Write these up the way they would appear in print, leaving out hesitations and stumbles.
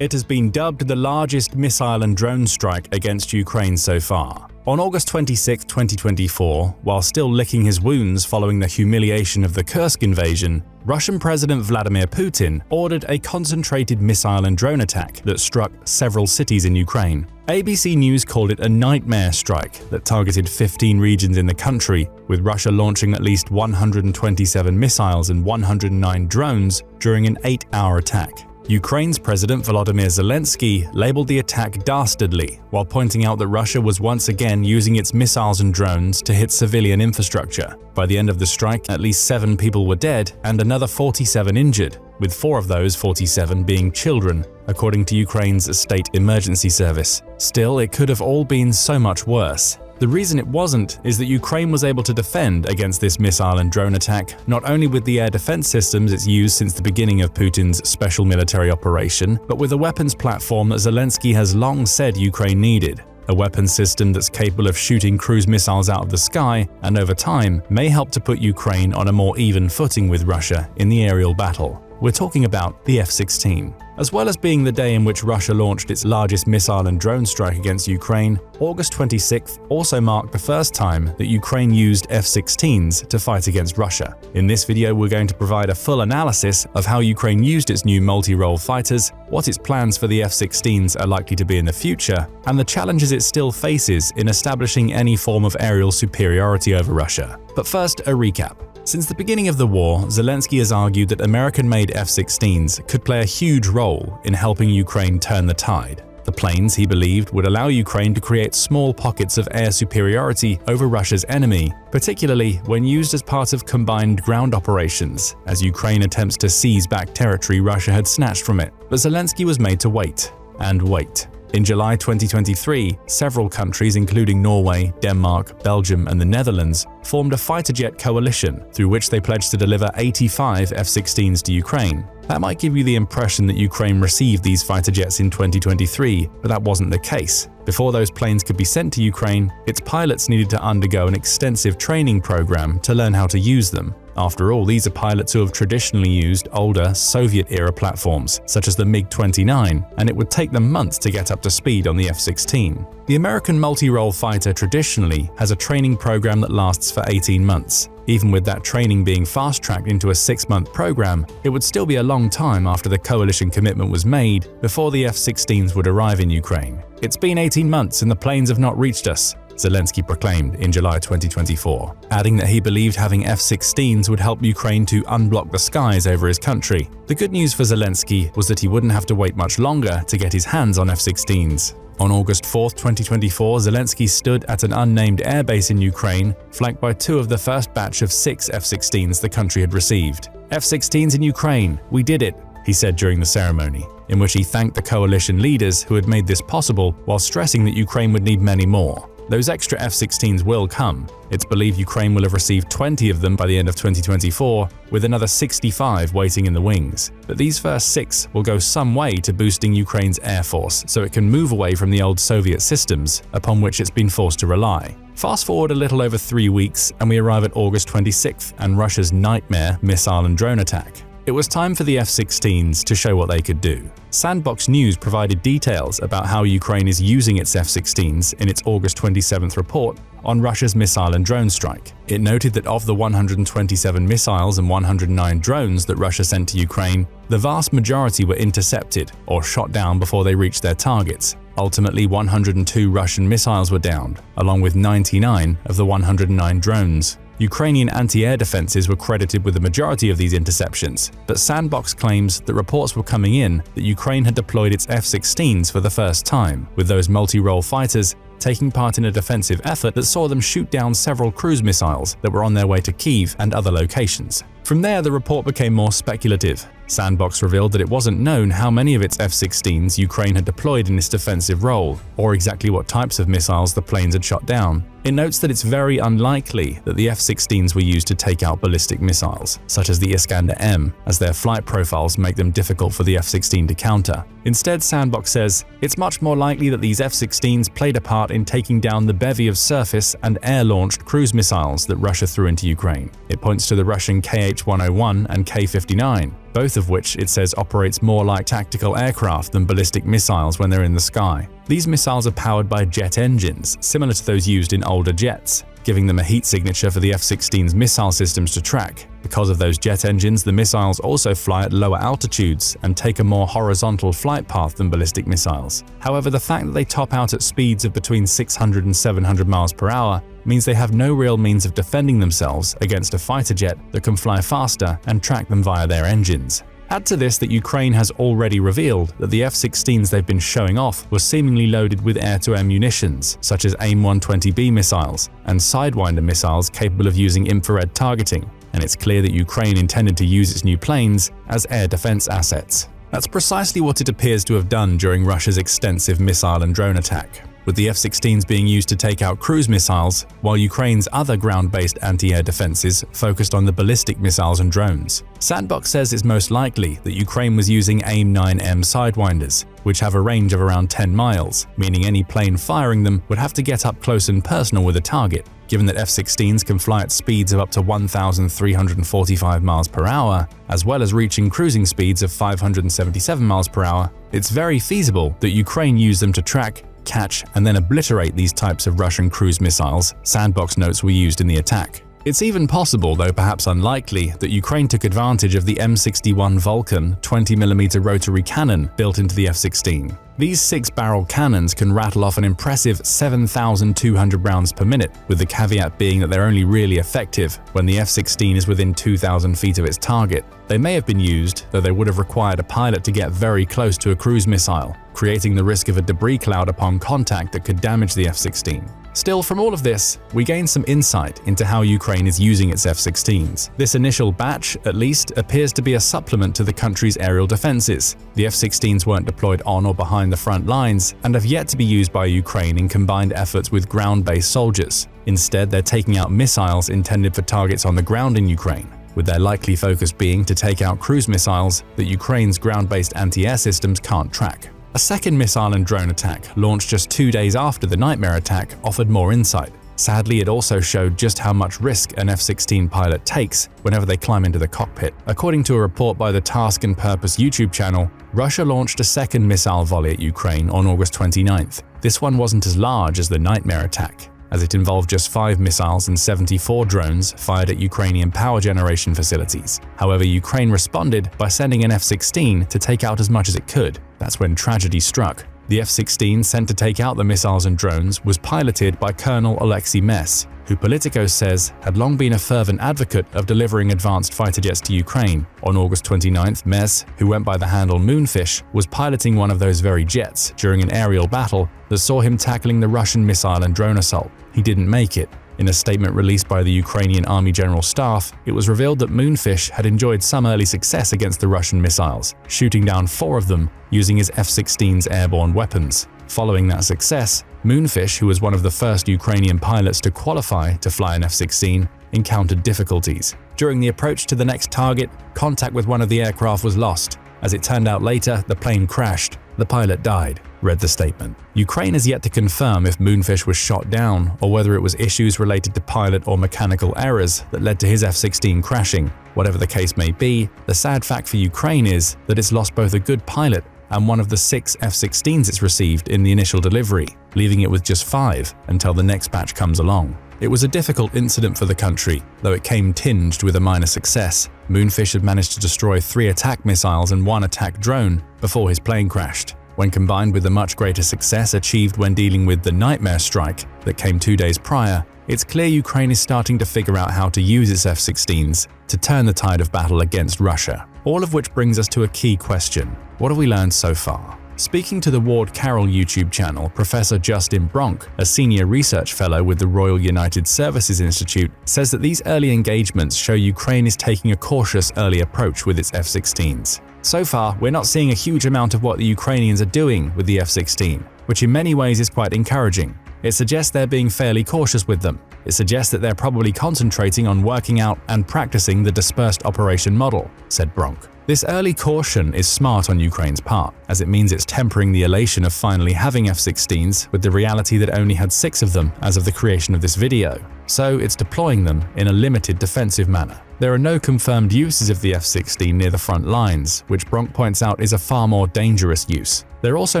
It has been dubbed the largest missile and drone strike against Ukraine so far. On August 26, 2024, while still licking his wounds following the humiliation of the Kursk invasion, Russian President Vladimir Putin ordered a concentrated missile and drone attack that struck several cities in Ukraine. ABC News called it a nightmare strike that targeted 15 regions in the country, with Russia launching at least 127 missiles and 109 drones during an 8-hour attack. Ukraine's President Volodymyr Zelensky labeled the attack dastardly, while pointing out that Russia was once again using its missiles and drones to hit civilian infrastructure. By the end of the strike, at least 7 people were dead and another 47 injured, with 4 of those 47 being children, according to Ukraine's state emergency service. Still, it could have all been so much worse. The reason it wasn't is that Ukraine was able to defend against this missile and drone attack, not only with the air defense systems it's used since the beginning of Putin's special military operation, but with a weapons platform that Zelensky has long said Ukraine needed. A weapons system that's capable of shooting cruise missiles out of the sky and over time may help to put Ukraine on a more even footing with Russia in the aerial battle. We're talking about the F-16. As well as being the day in which Russia launched its largest missile and drone strike against Ukraine, August 26th also marked the first time that Ukraine used F-16s to fight against Russia. In this video, we're going to provide a full analysis of how Ukraine used its new multi-role fighters, what its plans for the F-16s are likely to be in the future, and the challenges it still faces in establishing any form of aerial superiority over Russia. But first, a recap. Since the beginning of the war, Zelensky has argued that American-made F-16s could play a huge role in helping Ukraine turn the tide. The planes, he believed, would allow Ukraine to create small pockets of air superiority over Russia's enemy, particularly when used as part of combined ground operations, as Ukraine attempts to seize back territory Russia had snatched from it. But Zelensky was made to wait, and wait. In July 2023, several countries including Norway, Denmark, Belgium and the Netherlands formed a fighter jet coalition through which they pledged to deliver 85 F-16s to Ukraine. That might give you the impression that Ukraine received these fighter jets in 2023, but that wasn't the case. Before those planes could be sent to Ukraine, its pilots needed to undergo an extensive training program to learn how to use them. After all, these are pilots who have traditionally used older Soviet-era platforms, such as the MiG-29, and it would take them months to get up to speed on the F-16. The American multi-role fighter traditionally has a training program that lasts for 18 months. Even with that training being fast-tracked into a 6-month program, it would still be a long time after the coalition commitment was made before the F-16s would arrive in Ukraine. "It's been 18 months and the planes have not reached us," Zelensky proclaimed in July 2024, adding that he believed having F-16s would help Ukraine to unblock the skies over his country. The good news for Zelensky was that he wouldn't have to wait much longer to get his hands on F-16s. On August 4, 2024, Zelensky stood at an unnamed airbase in Ukraine, flanked by 2 of the first batch of 6 F-16s the country had received. "F-16s in Ukraine, we did it," he said during the ceremony, in which he thanked the coalition leaders who had made this possible while stressing that Ukraine would need many more. Those extra F-16s will come. It's believed Ukraine will have received 20 of them by the end of 2024, with another 65 waiting in the wings. But these first 6 will go some way to boosting Ukraine's air force so it can move away from the old Soviet systems upon which it's been forced to rely. Fast forward a little over 3 weeks and we arrive at August 26th and Russia's nightmare missile and drone attack. It was time for the F-16s to show what they could do. Sandbox News provided details about how Ukraine is using its F-16s in its August 27th report on Russia's missile and drone strike. It noted that of the 127 missiles and 109 drones that Russia sent to Ukraine, the vast majority were intercepted or shot down before they reached their targets. Ultimately, 102 Russian missiles were downed, along with 99 of the 109 drones. Ukrainian anti-air defenses were credited with the majority of these interceptions, but Sandbox claims that reports were coming in that Ukraine had deployed its F-16s for the first time, with those multi-role fighters taking part in a defensive effort that saw them shoot down several cruise missiles that were on their way to Kyiv and other locations. From there, the report became more speculative. Sandbox revealed that it wasn't known how many of its F-16s Ukraine had deployed in this defensive role, or exactly what types of missiles the planes had shot down. It notes that it's very unlikely that the F-16s were used to take out ballistic missiles, such as the Iskander-M, as their flight profiles make them difficult for the F-16 to counter. Instead, Sandbox says, it's much more likely that these F-16s played a part in taking down the bevy of surface and air-launched cruise missiles that Russia threw into Ukraine. It points to the Russian Kh-101 and K-59, both of which it says operates more like tactical aircraft than ballistic missiles when they're in the sky. These missiles are powered by jet engines, similar to those used in older jets, giving them a heat signature for the F-16's missile systems to track. Because of those jet engines, the missiles also fly at lower altitudes and take a more horizontal flight path than ballistic missiles. However, the fact that they top out at speeds of between 600 and 700 miles per hour means they have no real means of defending themselves against a fighter jet that can fly faster and track them via their engines. Add to this that Ukraine has already revealed that the F-16s they've been showing off were seemingly loaded with air-to-air munitions, such as AIM-120B missiles and Sidewinder missiles capable of using infrared targeting, and it's clear that Ukraine intended to use its new planes as air defense assets. That's precisely what it appears to have done during Russia's extensive missile and drone attack, with the F-16s being used to take out cruise missiles, while Ukraine's other ground-based anti-air defenses focused on the ballistic missiles and drones. Sandbox says it's most likely that Ukraine was using AIM-9M Sidewinders, which have a range of around 10 miles, meaning any plane firing them would have to get up close and personal with a target. Given that F-16s can fly at speeds of up to 1,345 miles per hour, as well as reaching cruising speeds of 577 miles per hour, it's very feasible that Ukraine used them to track, catch, and then obliterate these types of Russian cruise missiles Sandbox notes were used in the attack. It's even possible, though perhaps unlikely, that Ukraine took advantage of the M61 Vulcan 20mm rotary cannon built into the F-16. These 6-barrel cannons can rattle off an impressive 7,200 rounds per minute, with the caveat being that they're only really effective when the F-16 is within 2,000 feet of its target. They may have been used, though they would have required a pilot to get very close to a cruise missile, creating the risk of a debris cloud upon contact that could damage the F-16. Still, from all of this, we gain some insight into how Ukraine is using its F-16s. This initial batch, at least, appears to be a supplement to the country's aerial defenses. The F-16s weren't deployed on or behind the front lines and have yet to be used by Ukraine in combined efforts with ground-based soldiers. Instead, they're taking out missiles intended for targets on the ground in Ukraine, with their likely focus being to take out cruise missiles that Ukraine's ground-based anti-air systems can't track. A second missile and drone attack, launched just 2 days after the Nightmare attack, offered more insight. Sadly, it also showed just how much risk an F-16 pilot takes whenever they climb into the cockpit. According to a report by the Task and Purpose YouTube channel, Russia launched a second missile volley at Ukraine on August 29th. This one wasn't as large as the Nightmare attack, as it involved just 5 missiles and 74 drones fired at Ukrainian power generation facilities. However, Ukraine responded by sending an F-16 to take out as much as it could. That's when tragedy struck. The F-16 sent to take out the missiles and drones was piloted by Colonel Alexei Mess, who Politico says had long been a fervent advocate of delivering advanced fighter jets to Ukraine. On August 29th, Mess, who went by the handle Moonfish, was piloting one of those very jets during an aerial battle that saw him tackling the Russian missile and drone assault. He didn't make it. In a statement released by the Ukrainian Army General Staff, it was revealed that Moonfish had enjoyed some early success against the Russian missiles, shooting down 4 of them using his F-16's airborne weapons. Following that success, Moonfish, who was one of the first Ukrainian pilots to qualify to fly an F-16, encountered difficulties. During the approach to the next target, contact with one of the aircraft was lost. As it turned out later, the plane crashed. The pilot died, read the statement. Ukraine has yet to confirm if Moonfish was shot down or whether it was issues related to pilot or mechanical errors that led to his F-16 crashing. Whatever the case may be, the sad fact for Ukraine is that it's lost both a good pilot and one of the 6 F-16s it's received in the initial delivery, leaving it with just 5 until the next batch comes along. It was a difficult incident for the country, though it came tinged with a minor success. Moonfish had managed to destroy 3 attack missiles and 1 attack drone before his plane crashed. When combined with the much greater success achieved when dealing with the Nightmare strike that came 2 days prior, it's clear Ukraine is starting to figure out how to use its F-16s to turn the tide of battle against Russia. All of which brings us to a key question. What have we learned so far? Speaking to the Ward Carroll YouTube channel, Professor Justin Bronk, a senior research fellow with the Royal United Services Institute, says that these early engagements show Ukraine is taking a cautious early approach with its F-16s. So far, we're not seeing a huge amount of what the Ukrainians are doing with the F-16, which in many ways is quite encouraging. It suggests they're being fairly cautious with them. It suggests that they're probably concentrating on working out and practicing the dispersed operation model, said Bronk. This early caution is smart on Ukraine's part, as it means it's tempering the elation of finally having F-16s with the reality that it only had 6 of them as of the creation of this video. So it's deploying them in a limited defensive manner. There are no confirmed uses of the F-16 near the front lines, which Bronk points out is a far more dangerous use. They're also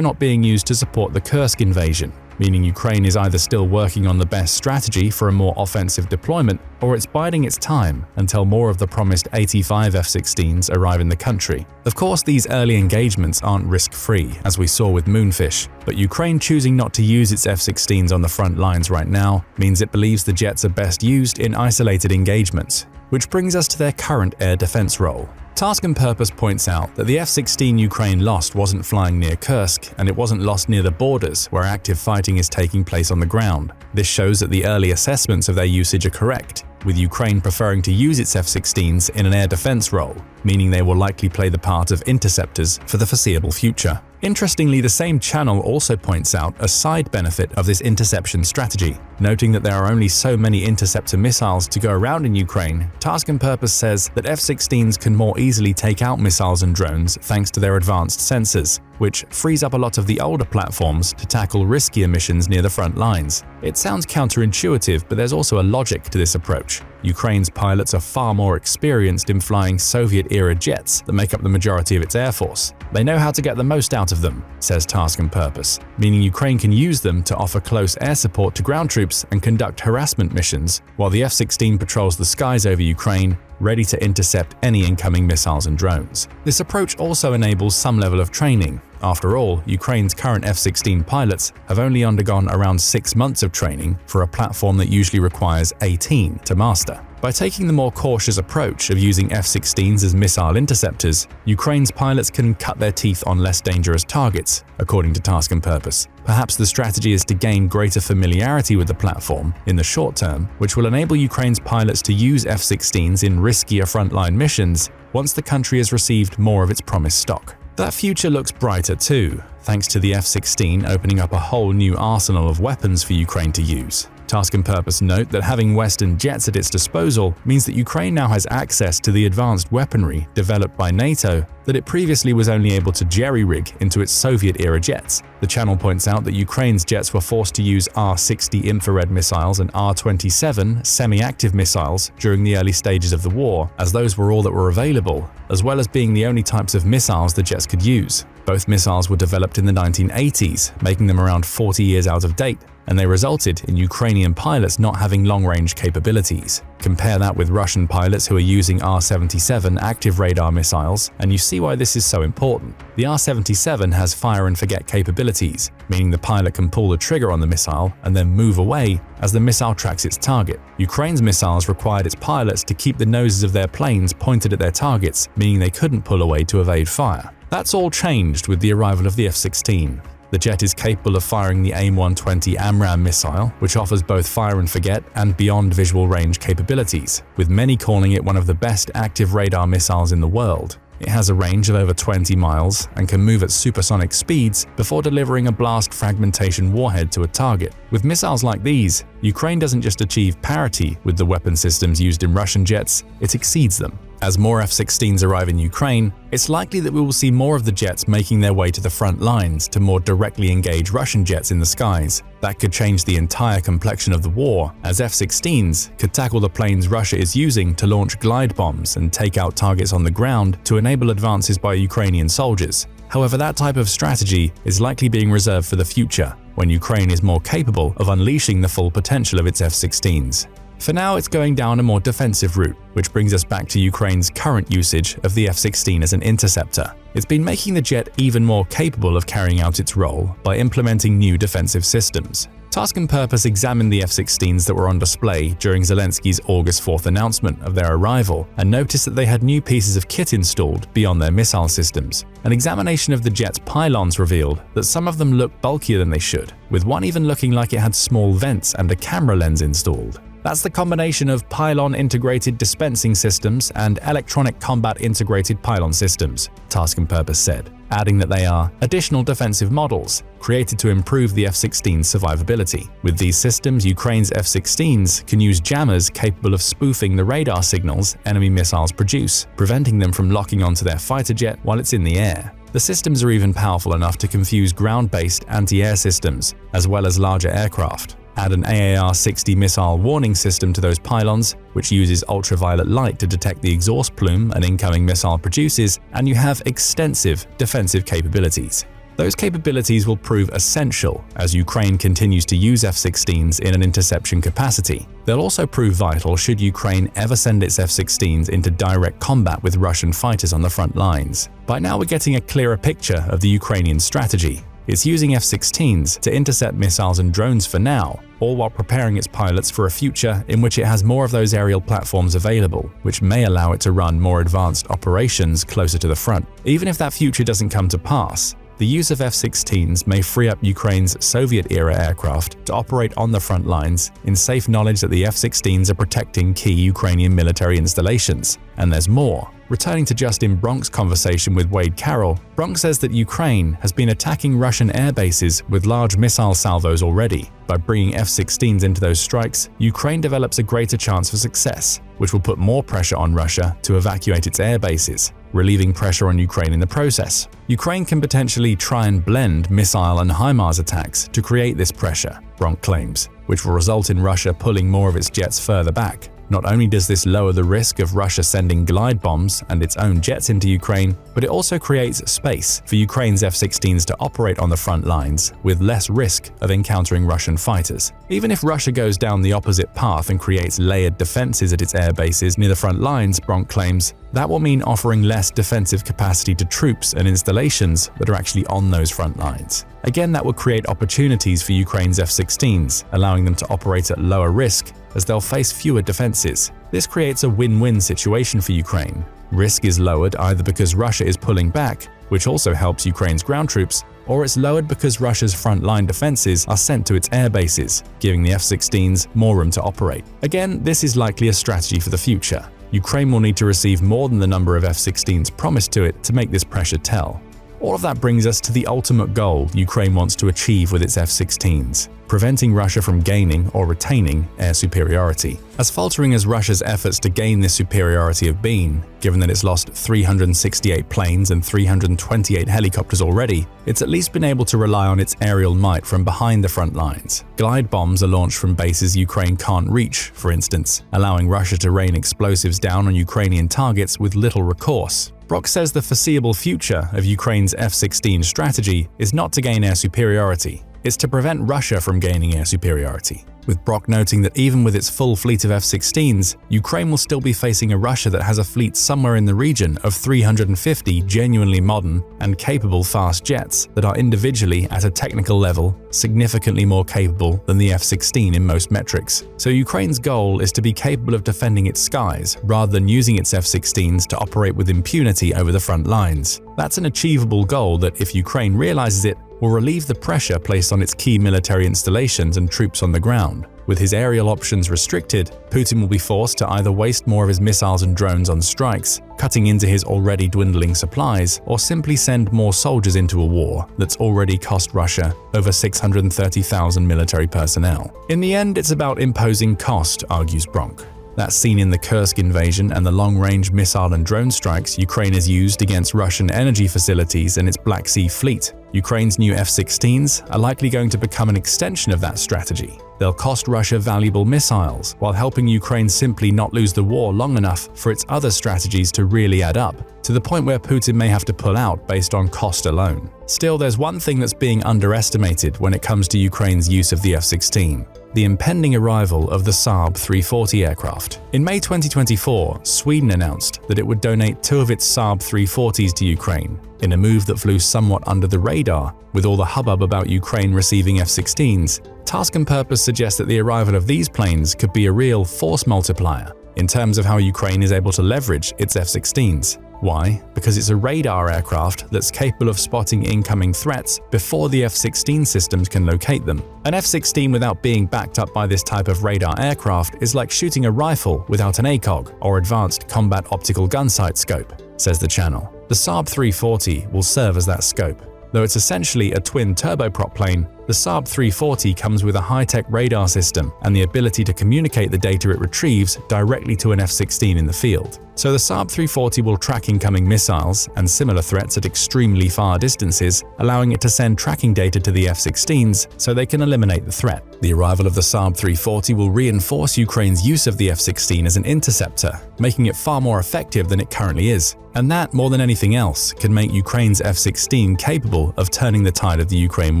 not being used to support the Kursk invasion, meaning Ukraine is either still working on the best strategy for a more offensive deployment, or it's biding its time until more of the promised 85 F-16s arrive in the country. Of course, these early engagements aren't risk-free, as we saw with Moonfish, but Ukraine choosing not to use its F-16s on the front lines right now means it believes the jets are best used in isolated engagements, which brings us to their current air defense role. Task and Purpose points out that the F-16 Ukraine lost wasn't flying near Kursk, and it wasn't lost near the borders where active fighting is taking place on the ground. This shows that the early assessments of their usage are correct, with Ukraine preferring to use its F-16s in an air defense role, meaning they will likely play the part of interceptors for the foreseeable future. Interestingly, the same channel also points out a side benefit of this interception strategy. Noting that there are only so many interceptor missiles to go around in Ukraine, Task and Purpose says that F-16s can more easily take out missiles and drones thanks to their advanced sensors, which frees up a lot of the older platforms to tackle riskier missions near the front lines. It sounds counterintuitive, but there's also a logic to this approach. Ukraine's pilots are far more experienced in flying Soviet-era jets that make up the majority of its air force. They know how to get the most out of them, says Task and Purpose, meaning Ukraine can use them to offer close air support to ground troops and conduct harassment missions, while the F-16 patrols the skies over Ukraine, ready to intercept any incoming missiles and drones. This approach also enables some level of training. After all, Ukraine's current F-16 pilots have only undergone around 6 months of training for a platform that usually requires 18 to master. By taking the more cautious approach of using F-16s as missile interceptors, Ukraine's pilots can cut their teeth on less dangerous targets, according to Task and Purpose. Perhaps the strategy is to gain greater familiarity with the platform in the short term, which will enable Ukraine's pilots to use F-16s in riskier frontline missions once the country has received more of its promised stock. That future looks brighter too, thanks to the F-16 opening up a whole new arsenal of weapons for Ukraine to use. Task and Purpose note that having Western jets at its disposal means that Ukraine now has access to the advanced weaponry developed by NATO that it previously was only able to jerry-rig into its Soviet-era jets. The channel points out that Ukraine's jets were forced to use R-60 infrared missiles and R-27 semi-active missiles during the early stages of the war, as those were all that were available, as well as being the only types of missiles the jets could use. Both missiles were developed in the 1980s, making them around 40 years out of date, and they resulted in Ukrainian pilots not having long-range capabilities. Compare that with Russian pilots who are using R-77 active radar missiles, and you see why this is so important. The R-77 has fire-and-forget capabilities, meaning the pilot can pull the trigger on the missile and then move away as the missile tracks its target. Ukraine's missiles required its pilots to keep the noses of their planes pointed at their targets, meaning they couldn't pull away to evade fire. That's all changed with the arrival of the F-16. The jet is capable of firing the AIM-120 AMRAAM missile, which offers both fire-and-forget and beyond visual range capabilities, with many calling it one of the best active radar missiles in the world. It has a range of over 20 miles and can move at supersonic speeds before delivering a blast fragmentation warhead to a target. With missiles like these, Ukraine doesn't just achieve parity with the weapon systems used in Russian jets, it exceeds them. As more F-16s arrive in Ukraine, it's likely that we will see more of the jets making their way to the front lines to more directly engage Russian jets in the skies. That could change the entire complexion of the war, as F-16s could tackle the planes Russia is using to launch glide bombs and take out targets on the ground to enable advances by Ukrainian soldiers. However, that type of strategy is likely being reserved for the future, when Ukraine is more capable of unleashing the full potential of its F-16s. For now, it's going down a more defensive route, which brings us back to Ukraine's current usage of the F-16 as an interceptor. It's been making the jet even more capable of carrying out its role by implementing new defensive systems. Task and Purpose examined the F-16s that were on display during Zelensky's August 4th announcement of their arrival and noticed that they had new pieces of kit installed beyond their missile systems. An examination of the jet's pylons revealed that some of them looked bulkier than they should, with one even looking like it had small vents and a camera lens installed. That's the combination of pylon-integrated dispensing systems and electronic combat integrated pylon systems, Task and Purpose said, adding that they are additional defensive models created to improve the F-16's survivability. With these systems, Ukraine's F-16s can use jammers capable of spoofing the radar signals enemy missiles produce, preventing them from locking onto their fighter jet while it's in the air. The systems are even powerful enough to confuse ground-based anti-air systems, as well as larger aircraft. Add an AAR-60 missile warning system to those pylons, which uses ultraviolet light to detect the exhaust plume an incoming missile produces, and you have extensive defensive capabilities. Those capabilities will prove essential as Ukraine continues to use F-16s in an interception capacity. They'll also prove vital should Ukraine ever send its F-16s into direct combat with Russian fighters on the front lines. By now we're getting a clearer picture of the Ukrainian strategy. It's using F-16s to intercept missiles and drones for now, all while preparing its pilots for a future in which it has more of those aerial platforms available, which may allow it to run more advanced operations closer to the front. Even if that future doesn't come to pass, the use of F-16s may free up Ukraine's Soviet-era aircraft to operate on the front lines in safe knowledge that the F-16s are protecting key Ukrainian military installations. And there's more. Returning to Justin Bronk's conversation with Wade Carroll, Bronk says that Ukraine has been attacking Russian air bases with large missile salvos already. By bringing F-16s into those strikes, Ukraine develops a greater chance for success, which will put more pressure on Russia to evacuate its air bases, relieving pressure on Ukraine in the process. Ukraine can potentially try and blend missile and HIMARS attacks to create this pressure, Bronk claims, which will result in Russia pulling more of its jets further back. Not only does this lower the risk of Russia sending glide bombs and its own jets into Ukraine, but it also creates space for Ukraine's F-16s to operate on the front lines with less risk of encountering Russian fighters. Even if Russia goes down the opposite path and creates layered defenses at its air bases near the front lines, Bronk claims, that will mean offering less defensive capacity to troops and installations that are actually on those front lines. Again, that would create opportunities for Ukraine's F-16s, allowing them to operate at lower risk as they'll face fewer defenses. This creates a win-win situation for Ukraine. Risk is lowered either because Russia is pulling back, which also helps Ukraine's ground troops, or it's lowered because Russia's front-line defenses are sent to its air bases, giving the F-16s more room to operate. Again, this is likely a strategy for the future. Ukraine will need to receive more than the number of F-16s promised to it to make this pressure tell. All of that brings us to the ultimate goal Ukraine wants to achieve with its F-16s, preventing Russia from gaining or retaining air superiority. As faltering as Russia's efforts to gain this superiority have been, given that it's lost 368 planes and 328 helicopters already, it's at least been able to rely on its aerial might from behind the front lines. Glide bombs are launched from bases Ukraine can't reach, for instance, allowing Russia to rain explosives down on Ukrainian targets with little recourse. Brock says the foreseeable future of Ukraine's F-16 strategy is not to gain air superiority, it's to prevent Russia from gaining air superiority. With Brock noting that even with its full fleet of F-16s, Ukraine will still be facing a Russia that has a fleet somewhere in the region of 350 genuinely modern and capable fast jets that are individually at a technical level significantly more capable than the F-16 in most metrics. So Ukraine's goal is to be capable of defending its skies rather than using its F-16s to operate with impunity over the front lines. That's an achievable goal that, if Ukraine realizes it, will relieve the pressure placed on its key military installations and troops on the ground. With his aerial options restricted, Putin will be forced to either waste more of his missiles and drones on strikes, cutting into his already dwindling supplies, or simply send more soldiers into a war that's already cost Russia over 630,000 military personnel. In the end, it's about imposing cost, argues Bronk. That's seen in the Kursk invasion and the long-range missile and drone strikes Ukraine has used against Russian energy facilities and its Black Sea fleet. Ukraine's new F-16s are likely going to become an extension of that strategy. They'll cost Russia valuable missiles, while helping Ukraine simply not lose the war long enough for its other strategies to really add up, to the point where Putin may have to pull out based on cost alone. Still, there's one thing that's being underestimated when it comes to Ukraine's use of the F-16. The impending arrival of the Saab 340 aircraft. In May 2024, Sweden announced that it would donate 2 of its Saab 340s to Ukraine, in a move that flew somewhat under the radar. With all the hubbub about Ukraine receiving F-16s, Task and Purpose suggests that the arrival of these planes could be a real force multiplier. in terms of how Ukraine is able to leverage its F-16s. Why? Because it's a radar aircraft that's capable of spotting incoming threats before the F-16 systems can locate them. An F-16 without being backed up by this type of radar aircraft is like shooting a rifle without an ACOG or Advanced Combat Optical Gunsight scope, says the channel. The Saab 340 will serve as that scope. Though it's essentially a twin turboprop plane, the Saab 340 comes with a high-tech radar system and the ability to communicate the data it retrieves directly to an F-16 in the field. So the Saab 340 will track incoming missiles and similar threats at extremely far distances, allowing it to send tracking data to the F-16s so they can eliminate the threat. The arrival of the Saab 340 will reinforce Ukraine's use of the F-16 as an interceptor, making it far more effective than it currently is. And that, more than anything else, can make Ukraine's F-16 capable of turning the tide of the Ukraine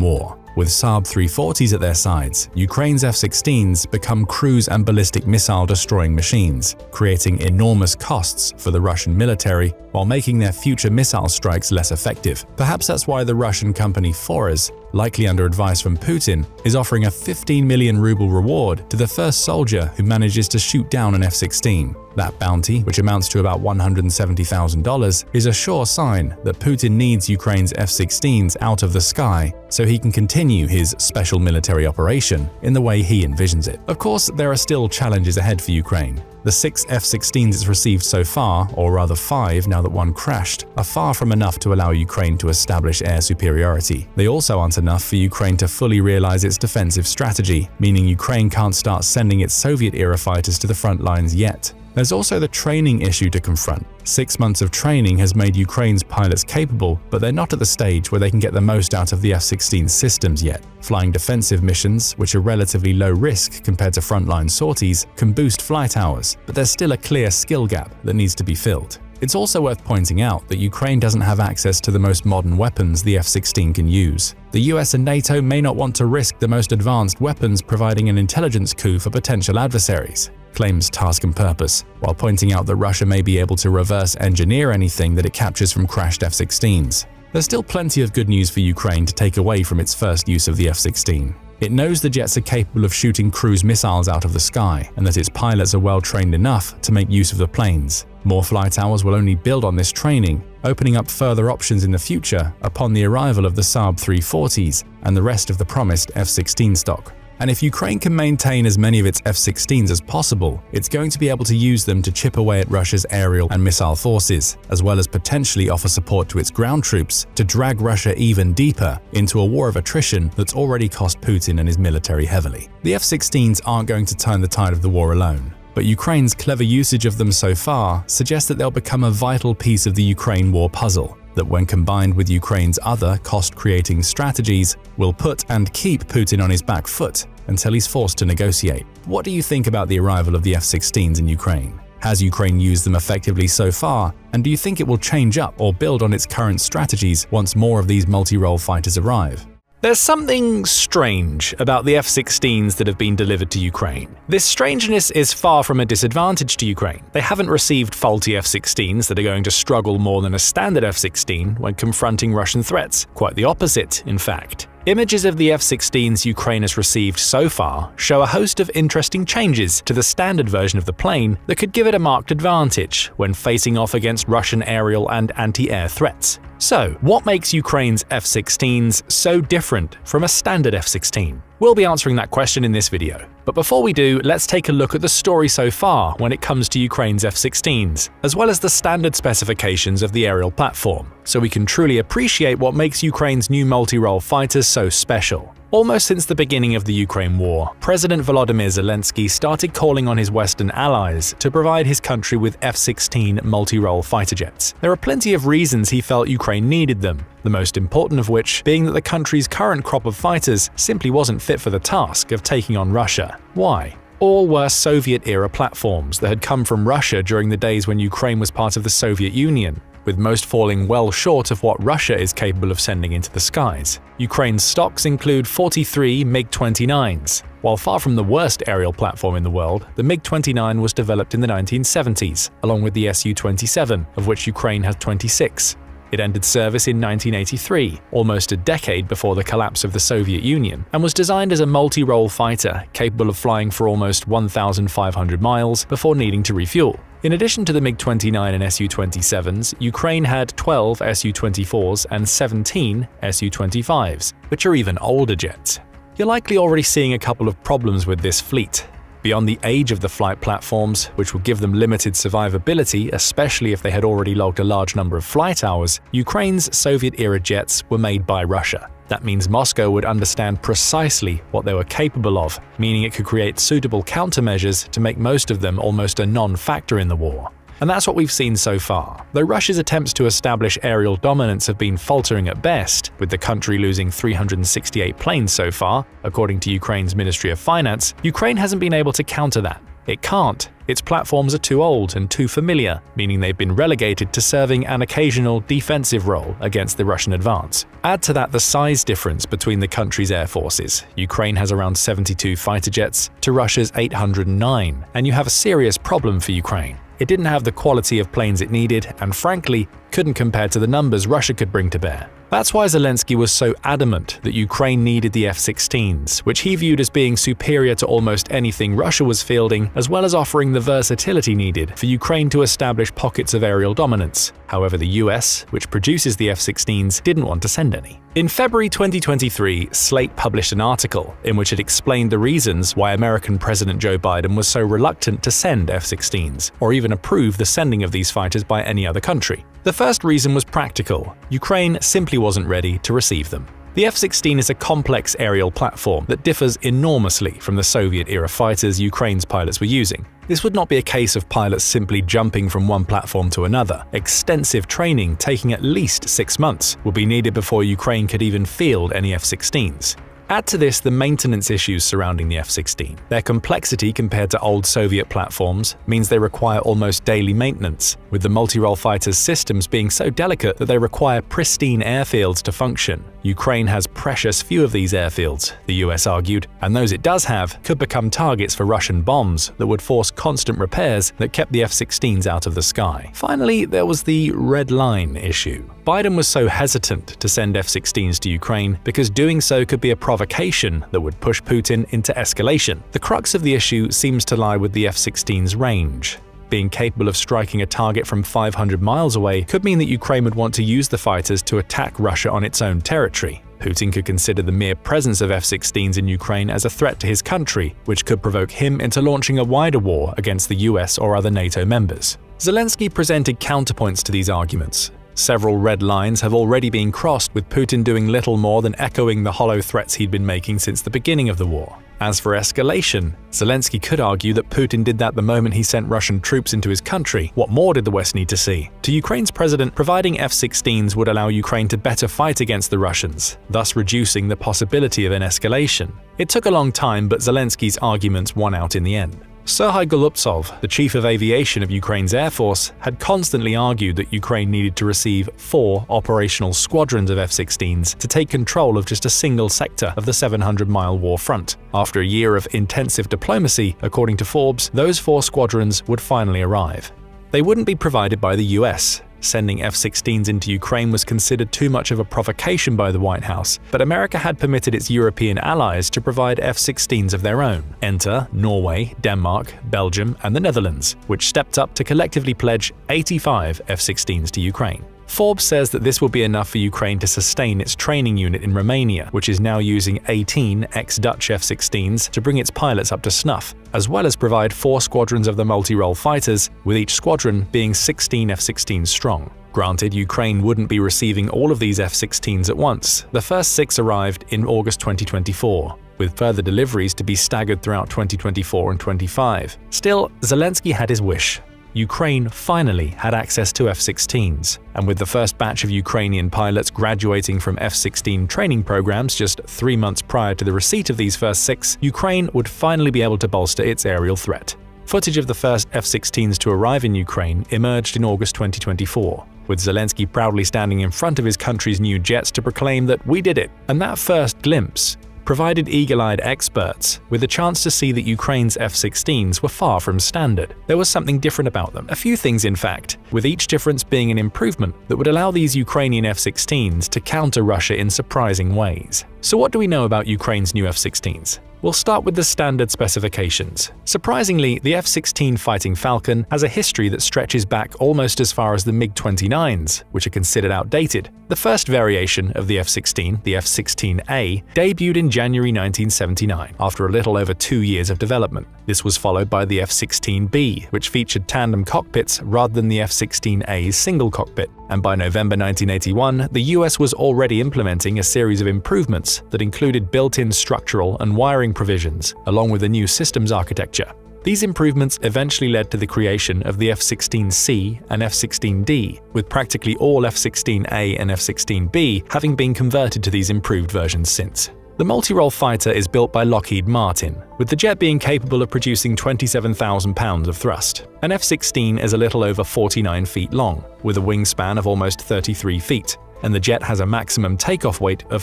war. With Saab 340s at their sides, Ukraine's F-16s become cruise and ballistic missile destroying machines, creating enormous costs for the Russian military while making their future missile strikes less effective. Perhaps that's why the Russian company Forez, likely under advice from Putin, is offering a 15 million ruble reward to the first soldier who manages to shoot down an F-16. That bounty, which amounts to about $170,000, is a sure sign that Putin needs Ukraine's F-16s out of the sky so he can continue his special military operation in the way he envisions it. Of course, there are still challenges ahead for Ukraine. The 6 F-16s it's received so far, or rather 5 now that one crashed, are far from enough to allow Ukraine to establish air superiority. They also aren't enough for Ukraine to fully realize its defensive strategy, meaning Ukraine can't start sending its Soviet-era fighters to the front lines yet. There's also the training issue to confront. 6 months of training has made Ukraine's pilots capable, but they're not at the stage where they can get the most out of the F-16 systems yet. Flying defensive missions, which are relatively low risk compared to frontline sorties, can boost flight hours, but there's still a clear skill gap that needs to be filled. It's also worth pointing out that Ukraine doesn't have access to the most modern weapons the F-16 can use. The US and NATO may not want to risk the most advanced weapons providing an intelligence coup for potential adversaries, claims Task and Purpose, while pointing out that Russia may be able to reverse engineer anything that it captures from crashed F-16s. There's still plenty of good news for Ukraine to take away from its first use of the F-16. It knows the jets are capable of shooting cruise missiles out of the sky, and that its pilots are well trained enough to make use of the planes. More flight hours will only build on this training, opening up further options in the future upon the arrival of the Saab 340s and the rest of the promised F-16 stock. And if Ukraine can maintain as many of its F-16s as possible, it's going to be able to use them to chip away at Russia's aerial and missile forces, as well as potentially offer support to its ground troops to drag Russia even deeper into a war of attrition that's already cost Putin and his military heavily. The F-16s aren't going to turn the tide of the war alone, but Ukraine's clever usage of them so far suggests that they'll become a vital piece of the Ukraine war puzzle, that when combined with Ukraine's other cost-creating strategies, will put and keep Putin on his back foot until he's forced to negotiate. What do you think about the arrival of the F-16s in Ukraine? Has Ukraine used them effectively so far, and do you think it will change up or build on its current strategies once more of these multi-role fighters arrive? There's something strange about the F-16s that have been delivered to Ukraine. This strangeness is far from a disadvantage to Ukraine. They haven't received faulty F-16s that are going to struggle more than a standard F-16 when confronting Russian threats. Quite the opposite, in fact. Images of the F-16s Ukraine has received so far show a host of interesting changes to the standard version of the plane that could give it a marked advantage when facing off against Russian aerial and anti-air threats. So, what makes Ukraine's F-16s so different from a standard F-16? We'll be answering that question in this video. But before we do, let's take a look at the story so far when it comes to Ukraine's F-16s, as well as the standard specifications of the aerial platform, so we can truly appreciate what makes Ukraine's new multi-role fighters so special. Almost since the beginning of the Ukraine war, President Volodymyr Zelensky started calling on his Western allies to provide his country with F-16 multi-role fighter jets. There are plenty of reasons he felt Ukraine needed them, the most important of which being that the country's current crop of fighters simply wasn't fit for the task of taking on Russia. Why? All were Soviet-era platforms that had come from Russia during the days when Ukraine was part of the Soviet Union, with most falling well short of what Russia is capable of sending into the skies. Ukraine's stocks include 43 MiG-29s. While far from the worst aerial platform in the world, the MiG-29 was developed in the 1970s, along with the Su-27, of which Ukraine has 26. It ended service in 1983, almost a decade before the collapse of the Soviet Union, and was designed as a multi-role fighter capable of flying for almost 1,500 miles before needing to refuel. In addition to the MiG-29 and Su-27s, Ukraine had 12 Su-24s and 17 Su-25s, which are even older jets. You're likely already seeing a couple of problems with this fleet. Beyond the age of the flight platforms, which would give them limited survivability, especially if they had already logged a large number of flight hours, Ukraine's Soviet-era jets were made by Russia. That means Moscow would understand precisely what they were capable of, meaning it could create suitable countermeasures to make most of them almost a non-factor in the war. And that's what we've seen so far. Though Russia's attempts to establish aerial dominance have been faltering at best, with the country losing 368 planes so far, according to Ukraine's Ministry of Finance, Ukraine hasn't been able to counter that. It can't. Its platforms are too old and too familiar, meaning they've been relegated to serving an occasional defensive role against the Russian advance. Add to that the size difference between the country's air forces. Ukraine has around 72 fighter jets to Russia's 809, and you have a serious problem for Ukraine. It didn't have the quality of planes it needed, and frankly, couldn't compare to the numbers Russia could bring to bear. That's why Zelensky was so adamant that Ukraine needed the F-16s, which he viewed as being superior to almost anything Russia was fielding, as well as offering the versatility needed for Ukraine to establish pockets of aerial dominance. However, the US, which produces the F-16s, didn't want to send any. In February 2023, Slate published an article in which it explained the reasons why American President Joe Biden was so reluctant to send F-16s, or even approve the sending of these fighters by any other country. The first reason was practical. Ukraine simply wasn't ready to receive them. The F-16 is a complex aerial platform that differs enormously from the Soviet-era fighters Ukraine's pilots were using. This would not be a case of pilots simply jumping from one platform to another. Extensive training, taking at least 6 months, would be needed before Ukraine could even field any F-16s. Add to this the maintenance issues surrounding the F-16. Their complexity compared to old Soviet platforms means they require almost daily maintenance, with the multi-role fighters' systems being so delicate that they require pristine airfields to function. Ukraine has precious few of these airfields, the US argued, and those it does have could become targets for Russian bombs that would force constant repairs that kept the F-16s out of the sky. Finally, there was the red line issue. Biden was so hesitant to send F-16s to Ukraine because doing so could be a provocation that would push Putin into escalation. The crux of the issue seems to lie with the F-16's range. Being capable of striking a target from 500 miles away could mean that Ukraine would want to use the fighters to attack Russia on its own territory. Putin could consider the mere presence of F-16s in Ukraine as a threat to his country, which could provoke him into launching a wider war against the US or other NATO members. Zelensky presented counterpoints to these arguments. Several red lines have already been crossed, with Putin doing little more than echoing the hollow threats he'd been making since the beginning of the war. As for escalation, Zelensky could argue that Putin did that the moment he sent Russian troops into his country. What more did the West need to see? To Ukraine's president, providing F-16s would allow Ukraine to better fight against the Russians, thus reducing the possibility of an escalation. It took a long time, but Zelensky's arguments won out in the end. Serhiy Golubtsov, the chief of aviation of Ukraine's Air Force, had constantly argued that Ukraine needed to receive 4 operational squadrons of F-16s to take control of just a single sector of the 700-mile war front. After a year of intensive diplomacy, according to Forbes, those 4 squadrons would finally arrive. They wouldn't be provided by the US. Sending F-16s into Ukraine was considered too much of a provocation by the White House, but America had permitted its European allies to provide F-16s of their own. Enter Norway, Denmark, Belgium, and the Netherlands, which stepped up to collectively pledge 85 F-16s to Ukraine. Forbes says that this will be enough for Ukraine to sustain its training unit in Romania, which is now using 18 ex-Dutch F-16s to bring its pilots up to snuff, as well as provide 4 squadrons of the multi-role fighters, with each squadron being 16 F-16s strong. Granted, Ukraine wouldn't be receiving all of these F-16s at once. The first 6 arrived in August 2024. With further deliveries to be staggered throughout 2024 and 25. Still, Zelensky had his wish. Ukraine finally had access to F-16s, and with the first batch of Ukrainian pilots graduating from F-16 training programs just 3 months prior to the receipt of these first 6, Ukraine would finally be able to bolster its aerial threat. Footage of the first F-16s to arrive in Ukraine emerged in August 2024, with Zelensky proudly standing in front of his country's new jets to proclaim that we did it. And that first glimpse provided eagle-eyed experts with a chance to see that Ukraine's F-16s were far from standard. There was something different about them. A few things, in fact, with each difference being an improvement that would allow these Ukrainian F-16s to counter Russia in surprising ways. So what do we know about Ukraine's new F-16s? We'll start with the standard specifications. Surprisingly, the F-16 Fighting Falcon has a history that stretches back almost as far as the MiG-29s, which are considered outdated. The first variation of the F-16, the F-16A, debuted in January 1979, after a little over 2 years of development. This was followed by the F-16B, which featured tandem cockpits rather than the F-16A's single cockpit. And by November 1981, the US was already implementing a series of improvements that included built-in structural and wiring provisions, along with a new systems architecture. These improvements eventually led to the creation of the F-16C and F-16D, with practically all F-16A and F-16B having been converted to these improved versions since. The multi-role fighter is built by Lockheed Martin, with the jet being capable of producing 27,000 pounds of thrust. An F-16 is a little over 49 feet long, with a wingspan of almost 33 feet, and the jet has a maximum takeoff weight of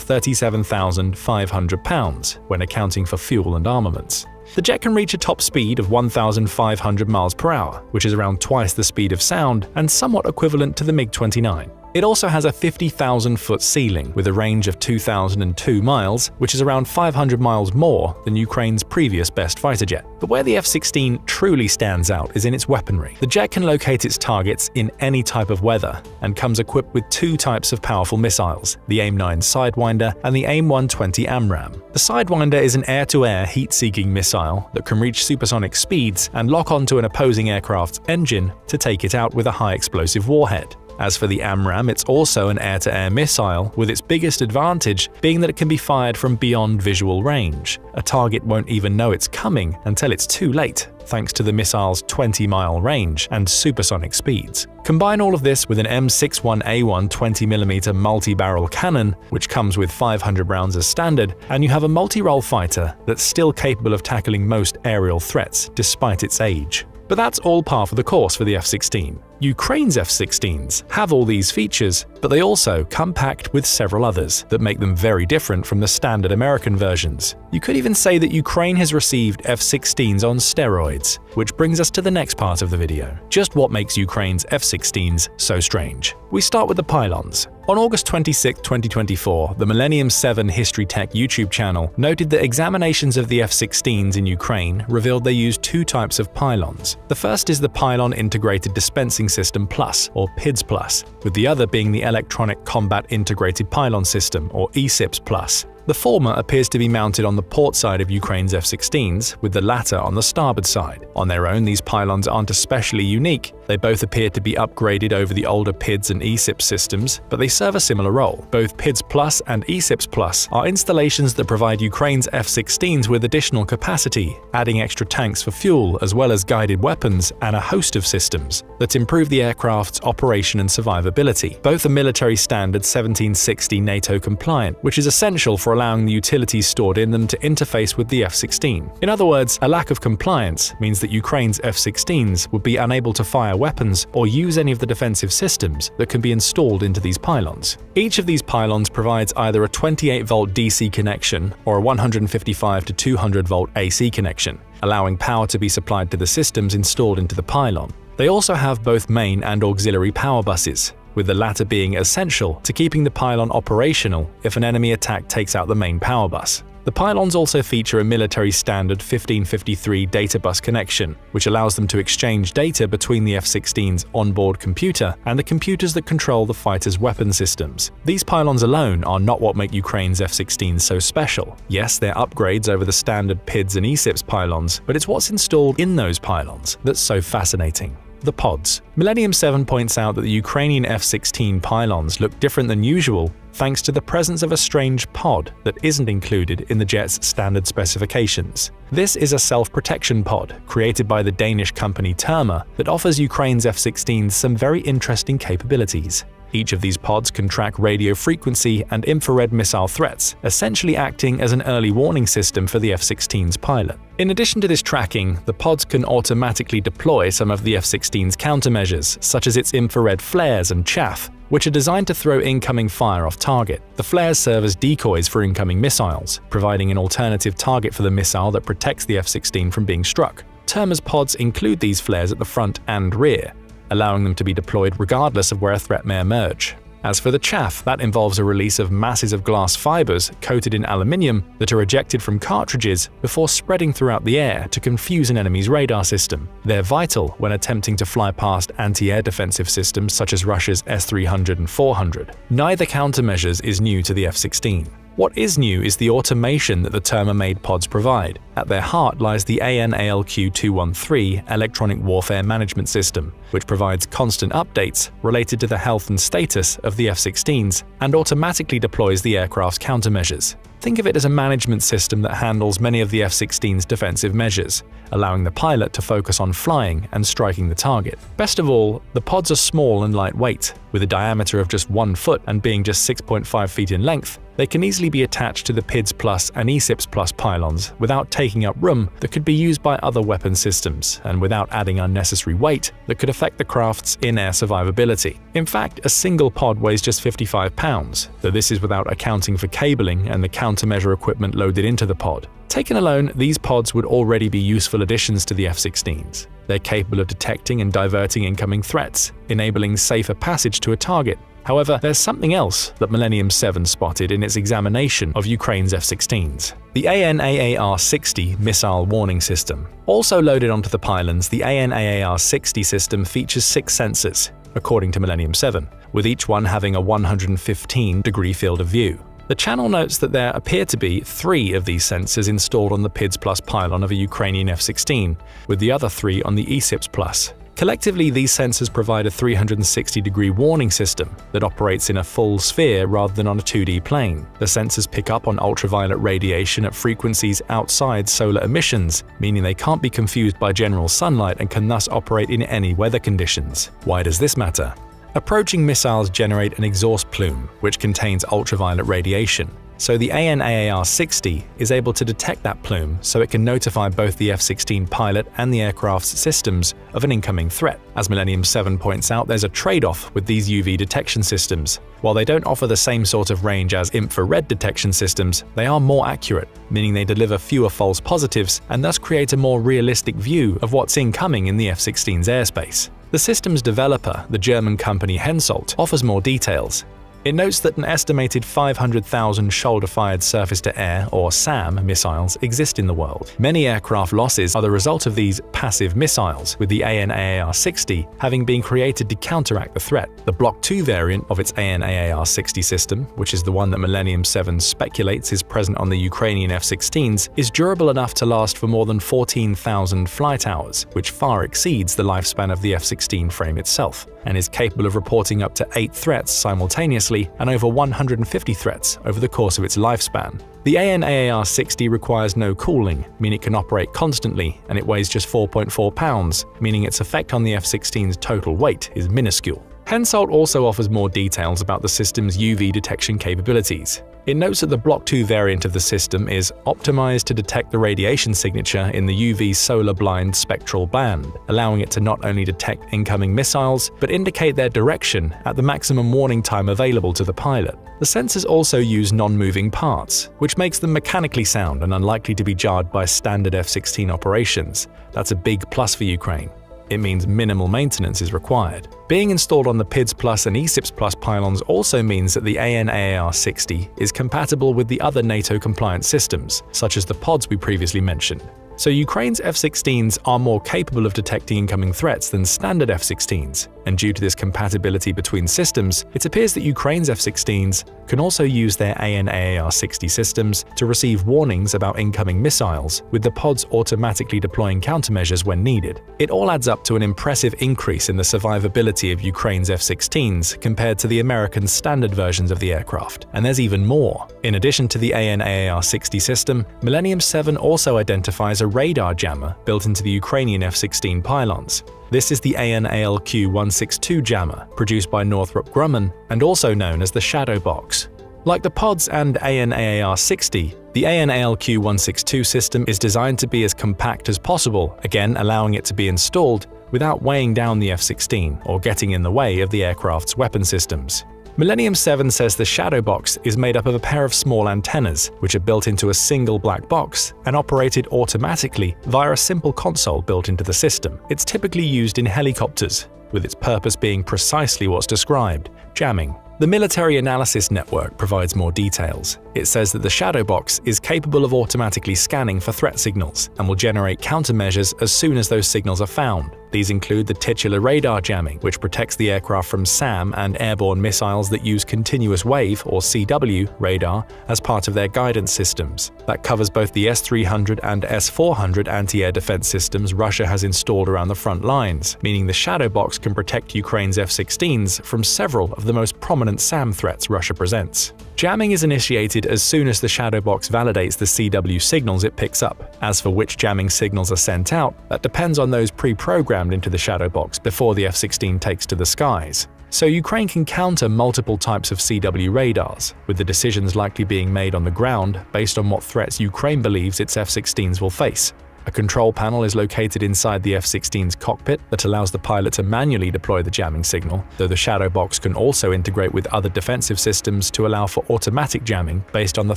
37,500 pounds when accounting for fuel and armaments. The jet can reach a top speed of 1,500 miles per hour, which is around twice the speed of sound and somewhat equivalent to the MiG-29. It also has a 50,000-foot ceiling with a range of 2,002 miles, which is around 500 miles more than Ukraine's previous best fighter jet. But where the F-16 truly stands out is in its weaponry. The jet can locate its targets in any type of weather and comes equipped with 2 types of powerful missiles, the AIM-9 Sidewinder and the AIM-120 AMRAAM. The Sidewinder is an air-to-air heat-seeking missile that can reach supersonic speeds and lock onto an opposing aircraft's engine to take it out with a high-explosive warhead. As for the AMRAAM, it's also an air-to-air missile, with its biggest advantage being that it can be fired from beyond visual range. A target won't even know it's coming until it's too late, thanks to the missile's 20-mile range and supersonic speeds. Combine all of this with an M61A1 20mm multi-barrel cannon, which comes with 500 rounds as standard, and you have a multi-role fighter that's still capable of tackling most aerial threats despite its age. But that's all par for the course for the F-16. Ukraine's F-16s have all these features, but they also come packed with several others that make them very different from the standard American versions. You could even say that Ukraine has received F-16s on steroids, which brings us to the next part of the video. Just what makes Ukraine's F-16s so strange? We start with the pylons. On August 26, 2024, the Millennium 7 History Tech YouTube channel noted that examinations of the F-16s in Ukraine revealed they used 2 types of pylons. The first is the Pylon Integrated Dispensing System Plus, or PIDS Plus, with the other being the Electronic Combat Integrated Pylon System, or ECIPS Plus. The former appears to be mounted on the port side of Ukraine's F-16s, with the latter on the starboard side. On their own, these pylons aren't especially unique. They both appear to be upgraded over the older PIDS and ECIPS systems, but they serve a similar role. Both PIDS Plus and ECIPS Plus are installations that provide Ukraine's F-16s with additional capacity, adding extra tanks for fuel as well as guided weapons and a host of systems that improve the aircraft's operation and survivability. Both are military standard 1760 NATO compliant, which is essential for allowing the utilities stored in them to interface with the F-16. In other words, a lack of compliance means that Ukraine's F-16s would be unable to fire weapons or use any of the defensive systems that can be installed into these pylons. Each of these pylons provides either a 28-volt DC connection or a 155 to 200-volt AC connection, allowing power to be supplied to the systems installed into the pylon. They also have both main and auxiliary power buses, with the latter being essential to keeping the pylon operational if an enemy attack takes out the main power bus. The pylons also feature a military standard 1553 data bus connection, which allows them to exchange data between the F-16's onboard computer and the computers that control the fighter's weapon systems. These pylons alone are not what make Ukraine's F-16s so special. Yes, they're upgrades over the standard PIDS and ECIPS pylons, but it's what's installed in those pylons that's so fascinating. The pods. Millennium 7 points out that the Ukrainian F-16 pylons look different than usual thanks to the presence of a strange pod that isn't included in the jet's standard specifications. This is a self-protection pod created by the Danish company Terma that offers Ukraine's F-16s some very interesting capabilities. Each of these pods can track radio frequency and infrared missile threats, essentially acting as an early warning system for the F-16's pilot. In addition to this tracking, the pods can automatically deploy some of the F-16's countermeasures, such as its infrared flares and chaff, which are designed to throw incoming fire off target. The flares serve as decoys for incoming missiles, providing an alternative target for the missile that protects the F-16 from being struck. Terma's pods include these flares at the front and rear, allowing them to be deployed regardless of where a threat may emerge. As for the chaff, that involves a release of masses of glass fibers coated in aluminium that are ejected from cartridges before spreading throughout the air to confuse an enemy's radar system. They're vital when attempting to fly past anti-air defensive systems such as Russia's S-300 and 400. Neither countermeasures is new to the F-16. What is new is the automation that the Terma-made pods provide. At their heart lies the AN/ALQ-213 electronic warfare management system, which provides constant updates related to the health and status of the F-16s and automatically deploys the aircraft's countermeasures. Think of it as a management system that handles many of the F-16's defensive measures, allowing the pilot to focus on flying and striking the target. Best of all, the pods are small and lightweight. With a diameter of just 1 foot and being just 6.5 feet in length, they can easily be attached to the PIDS Plus and ESIPS Plus pylons without taking up room that could be used by other weapon systems and without adding unnecessary weight that could affect the craft's in-air survivability. In fact, a single pod weighs just 55 pounds, though this is without accounting for cabling and the countermeasure equipment loaded into the pod. Taken alone, these pods would already be useful additions to the F-16s. They're capable of detecting and diverting incoming threats, enabling safer passage to a target. However, there's something else that Millennium 7 spotted in its examination of Ukraine's F-16s. The AN/AAR-60 missile warning system. Also loaded onto the pylons, the AN/AAR-60 system features 6 sensors, according to Millennium 7, with each one having a 115-degree field of view. The channel notes that there appear to be 3 of these sensors installed on the PIDS Plus pylon of a Ukrainian F-16, with the other 3 on the ESIPS Plus. Collectively, these sensors provide a 360-degree warning system that operates in a full sphere rather than on a 2D plane. The sensors pick up on ultraviolet radiation at frequencies outside solar emissions, meaning they can't be confused by general sunlight and can thus operate in any weather conditions. Why does this matter? Approaching missiles generate an exhaust plume, which contains ultraviolet radiation. So the AN/AAR-60 is able to detect that plume so it can notify both the F-16 pilot and the aircraft's systems of an incoming threat. As Millennium 7 points out, there's a trade-off with these UV detection systems. While they don't offer the same sort of range as infrared detection systems, they are more accurate, meaning they deliver fewer false positives and thus create a more realistic view of what's incoming in the F-16's airspace. The system's developer, the German company Hensoldt, offers more details. It notes that an estimated 500,000 shoulder-fired surface-to-air, or SAM, missiles exist in the world. Many aircraft losses are the result of these passive missiles, with the AN/AAR-60 having been created to counteract the threat. The Block 2 variant of its AN/AAR-60 system, which is the one that Millennium 7 speculates is present on the Ukrainian F-16s, is durable enough to last for more than 14,000 flight hours, which far exceeds the lifespan of the F-16 frame itself, and is capable of reporting up to 8 threats simultaneously and over 150 threats over the course of its lifespan. The AN/AAR-60 requires no cooling, meaning it can operate constantly, and it weighs just 4.4 pounds, meaning its effect on the F-16's total weight is minuscule. Hensoldt also offers more details about the system's UV detection capabilities. It notes that the Block 2 variant of the system is optimized to detect the radiation signature in the UV solar blind spectral band, allowing it to not only detect incoming missiles, but indicate their direction at the maximum warning time available to the pilot. The sensors also use non-moving parts, which makes them mechanically sound and unlikely to be jarred by standard F-16 operations. That's a big plus for Ukraine. It means minimal maintenance is required. Being installed on the PIDS Plus and ESIPS Plus pylons also means that the AN/AAR-60 is compatible with the other NATO-compliant systems, such as the pods we previously mentioned. So Ukraine's F-16s are more capable of detecting incoming threats than standard F-16s, and due to this compatibility between systems, it appears that Ukraine's F-16s can also use their AN/AAR-60 systems to receive warnings about incoming missiles, with the pods automatically deploying countermeasures when needed. It all adds up to an impressive increase in the survivability of Ukraine's F-16s compared to the American standard versions of the aircraft, and there's even more. In addition to the AN/AAR-60 system, Millennium 7 also identifies a radar jammer built into the Ukrainian F-16 pylons. This is the AN/ALQ-162 jammer, produced by Northrop Grumman and also known as the Shadow Box. Like the pods and AN/AAR-60, the AN/ALQ-162 system is designed to be as compact as possible, again allowing it to be installed without weighing down the F-16 or getting in the way of the aircraft's weapon systems. Millennium 7 says the shadow box is made up of a pair of small antennas, which are built into a single black box and operated automatically via a simple console built into the system. It's typically used in helicopters, with its purpose being precisely what's described: jamming. The Military Analysis Network provides more details. It says that the shadow box is capable of automatically scanning for threat signals and will generate countermeasures as soon as those signals are found. These include the titular radar jamming, which protects the aircraft from SAM and airborne missiles that use continuous wave or CW radar as part of their guidance systems. That covers both the S-300 and S-400 anti-air defense systems Russia has installed around the front lines, meaning the shadow box can protect Ukraine's F-16s from several of the most prominent SAM threats Russia presents. Jamming is initiated as soon as the shadow box validates the CW signals it picks up. As for which jamming signals are sent out, that depends on those pre-programmed into the shadow box before the F-16 takes to the skies. So Ukraine can counter multiple types of CW radars, with the decisions likely being made on the ground based on what threats Ukraine believes its F-16s will face. A control panel is located inside the F-16's cockpit that allows the pilot to manually deploy the jamming signal, though the shadow box can also integrate with other defensive systems to allow for automatic jamming based on the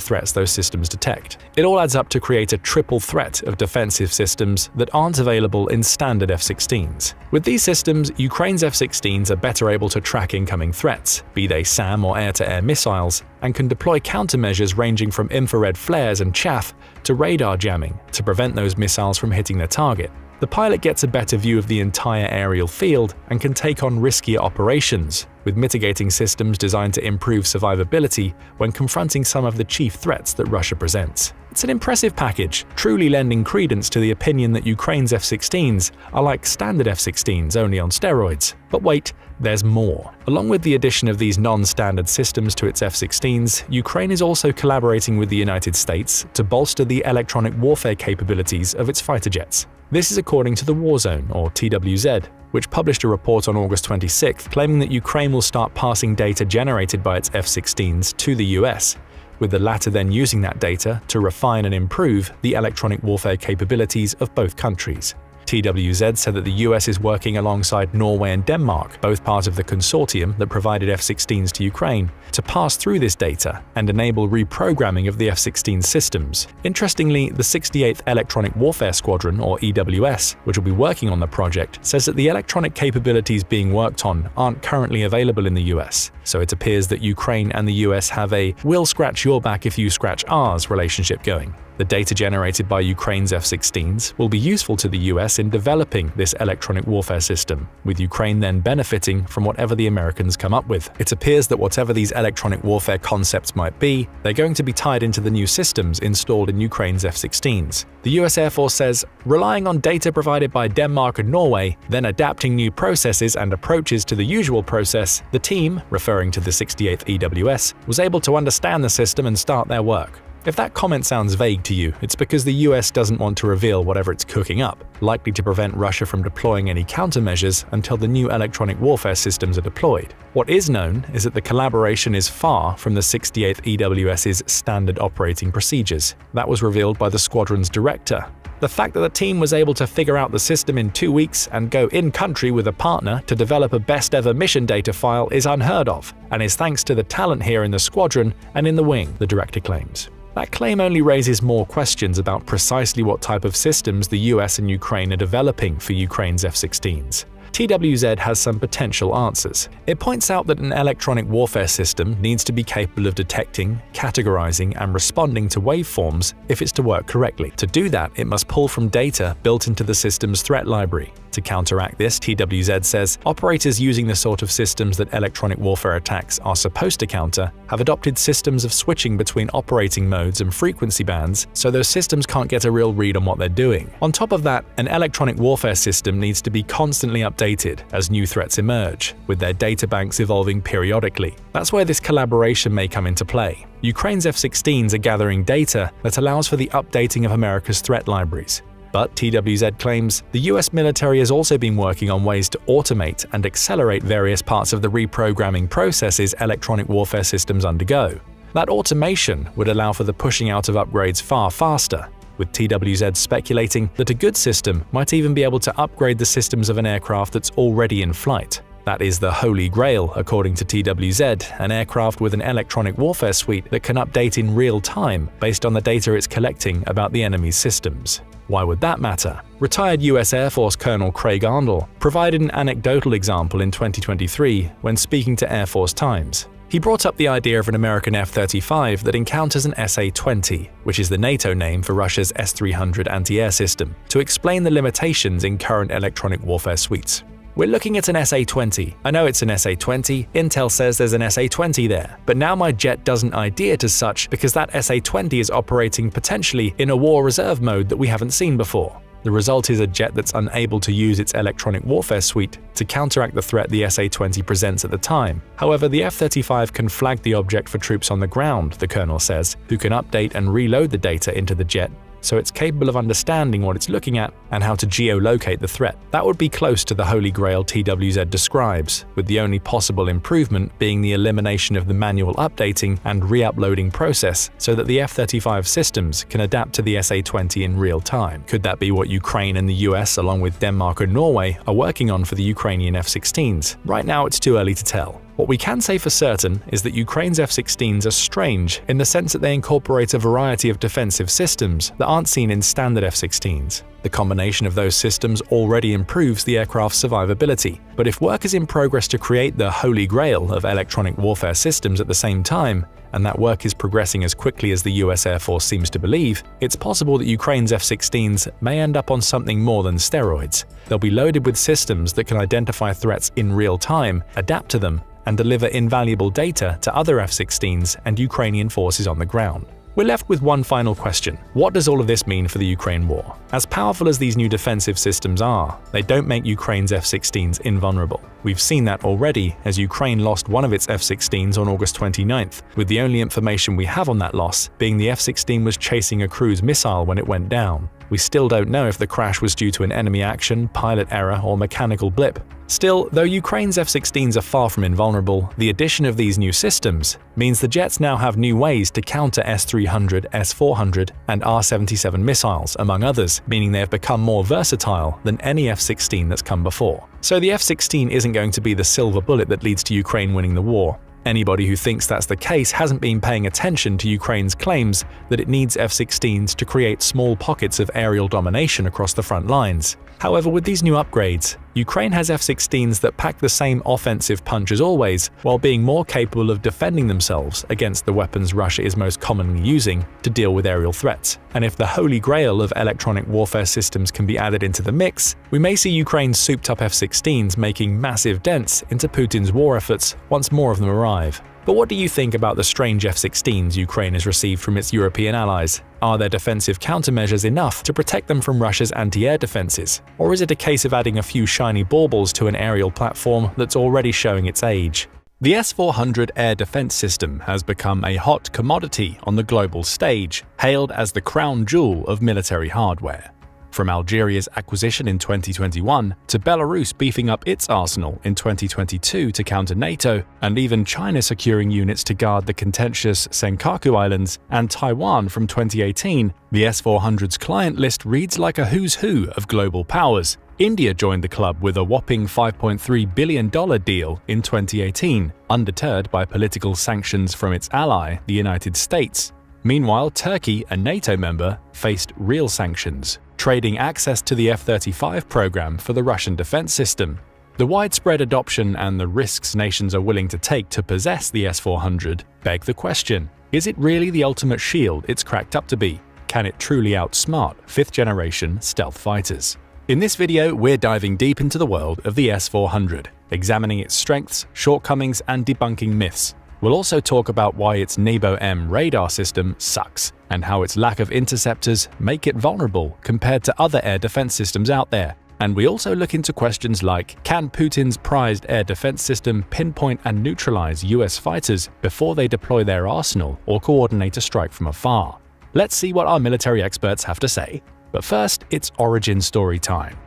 threats those systems detect. It all adds up to create a triple threat of defensive systems that aren't available in standard F-16s. With these systems, Ukraine's F-16s are better able to track incoming threats, be they SAM or air-to-air missiles, and can deploy countermeasures ranging from infrared flares and chaff to radar jamming to prevent those missiles from hitting their target. The pilot gets a better view of the entire aerial field and can take on riskier operations, with mitigating systems designed to improve survivability when confronting some of the chief threats that Russia presents. It's an impressive package, truly lending credence to the opinion that Ukraine's F-16s are like standard F-16s only on steroids. But wait, there's more. Along with the addition of these non-standard systems to its F-16s, Ukraine is also collaborating with the United States to bolster the electronic warfare capabilities of its fighter jets. This is according to the Warzone, or TWZ, which published a report on August 26th claiming that Ukraine will start passing data generated by its F-16s to the US, with the latter then using that data to refine and improve the electronic warfare capabilities of both countries. TWZ said that the US is working alongside Norway and Denmark, both part of the consortium that provided F-16s to Ukraine, to pass through this data and enable reprogramming of the F-16 systems. Interestingly, the 68th Electronic Warfare Squadron, or EWS, which will be working on the project, says that the electronic capabilities being worked on aren't currently available in the US, so it appears that Ukraine and the US have a "we'll scratch your back if you scratch ours" relationship going. The data generated by Ukraine's F-16s will be useful to the US in developing this electronic warfare system, with Ukraine then benefiting from whatever the Americans come up with. It appears that whatever these electronic warfare concepts might be, they're going to be tied into the new systems installed in Ukraine's F-16s. The US Air Force says, relying on data provided by Denmark and Norway, then adapting new processes and approaches to the usual process, the team, referring to the 68th EWS, was able to understand the system and start their work. If that comment sounds vague to you, it's because the US doesn't want to reveal whatever it's cooking up, likely to prevent Russia from deploying any countermeasures until the new electronic warfare systems are deployed. What is known is that the collaboration is far from the 68th EWS's standard operating procedures. That was revealed by the squadron's director. The fact that the team was able to figure out the system in 2 weeks and go in-country with a partner to develop a best-ever mission data file is unheard of, and is thanks to the talent here in the squadron and in the wing, the director claims. That claim only raises more questions about precisely what type of systems the US and Ukraine are developing for Ukraine's F-16s. TWZ has some potential answers. It points out that an electronic warfare system needs to be capable of detecting, categorizing, and responding to waveforms if it's to work correctly. To do that, it must pull from data built into the system's threat library. To counteract this, TWZ says, operators using the sort of systems that electronic warfare attacks are supposed to counter have adopted systems of switching between operating modes and frequency bands, so those systems can't get a real read on what they're doing. On top of that, an electronic warfare system needs to be constantly updated as new threats emerge, with their databanks evolving periodically. That's where this collaboration may come into play. Ukraine's F-16s are gathering data that allows for the updating of America's threat libraries. But TWZ claims the US military has also been working on ways to automate and accelerate various parts of the reprogramming processes electronic warfare systems undergo. That automation would allow for the pushing out of upgrades far faster. with TWZ speculating that a good system might even be able to upgrade the systems of an aircraft that's already in flight. That is the Holy Grail, according to TWZ, an aircraft with an electronic warfare suite that can update in real time based on the data it's collecting about the enemy's systems. Why would that matter? Retired US Air Force Colonel Craig Arndl provided an anecdotal example in 2023 when speaking to Air Force Times. He brought up the idea of an American F-35 that encounters an SA-20, which is the NATO name for Russia's S-300 anti-air system, to explain the limitations in current electronic warfare suites. We're looking at an SA-20. I know it's an SA-20, Intel says there's an SA-20 there, but now my jet doesn't ID it as such because that SA-20 is operating potentially in a war reserve mode that we haven't seen before. The result is a jet that's unable to use its electronic warfare suite to counteract the threat the SA-20 presents at the time. However, the F-35 can flag the object for troops on the ground, the colonel says, who can update and reload the data into the jet, so it's capable of understanding what it's looking at and how to geolocate the threat. That would be close to the Holy Grail TWZ describes, with the only possible improvement being the elimination of the manual updating and re-uploading process so that the F-35 systems can adapt to the SA-20 in real time. Could that be what Ukraine and the US, along with Denmark and Norway, are working on for the Ukrainian F-16s? Right now, it's too early to tell. What we can say for certain is that Ukraine's F-16s are strange in the sense that they incorporate a variety of defensive systems that aren't seen in standard F-16s. The combination of those systems already improves the aircraft's survivability, but if work is in progress to create the Holy Grail of electronic warfare systems at the same time, and that work is progressing as quickly as the US Air Force seems to believe, it's possible that Ukraine's F-16s may end up on something more than steroids. They'll be loaded with systems that can identify threats in real time, adapt to them, and deliver invaluable data to other F-16s and Ukrainian forces on the ground. We're left with one final question. What does all of this mean for the Ukraine war? As powerful as these new defensive systems are, they don't make Ukraine's F-16s invulnerable. We've seen that already, as Ukraine lost one of its F-16s on August 29th, with the only information we have on that loss being the F-16 was chasing a cruise missile when it went down. We still don't know if the crash was due to an enemy action, pilot error, or mechanical blip. Still, though Ukraine's F-16s are far from invulnerable, the addition of these new systems means the jets now have new ways to counter S-300, S-400, and R-77 missiles, among others, meaning they have become more versatile than any F-16 that's come before. So the F-16 isn't going to be the silver bullet that leads to Ukraine winning the war. Anybody who thinks that's the case hasn't been paying attention to Ukraine's claims that it needs F-16s to create small pockets of aerial domination across the front lines. However, with these new upgrades, Ukraine has F-16s that pack the same offensive punch as always, while being more capable of defending themselves against the weapons Russia is most commonly using to deal with aerial threats. And if the Holy Grail of electronic warfare systems can be added into the mix, we may see Ukraine's souped-up F-16s making massive dents into Putin's war efforts once more of them arrive. But what do you think about the strange F-16s Ukraine has received from its European allies? Are their defensive countermeasures enough to protect them from Russia's anti-air defenses? Or is it a case of adding a few shiny baubles to an aerial platform that's already showing its age? The S-400 air defense system has become a hot commodity on the global stage, hailed as the crown jewel of military hardware. From Algeria's acquisition in 2021 to Belarus beefing up its arsenal in 2022 to counter NATO, and even China securing units to guard the contentious Senkaku Islands and Taiwan from 2018, the S-400's client list reads like a who's who of global powers. India joined the club with a whopping $5.3 billion deal in 2018, undeterred by political sanctions from its ally, the United States. Meanwhile, Turkey, a NATO member, faced real sanctions, trading access to the F-35 program for the Russian defense system. The widespread adoption and the risks nations are willing to take to possess the S-400 beg the question, is it really the ultimate shield it's cracked up to be? Can it truly outsmart fifth-generation stealth fighters? In this video, we're diving deep into the world of the S-400, examining its strengths, shortcomings, and debunking myths. We'll also talk about why its Nebo-M radar system sucks, and how its lack of interceptors make it vulnerable compared to other air defense systems out there. And we also look into questions like, can Putin's prized air defense system pinpoint and neutralize US fighters before they deploy their arsenal or coordinate a strike from afar? Let's see what our military experts have to say. But first, it's origin story time.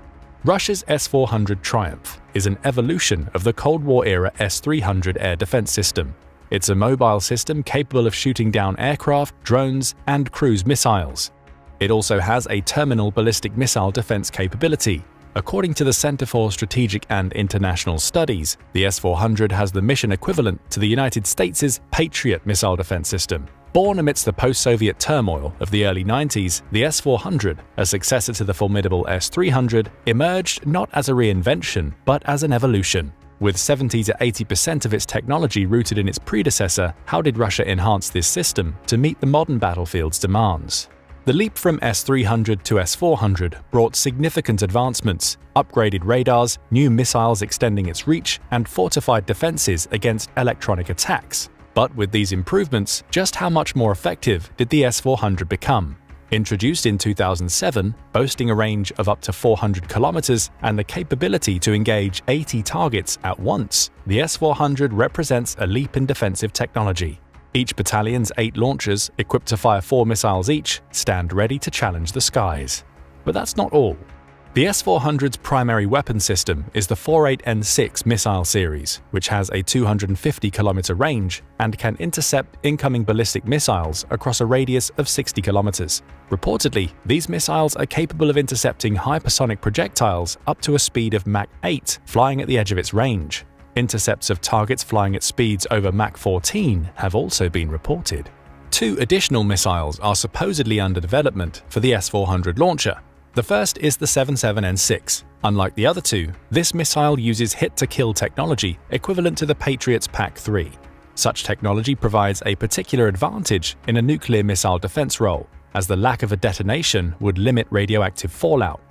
Russia's S-400 Triumph is an evolution of the Cold War-era S-300 air defense system. It's a mobile system capable of shooting down aircraft, drones, and cruise missiles. It also has a terminal ballistic missile defense capability. According to the Center for Strategic and International Studies, the S-400 has the mission equivalent to the United States' Patriot missile defense system. Born amidst the post-Soviet turmoil of the early 90s, the S-400, a successor to the formidable S-300, emerged not as a reinvention, but as an evolution. With 70 to 80% of its technology rooted in its predecessor, how did Russia enhance this system to meet the modern battlefield's demands? The leap from S-300 to S-400 brought significant advancements, upgraded radars, new missiles extending its reach, and fortified defenses against electronic attacks. But with these improvements, just how much more effective did the S-400 become? Introduced in 2007, boasting a range of up to 400 kilometers and the capability to engage 80 targets at once, the S-400 represents a leap in defensive technology. Each battalion's 8 launchers, equipped to fire 4 missiles each, stand ready to challenge the skies. But that's not all. The S-400's primary weapon system is the 48N6 missile series, which has a 250-kilometer range and can intercept incoming ballistic missiles across a radius of 60 kilometers. Reportedly, these missiles are capable of intercepting hypersonic projectiles up to a speed of Mach 8, flying at the edge of its range. Intercepts of targets flying at speeds over Mach 14 have also been reported. 2 additional missiles are supposedly under development for the S-400 launcher. The first is the 77N6. Unlike the other 2, this missile uses hit-to-kill technology equivalent to the Patriot's PAC-3. Such technology provides a particular advantage in a nuclear missile defense role, as the lack of a detonation would limit radioactive fallout.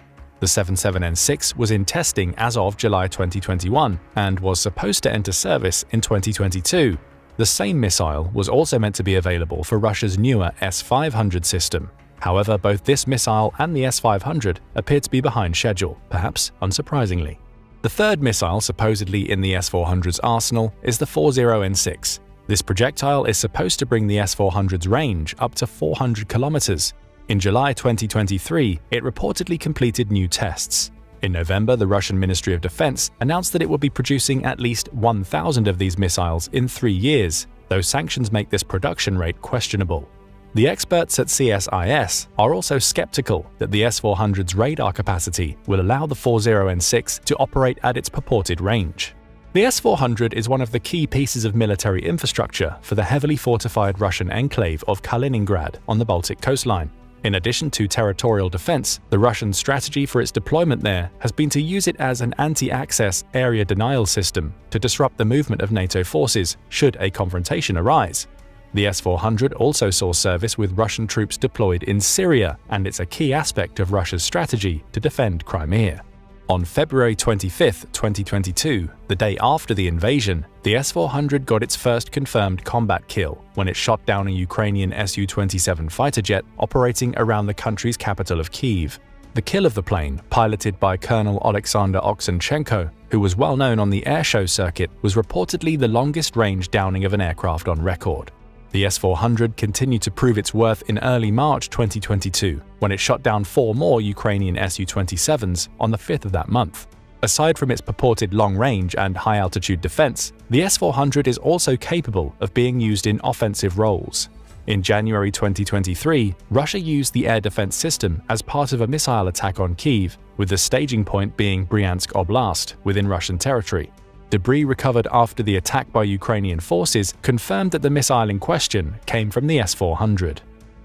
The 77N6 was in testing as of July 2021 and was supposed to enter service in 2022. The same missile was also meant to be available for Russia's newer S-500 system. However, both this missile and the S-500 appear to be behind schedule, perhaps unsurprisingly. The third missile supposedly in the S-400's arsenal is the 40N6. This projectile is supposed to bring the S-400's range up to 400 kilometers. In July 2023, it reportedly completed new tests. In November, the Russian Ministry of Defense announced that it would be producing at least 1,000 of these missiles in 3 years, though sanctions make this production rate questionable. The experts at CSIS are also skeptical that the S-400's radar capacity will allow the 40N6 to operate at its purported range. The S-400 is one of the key pieces of military infrastructure for the heavily fortified Russian enclave of Kaliningrad on the Baltic coastline. In addition to territorial defense, the Russian strategy for its deployment there has been to use it as an anti-access area denial system to disrupt the movement of NATO forces should a confrontation arise. The S-400 also saw service with Russian troops deployed in Syria, and it's a key aspect of Russia's strategy to defend Crimea. On February 25, 2022, the day after the invasion, the S-400 got its first confirmed combat kill when it shot down a Ukrainian Su-27 fighter jet operating around the country's capital of Kyiv. The kill of the plane, piloted by Colonel Alexander Oksenchenko, who was well known on the airshow circuit, was reportedly the longest-range downing of an aircraft on record. The S-400 continued to prove its worth in early March 2022, when it shot down 4 more Ukrainian Su-27s on the 5th of that month. Aside from its purported long-range and high-altitude defense, the S-400 is also capable of being used in offensive roles. In January 2023, Russia used the air defense system as part of a missile attack on Kyiv, with the staging point being Bryansk Oblast within Russian territory. Debris recovered after the attack by Ukrainian forces confirmed that the missile in question came from the S-400.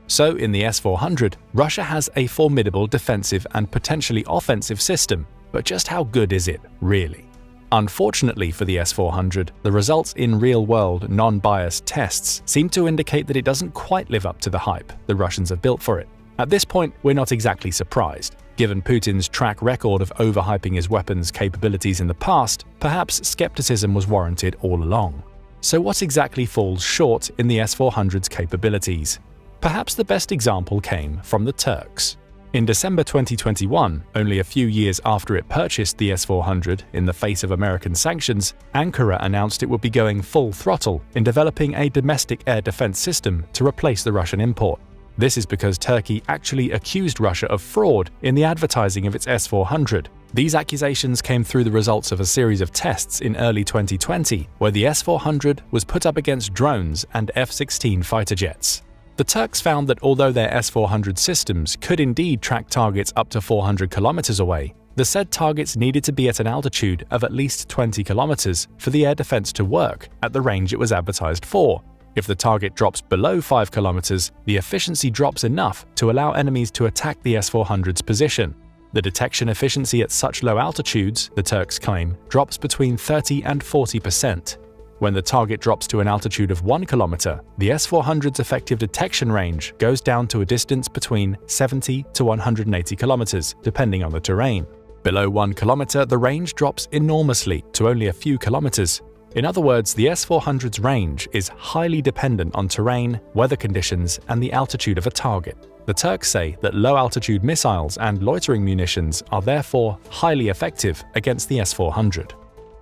So in the S-400, Russia has a formidable defensive and potentially offensive system, but just how good is it, really? Unfortunately for the S-400, the results in real-world, non-biased tests seem to indicate that it doesn't quite live up to the hype the Russians have built for it. At this point, we're not exactly surprised. Given Putin's track record of overhyping his weapons' capabilities in the past, perhaps skepticism was warranted all along. So what exactly falls short in the S-400's capabilities? Perhaps the best example came from the Turks. In December 2021, only a few years after it purchased the S-400 in the face of American sanctions, Ankara announced it would be going full throttle in developing a domestic air defense system to replace the Russian import. This is because Turkey actually accused Russia of fraud in the advertising of its S-400. These accusations came through the results of a series of tests in early 2020, where the S-400 was put up against drones and F-16 fighter jets. The Turks found that although their S-400 systems could indeed track targets up to 400 kilometers away, the said targets needed to be at an altitude of at least 20 kilometers for the air defense to work at the range it was advertised for. If the target drops below 5 kilometers, the efficiency drops enough to allow enemies to attack the S-400's position. The detection efficiency at such low altitudes, the Turks claim, drops between 30 and 40%. When the target drops to an altitude of 1 kilometer, the S-400's effective detection range goes down to a distance between 70 to 180 kilometers, depending on the terrain. Below 1 kilometer, the range drops enormously to only a few kilometers. In other words, the S-400's range is highly dependent on terrain, weather conditions, and the altitude of a target. The Turks say that low-altitude missiles and loitering munitions are therefore highly effective against the S-400.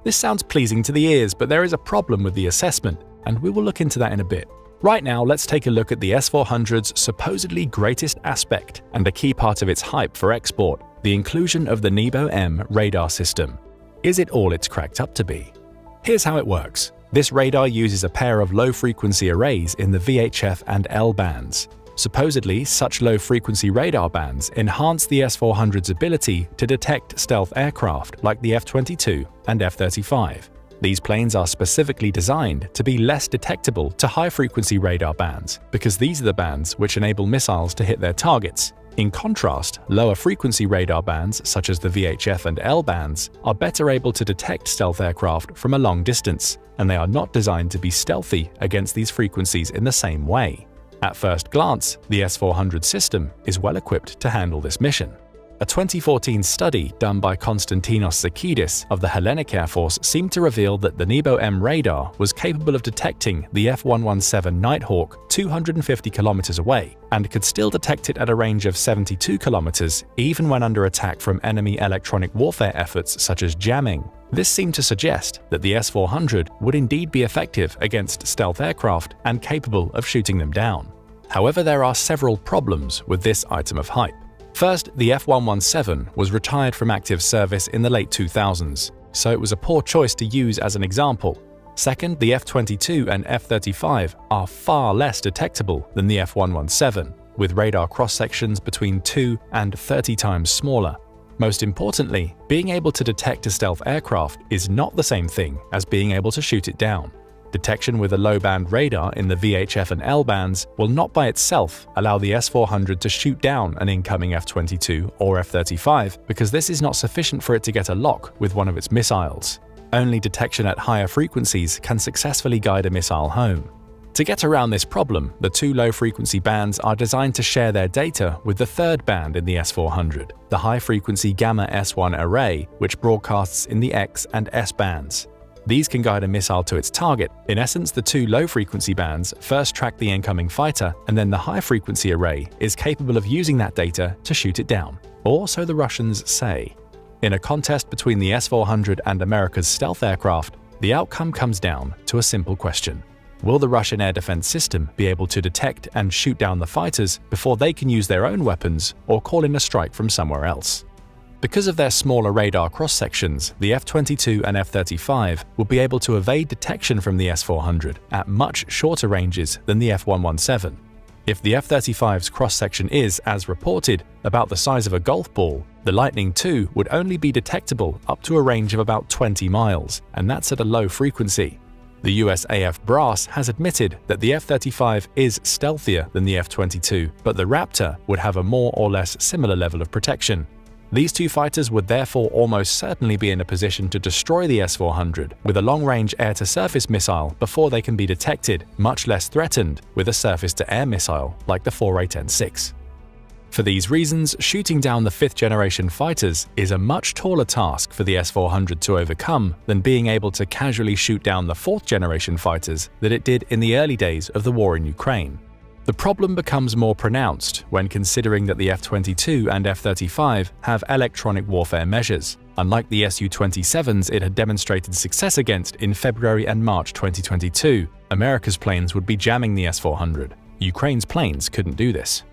This sounds pleasing to the ears, but there is a problem with the assessment, and we will look into that in a bit. Right now, let's take a look at the S-400's supposedly greatest aspect and a key part of its hype for export, the inclusion of the Nebo-M radar system. Is it all it's cracked up to be? Here's how it works. This radar uses a pair of low-frequency arrays in the VHF and L bands. Supposedly, such low-frequency radar bands enhance the S-400's ability to detect stealth aircraft like the F-22 and F-35. These planes are specifically designed to be less detectable to high-frequency radar bands because these are the bands which enable missiles to hit their targets. In contrast, lower-frequency radar bands such as the VHF and L bands are better able to detect stealth aircraft from a long distance, and they are not designed to be stealthy against these frequencies in the same way. At first glance, the S-400 system is well equipped to handle this mission. A 2014 study done by Konstantinos Zakidis of the Hellenic Air Force seemed to reveal that the Nebo-M radar was capable of detecting the F-117 Nighthawk 250 kilometers away and could still detect it at a range of 72 kilometers even when under attack from enemy electronic warfare efforts such as jamming. This seemed to suggest that the S-400 would indeed be effective against stealth aircraft and capable of shooting them down. However, there are several problems with this item of hype. First, the F-117 was retired from active service in the late 2000s, so it was a poor choice to use as an example. Second, the F-22 and F-35 are far less detectable than the F-117, with radar cross-sections between 2 and 30 times smaller. Most importantly, being able to detect a stealth aircraft is not the same thing as being able to shoot it down. Detection with a low-band radar in the VHF and L bands will not by itself allow the S-400 to shoot down an incoming F-22 or F-35 because this is not sufficient for it to get a lock with one of its missiles. Only detection at higher frequencies can successfully guide a missile home. To get around this problem, the two low-frequency bands are designed to share their data with the third band in the S-400, the high-frequency Gamma S1 array, which broadcasts in the X and S bands. These can guide a missile to its target. In essence, the two low-frequency bands first track the incoming fighter, and then the high-frequency array is capable of using that data to shoot it down, or so the Russians say. In a contest between the S-400 and America's stealth aircraft, the outcome comes down to a simple question. Will the Russian air defense system be able to detect and shoot down the fighters before they can use their own weapons or call in a strike from somewhere else? Because of their smaller radar cross-sections, the F-22 and F-35 will be able to evade detection from the S-400 at much shorter ranges than the F-117. If the F-35's cross-section is, as reported, about the size of a golf ball, the Lightning II would only be detectable up to a range of about 20 miles, and that's at a low frequency. The USAF brass has admitted that the F-35 is stealthier than the F-22, but the Raptor would have a more or less similar level of protection. These two fighters would therefore almost certainly be in a position to destroy the S-400 with a long-range air-to-surface missile before they can be detected, much less threatened with a surface-to-air missile like the 48N6. For these reasons, shooting down the fifth-generation fighters is a much taller task for the S-400 to overcome than being able to casually shoot down the fourth-generation fighters that it did in the early days of the war in Ukraine. The problem becomes more pronounced when considering that the F-22 and F-35 have electronic warfare measures. Unlike the Su-27s it had demonstrated success against in February and March 2022, America's planes would be jamming the S-400. Ukraine's planes couldn't do this.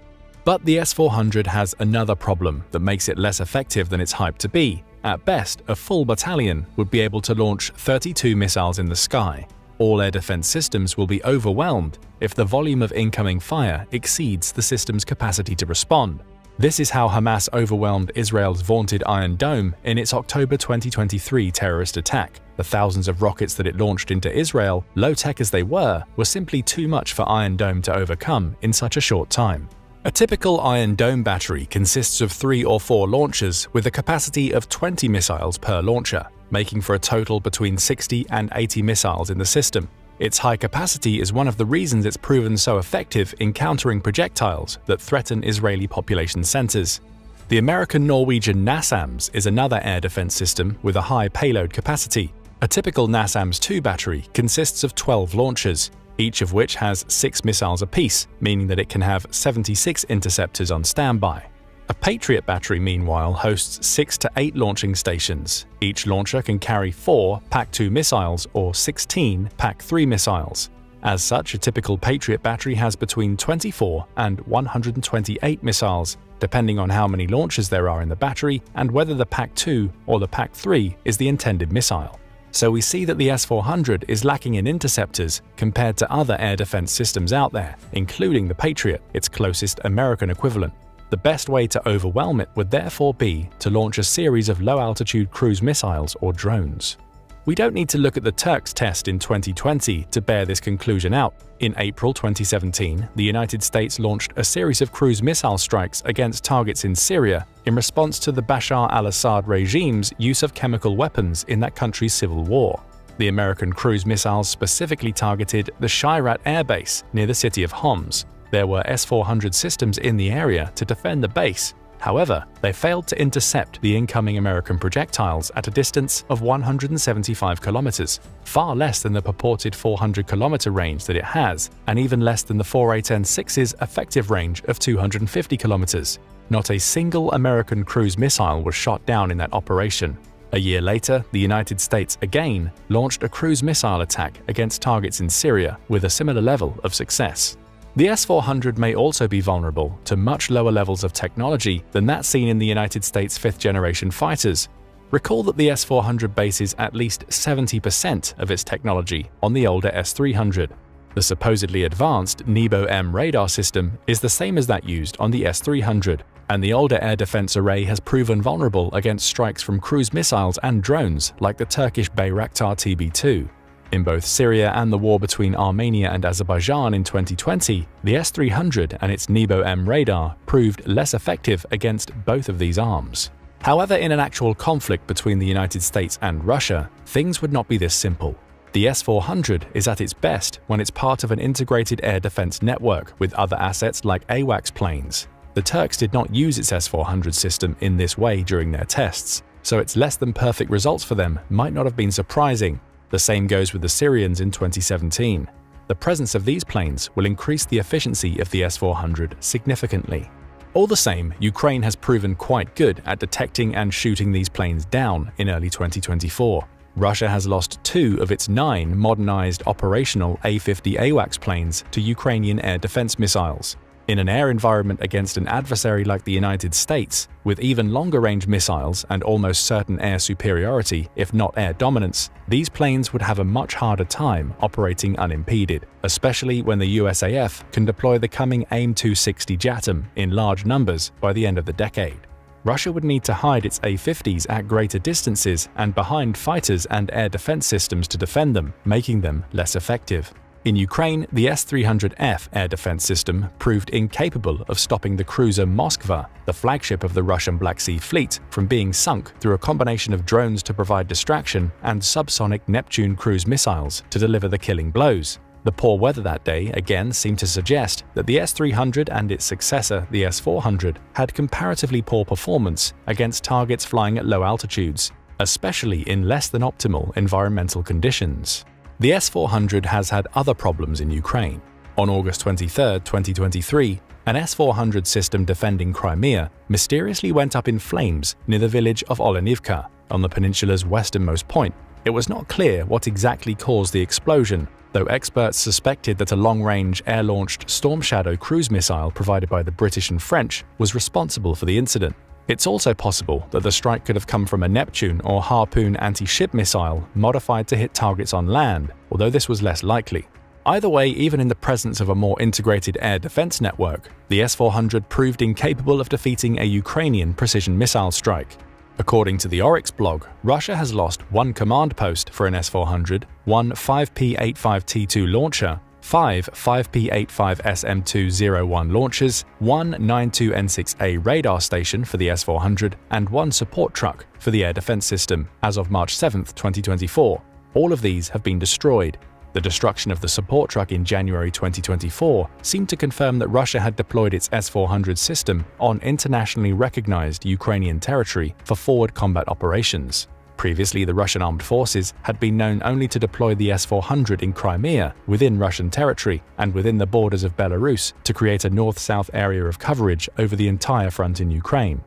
But the S-400 has another problem that makes it less effective than it's hyped to be. At best, a full battalion would be able to launch 32 missiles in the sky. All air defense systems will be overwhelmed if the volume of incoming fire exceeds the system's capacity to respond. This is how Hamas overwhelmed Israel's vaunted Iron Dome in its October 2023 terrorist attack. The thousands of rockets that it launched into Israel, low-tech as they were simply too much for Iron Dome to overcome in such a short time. A typical Iron Dome battery consists of 3 or 4 launchers with a capacity of 20 missiles per launcher, making for a total between 60 and 80 missiles in the system. Its high capacity is one of the reasons it's proven so effective in countering projectiles that threaten Israeli population centers. The American-Norwegian NASAMS is another air defense system with a high payload capacity. A typical NASAMS-2 battery consists of 12 launchers, each of which has 6 missiles apiece, meaning that it can have 76 interceptors on standby. A Patriot battery, meanwhile, hosts 6 to 8 launching stations. Each launcher can carry 4 PAC-2 missiles or 16 PAC-3 missiles. As such, a typical Patriot battery has between 24 and 128 missiles, depending on how many launchers there are in the battery and whether the PAC-2 or the PAC-3 is the intended missile. So we see that the S-400 is lacking in interceptors compared to other air defense systems out there, including the Patriot, its closest American equivalent. The best way to overwhelm it would therefore be to launch a series of low-altitude cruise missiles or drones. We don't need to look at the Turks test in 2020 to bear this conclusion out. In April 2017, the United States launched a series of cruise missile strikes against targets in Syria in response to the Bashar al-Assad regime's use of chemical weapons in that country's civil war. The American cruise missiles specifically targeted the Shirat Air Base near the city of Homs. There were S-400 systems in the area to defend the base. However, they failed to intercept the incoming American projectiles at a distance of 175 kilometers, far less than the purported 400-kilometer range that it has, and even less than the 4A-10-6's effective range of 250 kilometers. Not a single American cruise missile was shot down in that operation. A year later, the United States again launched a cruise missile attack against targets in Syria with a similar level of success. The S-400 may also be vulnerable to much lower levels of technology than that seen in the United States' 5th-generation fighters. Recall that the S-400 bases at least 70% of its technology on the older S-300. The supposedly advanced NEBO-M radar system is the same as that used on the S-300, and the older air defense array has proven vulnerable against strikes from cruise missiles and drones like the Turkish Bayraktar TB2. In both Syria and the war between Armenia and Azerbaijan in 2020, the S-300 and its NEBO-M radar proved less effective against both of these arms. However, in an actual conflict between the United States and Russia, things would not be this simple. The S-400 is at its best when it's part of an integrated air defense network with other assets like AWACS planes. The Turks did not use its S-400 system in this way during their tests, so its less than perfect results for them might not have been surprising. The same goes with the Syrians in 2017. The presence of these planes will increase the efficiency of the S-400 significantly. All the same, Ukraine has proven quite good at detecting and shooting these planes down in early 2024. Russia has lost 2 of its 9 modernized operational A-50 AWACS planes to Ukrainian air defense missiles. In an air environment against an adversary like the United States, with even longer-range missiles and almost certain air superiority, if not air dominance, these planes would have a much harder time operating unimpeded, especially when the USAF can deploy the coming AIM-260 JATM in large numbers by the end of the decade. Russia would need to hide its A-50s at greater distances and behind fighters and air defense systems to defend them, making them less effective. In Ukraine, the S-300F air defense system proved incapable of stopping the cruiser Moskva, the flagship of the Russian Black Sea Fleet, from being sunk through a combination of drones to provide distraction and subsonic Neptune cruise missiles to deliver the killing blows. The poor weather that day again seemed to suggest that the S-300 and its successor, the S-400, had comparatively poor performance against targets flying at low altitudes, especially in less than optimal environmental conditions. The S-400 has had other problems in Ukraine. On August 23, 2023, an S-400 system defending Crimea mysteriously went up in flames near the village of Olenivka, on the peninsula's westernmost point. It was not clear what exactly caused the explosion, though experts suspected that a long-range air-launched Storm Shadow cruise missile provided by the British and French was responsible for the incident. It's also possible that the strike could have come from a Neptune or Harpoon anti-ship missile modified to hit targets on land, although this was less likely. Either way, even in the presence of a more integrated air defense network, the S-400 proved incapable of defeating a Ukrainian precision missile strike. According to the Oryx blog, Russia has lost one command post for an S-400, one 5P-85T2 launcher, 5 5P-85SM201 launchers, one 92N6A radar station for the S-400, and one support truck for the air defense system as of March 7, 2024. All of these have been destroyed. The destruction of the support truck in January 2024 seemed to confirm that Russia had deployed its S-400 system on internationally recognized Ukrainian territory for forward combat operations. Previously, the Russian armed forces had been known only to deploy the S-400 in Crimea within Russian territory and within the borders of Belarus to create a north-south area of coverage over the entire front in Ukraine.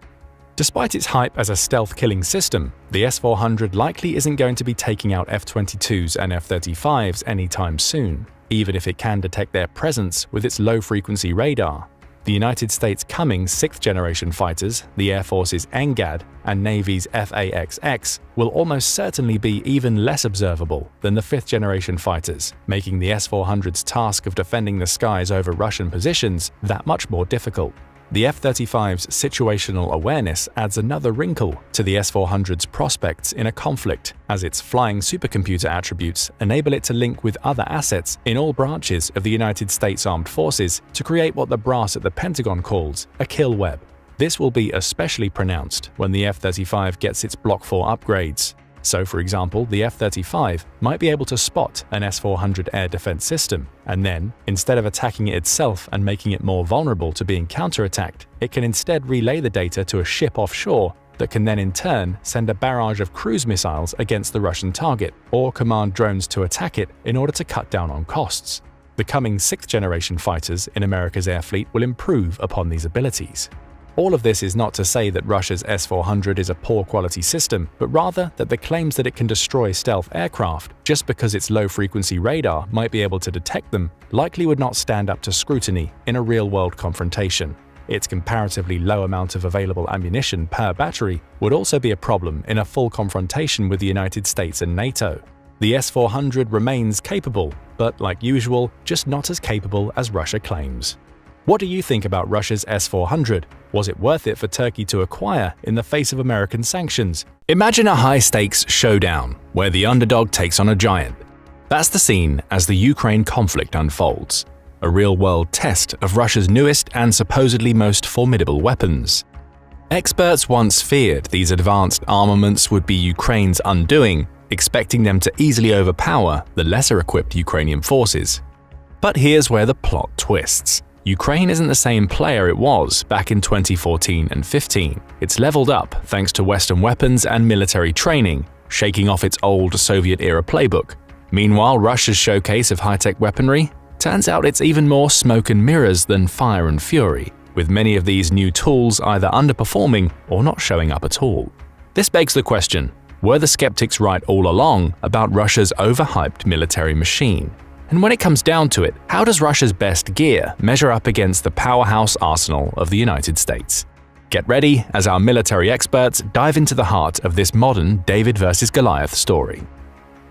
Despite its hype as a stealth-killing system, the S-400 likely isn't going to be taking out F-22s and F-35s anytime soon, even if it can detect their presence with its low-frequency radar. The United States' coming 6th-generation fighters, the Air Force's NGAD and Navy's F/A-XX, will almost certainly be even less observable than the 5th-generation fighters, making the S-400's task of defending the skies over Russian positions that much more difficult. The F-35's situational awareness adds another wrinkle to the S-400's prospects in a conflict, as its flying supercomputer attributes enable it to link with other assets in all branches of the United States Armed Forces to create what the brass at the Pentagon calls a kill web. This will be especially pronounced when the F-35 gets its Block 4 upgrades. So, for example, the F-35 might be able to spot an S-400 air defense system, and then, instead of attacking it itself and making it more vulnerable to being counterattacked, it can instead relay the data to a ship offshore that can then in turn send a barrage of cruise missiles against the Russian target, or command drones to attack it in order to cut down on costs. The coming 6th-generation fighters in America's air fleet will improve upon these abilities. All of this is not to say that Russia's S-400 is a poor-quality system, but rather that the claims that it can destroy stealth aircraft just because its low-frequency radar might be able to detect them likely would not stand up to scrutiny in a real-world confrontation. Its comparatively low amount of available ammunition per battery would also be a problem in a full confrontation with the United States and NATO. The S-400 remains capable, but like usual, just not as capable as Russia claims. What do you think about Russia's S-400? Was it worth it for Turkey to acquire in the face of American sanctions? Imagine a high-stakes showdown where the underdog takes on a giant. That's the scene as the Ukraine conflict unfolds, a real-world test of Russia's newest and supposedly most formidable weapons. Experts once feared these advanced armaments would be Ukraine's undoing, expecting them to easily overpower the lesser-equipped Ukrainian forces. But here's where the plot twists. Ukraine isn't the same player it was back in 2014 and 15. It's leveled up thanks to Western weapons and military training, shaking off its old Soviet-era playbook. Meanwhile, Russia's showcase of high-tech weaponry turns out it's even more smoke and mirrors than fire and fury, with many of these new tools either underperforming or not showing up at all. This begs the question, were the skeptics right all along about Russia's overhyped military machine? And when it comes down to it, how does Russia's best gear measure up against the powerhouse arsenal of the United States? Get ready as our military experts dive into the heart of this modern David versus Goliath story.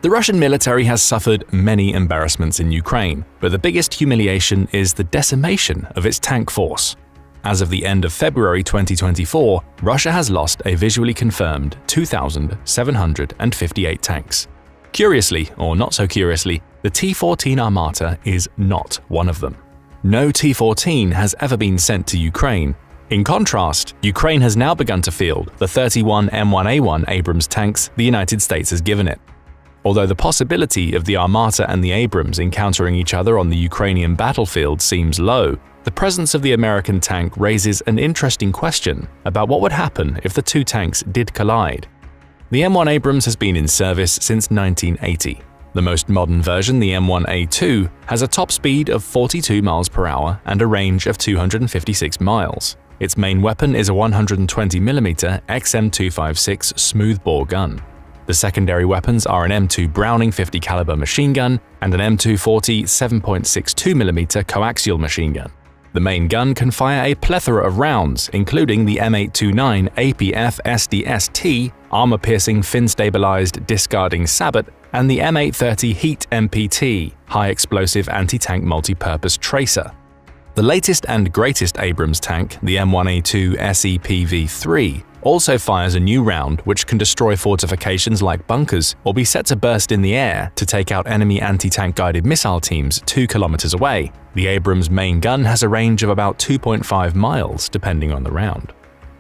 The Russian military has suffered many embarrassments in Ukraine, but the biggest humiliation is the decimation of its tank force. As of the end of February 2024, Russia has lost a visually confirmed 2,758 tanks. Curiously, or not so curiously, the T-14 Armata is not one of them. No T-14 has ever been sent to Ukraine. In contrast, Ukraine has now begun to field the 31 M1A1 Abrams tanks the United States has given it. Although the possibility of the Armata and the Abrams encountering each other on the Ukrainian battlefield seems low, the presence of the American tank raises an interesting question about what would happen if the two tanks did collide. The M1 Abrams has been in service since 1980. The most modern version, the M1A2, has a top speed of 42 miles per hour and a range of 256 miles. Its main weapon is a 120mm XM256 smoothbore gun. The secondary weapons are an M2 Browning 50 caliber machine gun and an M240 7.62mm coaxial machine gun. The main gun can fire a plethora of rounds, including the M829 APF SDST, armor-piercing fin-stabilized discarding sabot, and the M830 Heat MPT, High Explosive Anti-Tank Multi-Purpose Tracer. The latest and greatest Abrams tank, the M1A2 SEPV-3, also fires a new round which can destroy fortifications like bunkers or be set to burst in the air to take out enemy anti-tank guided missile teams 2 kilometers away. The Abrams main gun has a range of about 2.5 miles depending on the round.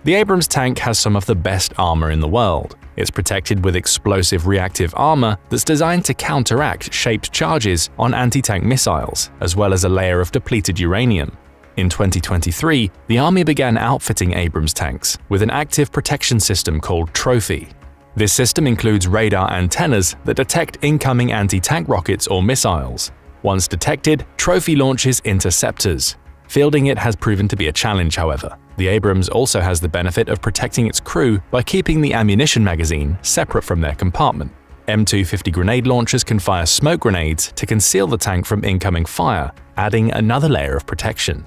The Abrams tank has some of the best armor in the world. It's protected with explosive reactive armor that's designed to counteract shaped charges on anti-tank missiles, as well as a layer of depleted uranium. In 2023, the Army began outfitting Abrams tanks with an active protection system called Trophy. This system includes radar antennas that detect incoming anti-tank rockets or missiles. Once detected, Trophy launches interceptors. Fielding it has proven to be a challenge, however. The Abrams also has the benefit of protecting its crew by keeping the ammunition magazine separate from their compartment. M250 grenade launchers can fire smoke grenades to conceal the tank from incoming fire, adding another layer of protection.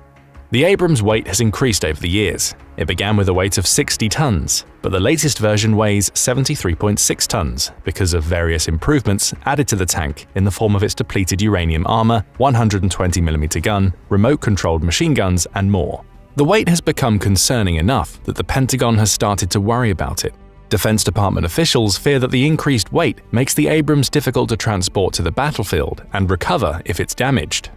The Abrams weight has increased over the years. It began with a weight of 60 tons, but the latest version weighs 73.6 tons because of various improvements added to the tank in the form of its depleted uranium armor, 120mm gun, remote-controlled machine guns, and more. The weight has become concerning enough that the Pentagon has started to worry about it. Defense Department officials fear that the increased weight makes the Abrams difficult to transport to the battlefield and recover if it's damaged.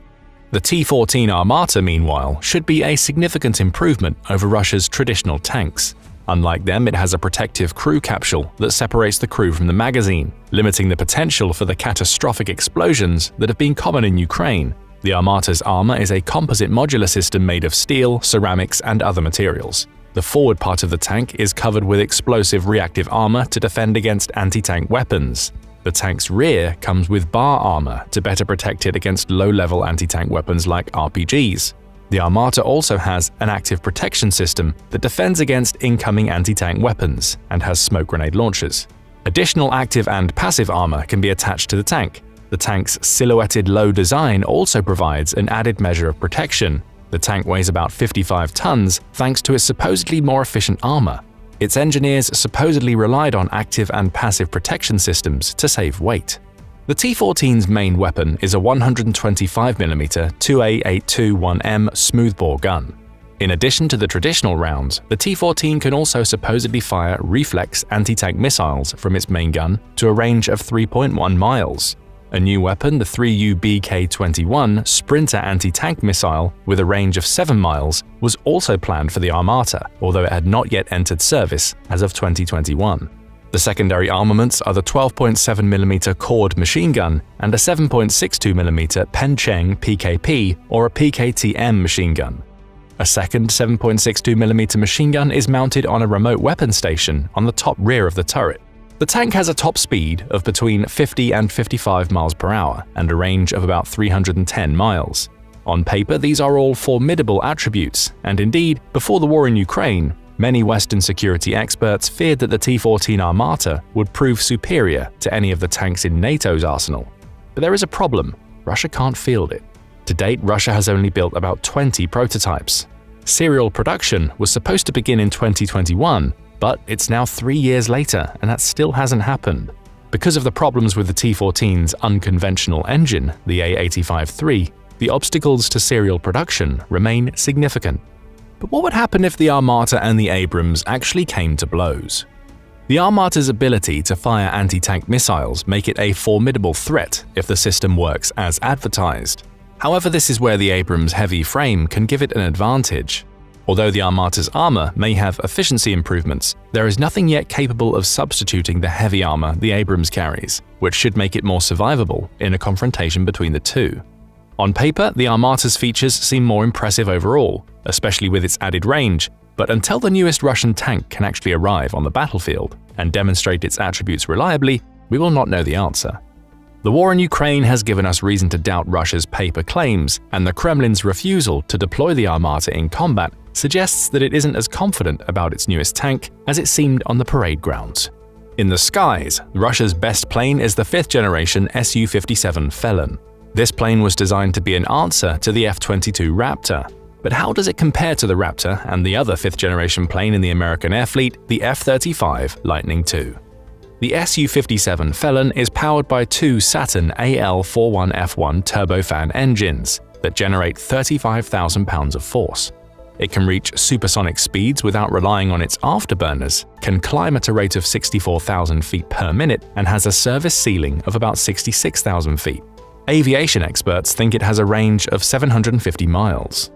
The T-14 Armata, meanwhile, should be a significant improvement over Russia's traditional tanks. Unlike them, it has a protective crew capsule that separates the crew from the magazine, limiting the potential for the catastrophic explosions that have been common in Ukraine. The Armata's armor is a composite modular system made of steel, ceramics, and other materials. The forward part of the tank is covered with explosive reactive armor to defend against anti-tank weapons. The tank's rear comes with bar armor to better protect it against low-level anti-tank weapons like RPGs. The Armata also has an active protection system that defends against incoming anti-tank weapons and has smoke grenade launchers. Additional active and passive armor can be attached to the tank. The tank's silhouetted low design also provides an added measure of protection. The tank weighs about 55 tons thanks to its supposedly more efficient armor. Its engineers supposedly relied on active and passive protection systems to save weight. The T-14's main weapon is a 125mm 2A821M smoothbore gun. In addition to the traditional rounds, the T-14 can also supposedly fire reflex anti-tank missiles from its main gun to a range of 3.1 miles. A new weapon, the 3U-BK-21 Sprinter anti-tank missile with a range of 7 miles, was also planned for the Armata, although it had not yet entered service as of 2021. The secondary armaments are the 12.7mm Cord machine gun and a 7.62mm Pencheng PKP or a PKTM machine gun. A second 7.62mm machine gun is mounted on a remote weapon station on the top rear of the turret. The tank has a top speed of between 50 and 55 miles per hour and a range of about 310 miles. On paper, these are all formidable attributes, and indeed, before the war in Ukraine, many Western security experts feared that the T-14 Armata would prove superior to any of the tanks in NATO's arsenal. But there is a problem: Russia can't field it. To date, Russia has only built about 20 prototypes. Serial production was supposed to begin in 2021, but it's now 3 years later and that still hasn't happened. Because of the problems with the T-14's unconventional engine, the A85-3, the obstacles to serial production remain significant. But what would happen if the Armata and the Abrams actually came to blows? The Armata's ability to fire anti-tank missiles make it a formidable threat if the system works as advertised. However, this is where the Abrams' heavy frame can give it an advantage. Although the Armata's armor may have efficiency improvements, there is nothing yet capable of substituting the heavy armor the Abrams carries, which should make it more survivable in a confrontation between the two. On paper, the Armata's features seem more impressive overall, especially with its added range, but until the newest Russian tank can actually arrive on the battlefield and demonstrate its attributes reliably, we will not know the answer. The war in Ukraine has given us reason to doubt Russia's paper claims, and the Kremlin's refusal to deploy the Armata in combat suggests that it isn't as confident about its newest tank as it seemed on the parade grounds. In the skies, Russia's best plane is the 5th-generation Su-57 Felon. This plane was designed to be an answer to the F-22 Raptor. But how does it compare to the Raptor and the other 5th-generation plane in the American Air Fleet, the F-35 Lightning II? The Su-57 Felon is powered by two Saturn AL-41F1 turbofan engines that generate 35,000 pounds of force. It can reach supersonic speeds without relying on its afterburners, can climb at a rate of 64,000 feet per minute, and has a service ceiling of about 66,000 feet. Aviation experts think it has a range of 750 miles.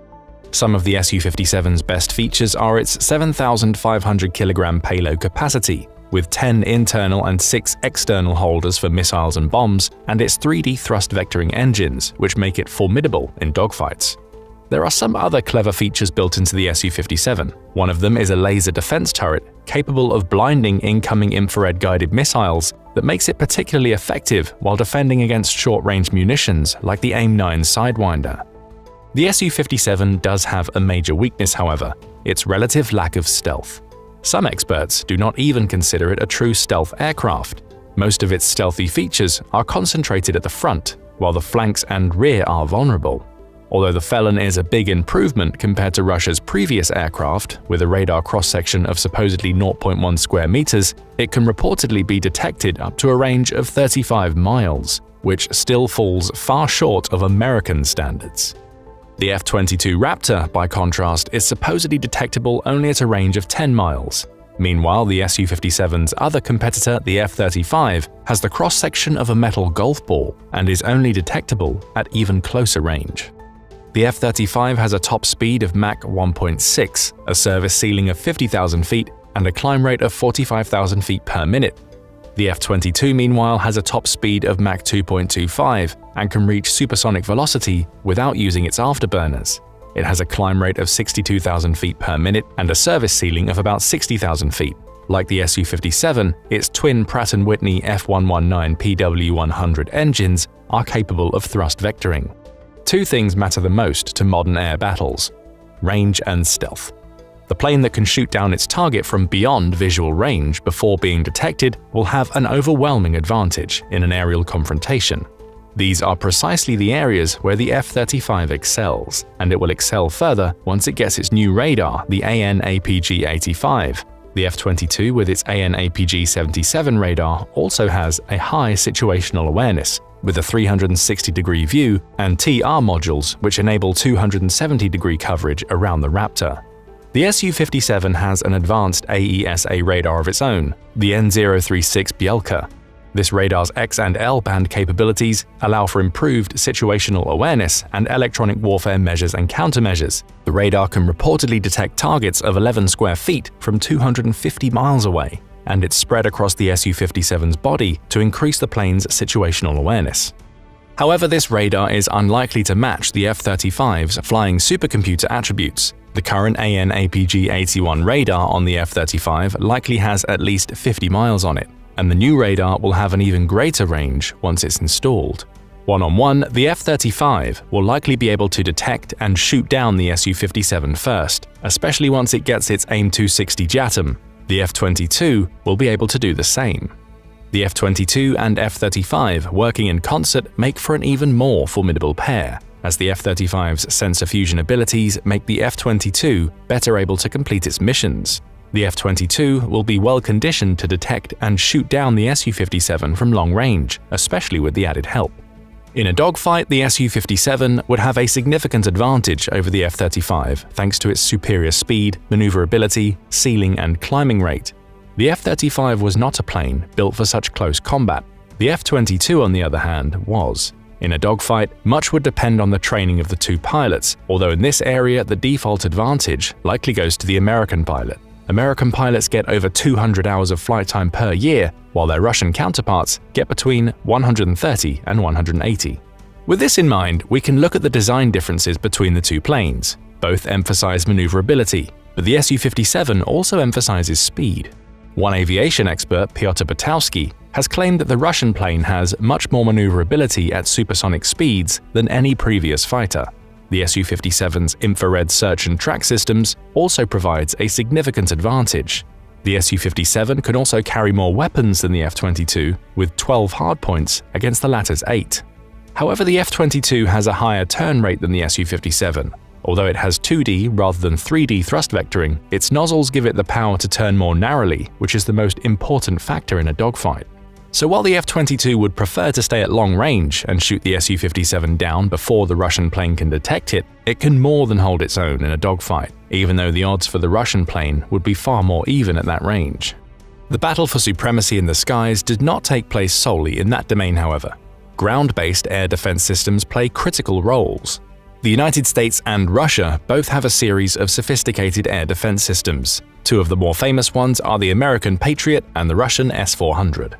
Some of the Su-57's best features are its 7,500 kilogram payload capacity, with 10 internal and 6 external holders for missiles and bombs, and its 3D thrust vectoring engines, which make it formidable in dogfights. There are some other clever features built into the Su-57. One of them is a laser defense turret capable of blinding incoming infrared-guided missiles that makes it particularly effective while defending against short-range munitions like the AIM-9 Sidewinder. The Su-57 does have a major weakness, however, its relative lack of stealth. Some experts do not even consider it a true stealth aircraft. Most of its stealthy features are concentrated at the front, while the flanks and rear are vulnerable. Although the Felon is a big improvement compared to Russia's previous aircraft, with a radar cross-section of supposedly 0.1 square meters, it can reportedly be detected up to a range of 35 miles, which still falls far short of American standards. The F-22 Raptor, by contrast, is supposedly detectable only at a range of 10 miles. Meanwhile, the Su-57's other competitor, the F-35, has the cross-section of a metal golf ball and is only detectable at even closer range. The F-35 has a top speed of Mach 1.6, a service ceiling of 50,000 feet, and a climb rate of 45,000 feet per minute. The F-22, meanwhile, has a top speed of Mach 2.25 and can reach supersonic velocity without using its afterburners. It has a climb rate of 62,000 feet per minute and a service ceiling of about 60,000 feet. Like the Su-57, its twin Pratt & Whitney F119 PW100 engines are capable of thrust vectoring. Two things matter the most to modern air battles: range and stealth. The plane that can shoot down its target from beyond visual range before being detected will have an overwhelming advantage in an aerial confrontation. These are precisely the areas where the F-35 excels, and it will excel further once it gets its new radar, the AN/APG-85. The F-22, with its AN/APG-77 radar, also has a high situational awareness, with a 360-degree view and TR modules which enable 270-degree coverage around the Raptor. The Su-57 has an advanced AESA radar of its own, the N036 Bielka. This radar's X and L band capabilities allow for improved situational awareness and electronic warfare measures and countermeasures. The radar can reportedly detect targets of 11 square feet from 250 miles away, and it's spread across the Su-57's body to increase the plane's situational awareness. However, this radar is unlikely to match the F-35's flying supercomputer attributes. The current AN/APG-81 radar on the F-35 likely has at least 50 miles on it, and the new radar will have an even greater range once it's installed. One-on-one, the F-35 will likely be able to detect and shoot down the Su-57 first, especially once it gets its AIM-260 JATM. The F-22 will be able to do the same. The F-22 and F-35 working in concert make for an even more formidable pair, as the F-35's sensor fusion abilities make the F-22 better able to complete its missions. The F-22 will be well conditioned to detect and shoot down the Su-57 from long range, especially with the added help. In a dogfight, the Su-57 would have a significant advantage over the F-35 thanks to its superior speed, maneuverability, ceiling, and climbing rate. The F-35 was not a plane built for such close combat. The F-22, on the other hand, was. In a dogfight, much would depend on the training of the two pilots, although in this area the default advantage likely goes to the American pilot. American pilots get over 200 hours of flight time per year, while their Russian counterparts get between 130 and 180. With this in mind, we can look at the design differences between the two planes. Both emphasize maneuverability, but the Su-57 also emphasizes speed. One aviation expert, Piotr Batowski, has claimed that the Russian plane has much more maneuverability at supersonic speeds than any previous fighter. The Su-57's infrared search and track systems also provides a significant advantage. The Su-57 can also carry more weapons than the F-22, with 12 hardpoints against the latter's 8. However, the F-22 has a higher turn rate than the Su-57. Although it has 2D rather than 3D thrust vectoring, its nozzles give it the power to turn more narrowly, which is the most important factor in a dogfight. So while the F-22 would prefer to stay at long range and shoot the Su-57 down before the Russian plane can detect it, it can more than hold its own in a dogfight, even though the odds for the Russian plane would be far more even at that range. The battle for supremacy in the skies did not take place solely in that domain, however. Ground-based air defense systems play critical roles. The United States and Russia both have a series of sophisticated air defense systems. Two of the more famous ones are the American Patriot and the Russian S-400.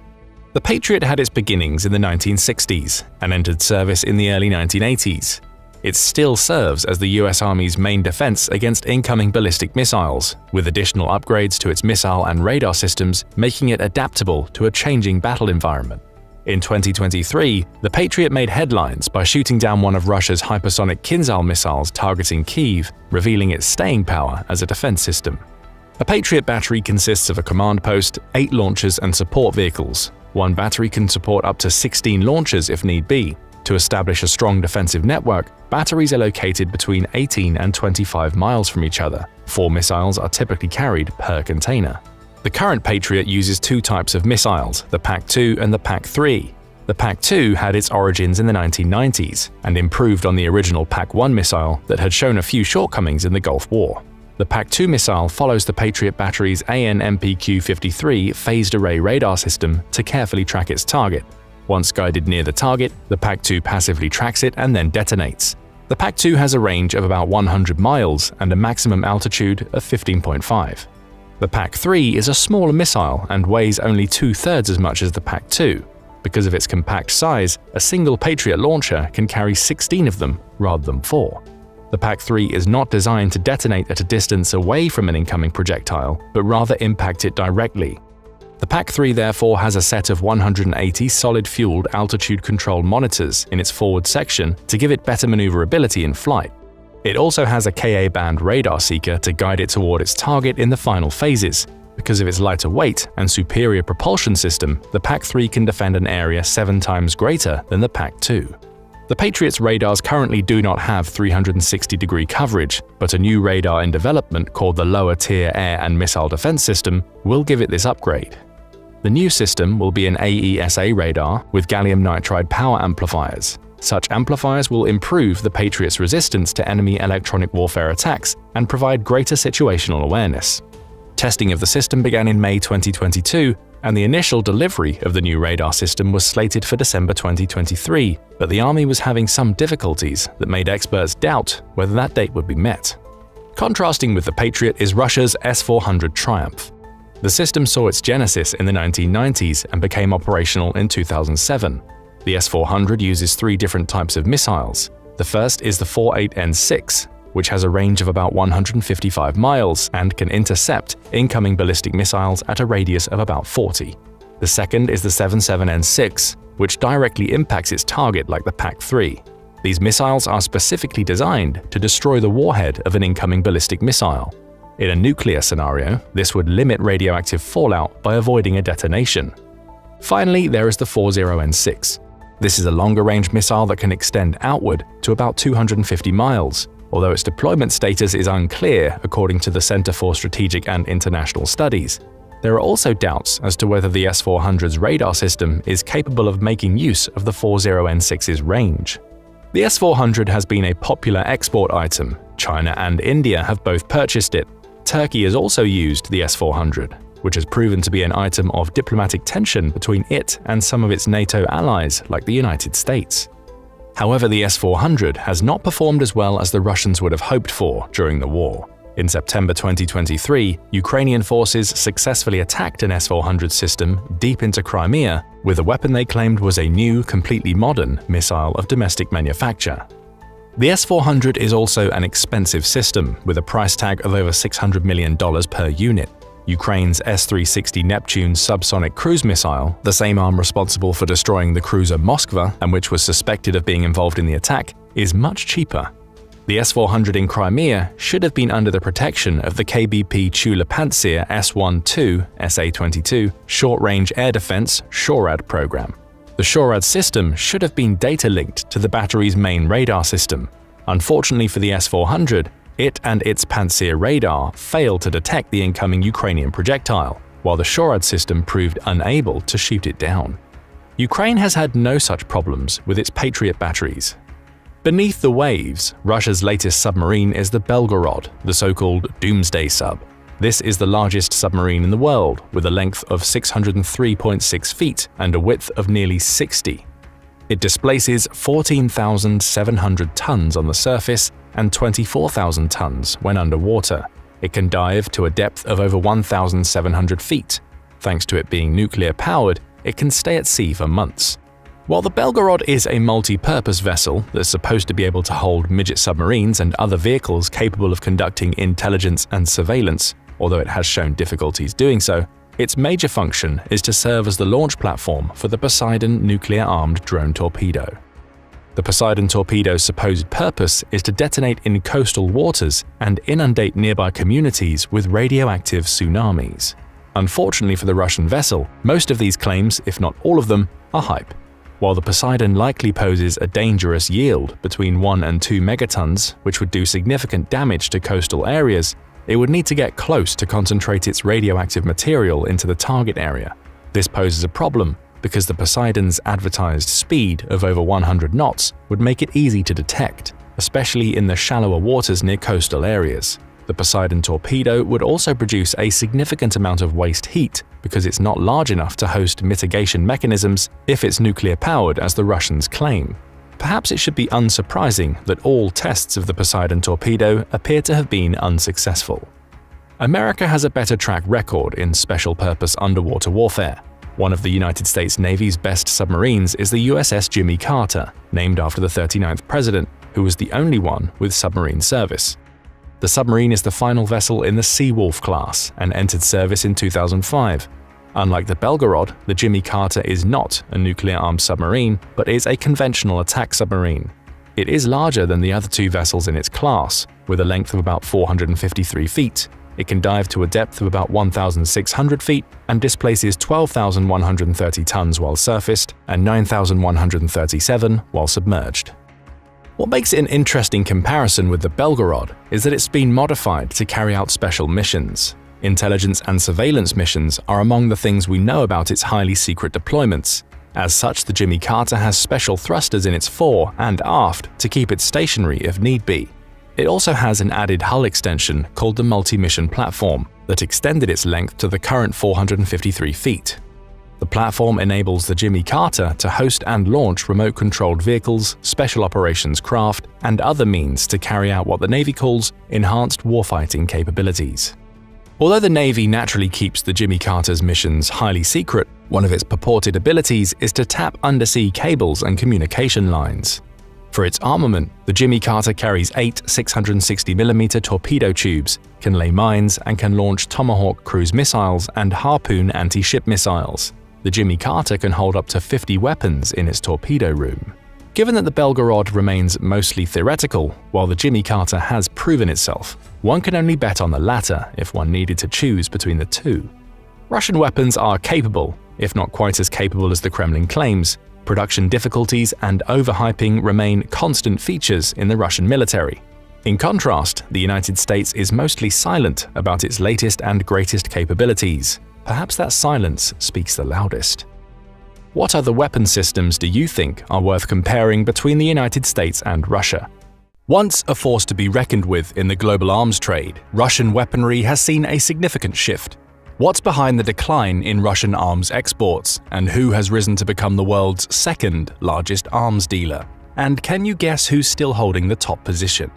The Patriot had its beginnings in the 1960s and entered service in the early 1980s. It still serves as the US Army's main defense against incoming ballistic missiles, with additional upgrades to its missile and radar systems making it adaptable to a changing battle environment. In 2023, the Patriot made headlines by shooting down one of Russia's hypersonic Kinzhal missiles targeting Kyiv, revealing its staying power as a defense system. A Patriot battery consists of a command post, 8 launchers and support vehicles. One battery can support up to 16 launchers if need be. To establish a strong defensive network, batteries are located between 18 and 25 miles from each other. 4 missiles are typically carried per container. The current Patriot uses 2 types of missiles, the PAC-2 and the PAC-3. The PAC-2 had its origins in the 1990s and improved on the original PAC-1 missile that had shown a few shortcomings in the Gulf War. The PAC-2 missile follows the Patriot battery's AN/MPQ-53 phased array radar system to carefully track its target. Once guided near the target, the PAC-2 passively tracks it and then detonates. The PAC-2 has a range of about 100 miles and a maximum altitude of 15.5. The PAC-3 is a smaller missile and weighs only 2/3 as much as the PAC-2. Because of its compact size, a single Patriot launcher can carry 16 of them rather than 4. The PAC-3 is not designed to detonate at a distance away from an incoming projectile, but rather impact it directly. The PAC-3 therefore has a set of 180 solid-fueled altitude-controlled monitors in its forward section to give it better maneuverability in flight. It also has a Ka-band radar seeker to guide it toward its target in the final phases. Because of its lighter weight and superior propulsion system, the PAC-3 can defend an area 7 times greater than the PAC-2. The Patriot's radars currently do not have 360-degree coverage, but a new radar in development called the Lower Tier Air and Missile Defense System will give it this upgrade. The new system will be an AESA radar with gallium nitride power amplifiers. Such amplifiers will improve the Patriot's resistance to enemy electronic warfare attacks and provide greater situational awareness. Testing of the system began in May 2022, and the initial delivery of the new radar system was slated for December 2023, but the Army was having some difficulties that made experts doubt whether that date would be met. Contrasting with the Patriot is Russia's S-400 Triumph. The system saw its genesis in the 1990s and became operational in 2007. The S-400 uses 3 different types of missiles. The first is the 48N6, which has a range of about 155 miles and can intercept incoming ballistic missiles at a radius of about 40. The second is the 77N6, which directly impacts its target like the PAC-3. These missiles are specifically designed to destroy the warhead of an incoming ballistic missile. In a nuclear scenario, this would limit radioactive fallout by avoiding a detonation. Finally, there is the 40N6. This is a longer-range missile that can extend outward to about 250 miles, although its deployment status is unclear according to the Center for Strategic and International Studies. There are also doubts as to whether the S-400's radar system is capable of making use of the 40N6's range. The S-400 has been a popular export item. China and India have both purchased it. Turkey has also used the S-400, which has proven to be an item of diplomatic tension between it and some of its NATO allies like the United States. However, the S-400 has not performed as well as the Russians would have hoped for during the war. In September 2023, Ukrainian forces successfully attacked an S-400 system deep into Crimea with a weapon they claimed was a new, completely modern missile of domestic manufacture. The S-400 is also an expensive system, with a price tag of over $600 million per unit. Ukraine's S-360 Neptune subsonic cruise missile, the same arm responsible for destroying the cruiser Moskva and which was suspected of being involved in the attack, is much cheaper. The S-400 in Crimea should have been under the protection of the KBP Tula Pantsir S-12 SA-22 Short-Range Air Defense SHORAD program. The SHORAD system should have been data-linked to the battery's main radar system. Unfortunately for the S-400, it and its Pantsir radar failed to detect the incoming Ukrainian projectile, while the SHORAD system proved unable to shoot it down. Ukraine has had no such problems with its Patriot batteries. Beneath the waves, Russia's latest submarine is the Belgorod, the so-called Doomsday Sub. This is the largest submarine in the world, with a length of 603.6 feet and a width of nearly 60. It displaces 14,700 tons on the surface and 24,000 tons when underwater. It can dive to a depth of over 1,700 feet. Thanks to it being nuclear-powered, it can stay at sea for months. While the Belgorod is a multi-purpose vessel that's supposed to be able to hold midget submarines and other vehicles capable of conducting intelligence and surveillance, although it has shown difficulties doing so, its major function is to serve as the launch platform for the Poseidon nuclear-armed drone torpedo. The Poseidon torpedo's supposed purpose is to detonate in coastal waters and inundate nearby communities with radioactive tsunamis. Unfortunately for the Russian vessel, most of these claims, if not all of them, are hype. While the Poseidon likely poses a dangerous yield between 1 and 2 megatons, which would do significant damage to coastal areas, it would need to get close to concentrate its radioactive material into the target area. This poses a problem because the Poseidon's advertised speed of over 100 knots would make it easy to detect, especially in the shallower waters near coastal areas. The Poseidon torpedo would also produce a significant amount of waste heat because it's not large enough to host mitigation mechanisms if it's nuclear-powered as the Russians claim. Perhaps it should be unsurprising that all tests of the Poseidon torpedo appear to have been unsuccessful. America has a better track record in special-purpose underwater warfare. One of the United States Navy's best submarines is the USS Jimmy Carter, named after the 39th president, who was the only one with submarine service. The submarine is the final vessel in the Seawolf class and entered service in 2005. Unlike the Belgorod, the Jimmy Carter is not a nuclear-armed submarine, but is a conventional attack submarine. It is larger than the other two vessels in its class, with a length of about 453 feet. It can dive to a depth of about 1,600 feet and displaces 12,130 tons while surfaced and 9,137 while submerged. What makes it an interesting comparison with the Belgorod is that it's been modified to carry out special missions. Intelligence and surveillance missions are among the things we know about its highly secret deployments. As such, the Jimmy Carter has special thrusters in its fore and aft to keep it stationary if need be. It also has an added hull extension called the multi-mission platform that extended its length to the current 453 feet. The platform enables the Jimmy Carter to host and launch remote-controlled vehicles, special operations craft, and other means to carry out what the Navy calls enhanced warfighting capabilities. Although the Navy naturally keeps the Jimmy Carter's missions highly secret, one of its purported abilities is to tap undersea cables and communication lines. For its armament, the Jimmy Carter carries 8 660mm torpedo tubes, can lay mines, and can launch Tomahawk cruise missiles and Harpoon anti-ship missiles. The Jimmy Carter can hold up to 50 weapons in its torpedo room. Given that the Belgorod remains mostly theoretical, while the Jimmy Carter has proven itself, one can only bet on the latter if one needed to choose between the two. Russian weapons are capable, if not quite as capable as the Kremlin claims. Production difficulties and overhyping remain constant features in the Russian military. In contrast, the United States is mostly silent about its latest and greatest capabilities. Perhaps that silence speaks the loudest. What other weapon systems do you think are worth comparing between the United States and Russia? Once a force to be reckoned with in the global arms trade, Russian weaponry has seen a significant shift. What's behind the decline in Russian arms exports, and who has risen to become the world's second largest arms dealer? And can you guess who's still holding the top position?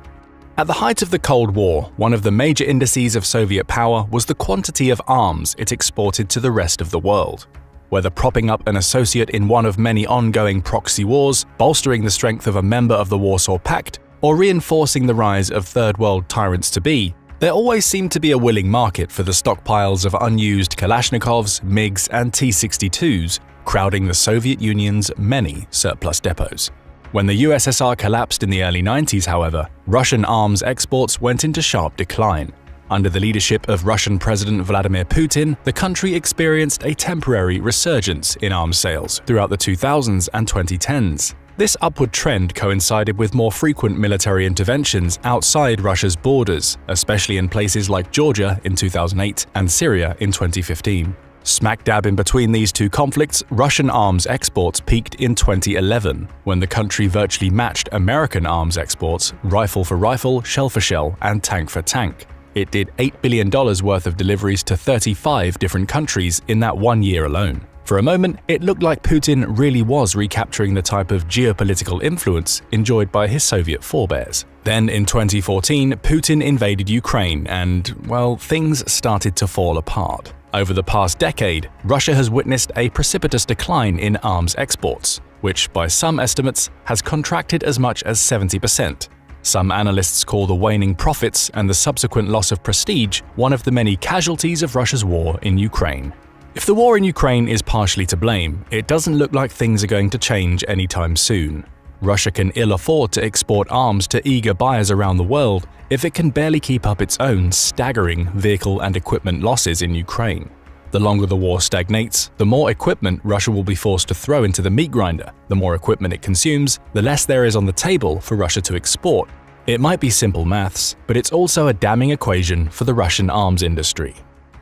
At the height of the Cold War, one of the major indices of Soviet power was the quantity of arms it exported to the rest of the world. Whether propping up an associate in one of many ongoing proxy wars, bolstering the strength of a member of the Warsaw Pact, or reinforcing the rise of Third World tyrants-to-be, there always seemed to be a willing market for the stockpiles of unused Kalashnikovs, MiGs, and T-62s, crowding the Soviet Union's many surplus depots. When the USSR collapsed in the early 90s, however, Russian arms exports went into sharp decline. Under the leadership of Russian President Vladimir Putin, the country experienced a temporary resurgence in arms sales throughout the 2000s and 2010s. This upward trend coincided with more frequent military interventions outside Russia's borders, especially in places like Georgia in 2008 and Syria in 2015. Smack dab in between these two conflicts, Russian arms exports peaked in 2011, when the country virtually matched American arms exports, rifle for rifle, shell for shell, and tank for tank. It did $8 billion worth of deliveries to 35 different countries in that 1 year alone. For a moment, it looked like Putin really was recapturing the type of geopolitical influence enjoyed by his Soviet forebears. Then in 2014, Putin invaded Ukraine and, well, things started to fall apart. Over the past decade, Russia has witnessed a precipitous decline in arms exports, which by some estimates has contracted as much as 70%. Some analysts call the waning profits and the subsequent loss of prestige one of the many casualties of Russia's war in Ukraine. If the war in Ukraine is partially to blame, it doesn't look like things are going to change anytime soon. Russia can ill afford to export arms to eager buyers around the world if it can barely keep up its own staggering vehicle and equipment losses in Ukraine. The longer the war stagnates, the more equipment Russia will be forced to throw into the meat grinder. The more equipment it consumes, the less there is on the table for Russia to export. It might be simple maths, but it's also a damning equation for the Russian arms industry.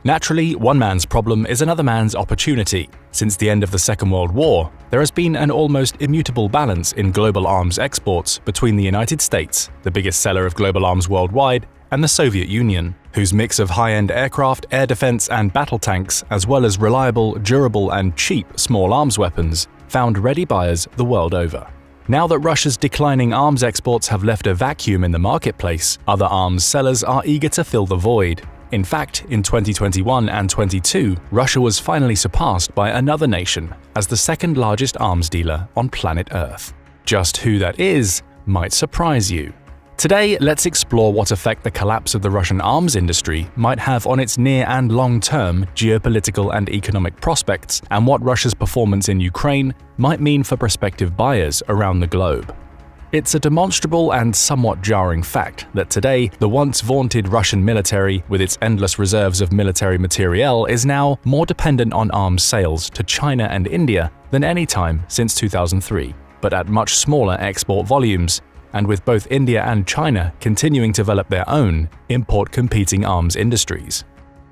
Naturally, one man's problem is another man's opportunity. Since the end of the Second World War, there has been an almost immutable balance in global arms exports between the United States, the biggest seller of global arms worldwide, and the Soviet Union, whose mix of high-end aircraft, air defense, and battle tanks, as well as reliable, durable, and cheap small arms weapons, found ready buyers the world over. Now that Russia's declining arms exports have left a vacuum in the marketplace, other arms sellers are eager to fill the void. In fact, in 2021 and 22, Russia was finally surpassed by another nation as the second largest arms dealer on planet Earth. Just who that is might surprise you. Today, let's explore what effect the collapse of the Russian arms industry might have on its near and long-term geopolitical and economic prospects, and what Russia's performance in Ukraine might mean for prospective buyers around the globe. It's a demonstrable and somewhat jarring fact that today, the once vaunted Russian military, with its endless reserves of military materiel, is now more dependent on arms sales to China and India than any time since 2003, but at much smaller export volumes, and with both India and China continuing to develop their own import-competing arms industries.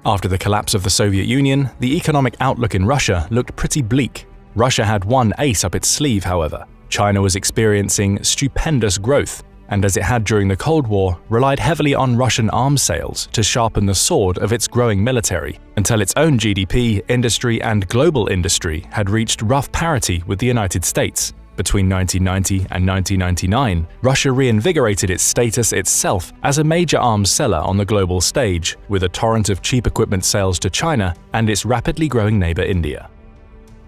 After the collapse of the Soviet Union, the economic outlook in Russia looked pretty bleak. Russia had one ace up its sleeve, however. China was experiencing stupendous growth, and as it had during the Cold War, relied heavily on Russian arms sales to sharpen the sword of its growing military, until its own GDP, industry, and global industry had reached rough parity with the United States. Between 1990 and 1999, Russia reinvigorated its status itself as a major arms seller on the global stage, with a torrent of cheap equipment sales to China and its rapidly growing neighbor India.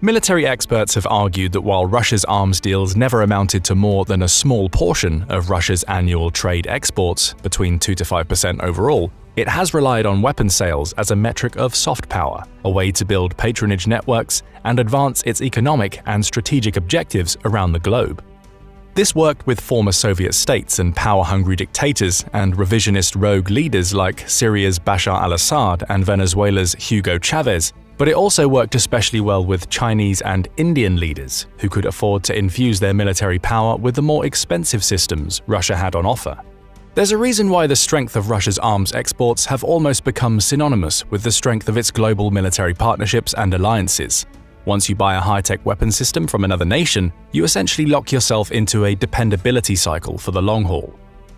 Military experts have argued that while Russia's arms deals never amounted to more than a small portion of Russia's annual trade exports, between 2 to 5% overall, it has relied on weapon sales as a metric of soft power, a way to build patronage networks and advance its economic and strategic objectives around the globe. This worked with former Soviet states and power-hungry dictators and revisionist rogue leaders like Syria's Bashar al-Assad and Venezuela's Hugo Chavez, but it also worked especially well with Chinese and Indian leaders who could afford to infuse their military power with the more expensive systems Russia had on offer. There's a reason why the strength of Russia's arms exports have almost become synonymous with the strength of its global military partnerships and alliances. Once you buy a high-tech weapon system from another nation, you essentially lock yourself into a dependability cycle for the long haul.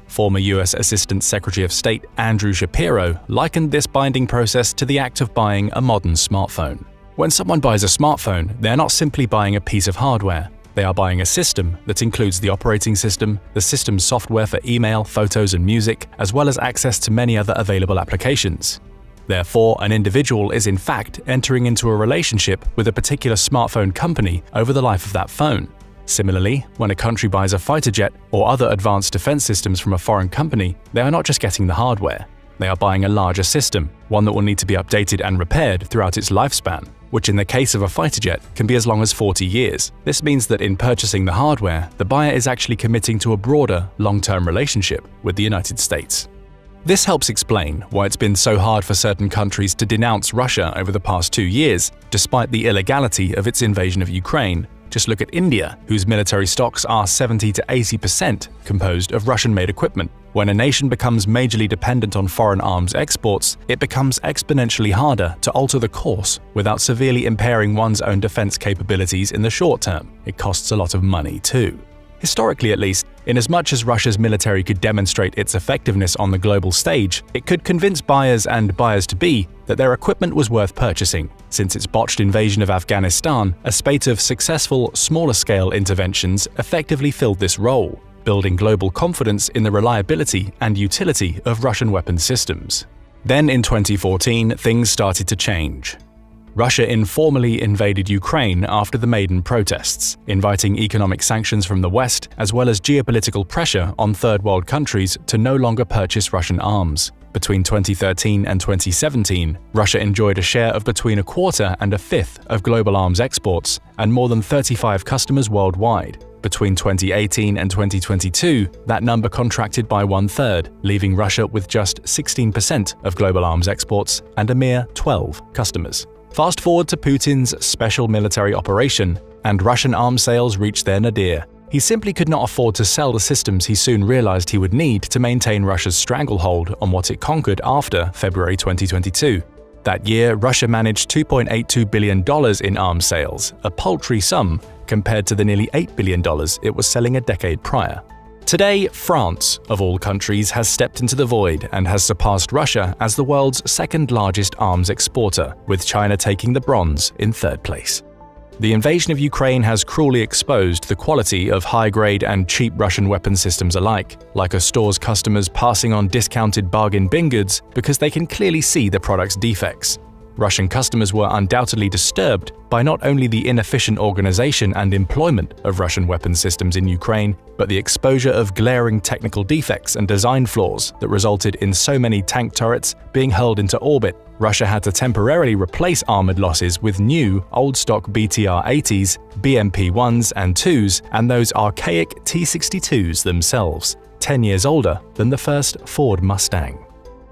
Former US Assistant Secretary of State Andrew Shapiro likened this binding process to the act of buying a modern smartphone. When someone buys a smartphone, they're not simply buying a piece of hardware. They are buying a system that includes the operating system, the system's software for email, photos, and music, as well as access to many other available applications. Therefore, an individual is in fact entering into a relationship with a particular smartphone company over the life of that phone. Similarly, when a country buys a fighter jet or other advanced defense systems from a foreign company, they are not just getting the hardware. They are buying a larger system, one that will need to be updated and repaired throughout its lifespan, which in the case of a fighter jet can be as long as 40 years. This means that in purchasing the hardware, the buyer is actually committing to a broader, long-term relationship with the United States. This helps explain why it's been so hard for certain countries to denounce Russia over the past 2 years, despite the illegality of its invasion of Ukraine, Just look at India, whose military stocks are 70 to 80% composed of Russian-made equipment. When a nation becomes majorly dependent on foreign arms exports, it becomes exponentially harder to alter the course without severely impairing one's own defense capabilities in the short term. It costs a lot of money too. Historically at least, inasmuch as Russia's military could demonstrate its effectiveness on the global stage, it could convince buyers and buyers-to-be that their equipment was worth purchasing. Since its botched invasion of Afghanistan, a spate of successful, smaller-scale interventions effectively filled this role, building global confidence in the reliability and utility of Russian weapons systems. Then in 2014, things started to change. Russia informally invaded Ukraine after the Maidan protests, inviting economic sanctions from the West as well as geopolitical pressure on Third World countries to no longer purchase Russian arms. Between 2013 and 2017, Russia enjoyed a share of between a quarter and a fifth of global arms exports and more than 35 customers worldwide. Between 2018 and 2022, that number contracted by one-third, leaving Russia with just 16% of global arms exports and a mere 12 customers. Fast forward to Putin's special military operation, and Russian arms sales reached their nadir. He simply could not afford to sell the systems he soon realized he would need to maintain Russia's stranglehold on what it conquered after February 2022. That year, Russia managed $2.82 billion in arms sales, a paltry sum compared to the nearly $8 billion it was selling a decade prior. Today, France, of all countries, has stepped into the void and has surpassed Russia as the world's second-largest arms exporter, with China taking the bronze in third place. The invasion of Ukraine has cruelly exposed the quality of high-grade and cheap Russian weapon systems alike, like a store's customers passing on discounted bargain bin goods because they can clearly see the product's defects. Russian customers were undoubtedly disturbed by not only the inefficient organization and employment of Russian weapons systems in Ukraine, but the exposure of glaring technical defects and design flaws that resulted in so many tank turrets being hurled into orbit. Russia had to temporarily replace armored losses with new, old-stock BTR-80s, BMP-1s and 2s, and those archaic T-62s themselves, 10 years older than the first Ford Mustang.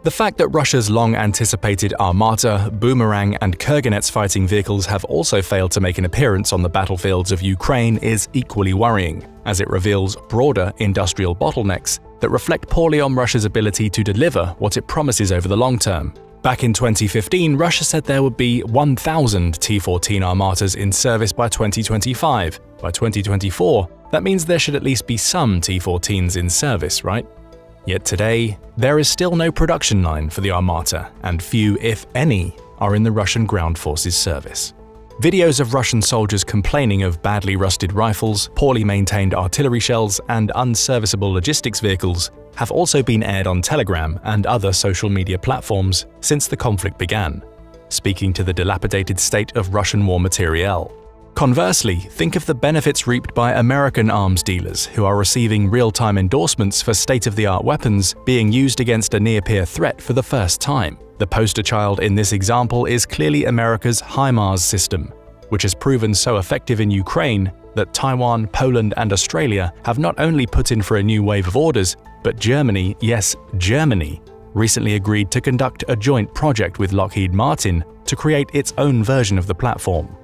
The fact that Russia's long-anticipated Armata, Boomerang, and Kurganets fighting vehicles have also failed to make an appearance on the battlefields of Ukraine is equally worrying, as it reveals broader industrial bottlenecks that reflect poorly on Russia's ability to deliver what it promises over the long term. Back in 2015, Russia said there would be 1,000 T-14 Armatas in service by 2025. By 2024, that means there should at least be some T-14s in service, right? Yet today, there is still no production line for the Armata, and few, if any, are in the Russian ground forces service. Videos of Russian soldiers complaining of badly rusted rifles, poorly maintained artillery shells, and unserviceable logistics vehicles have also been aired on Telegram and other social media platforms since the conflict began, speaking to the dilapidated state of Russian war materiel. Conversely, think of the benefits reaped by American arms dealers who are receiving real-time endorsements for state-of-the-art weapons being used against a near-peer threat for the first time. The poster child in this example is clearly America's HIMARS system, which has proven so effective in Ukraine that Taiwan, Poland, and Australia have not only put in for a new wave of orders, but Germany, yes, Germany, recently agreed to conduct a joint project with Lockheed Martin to create its own version of the platform.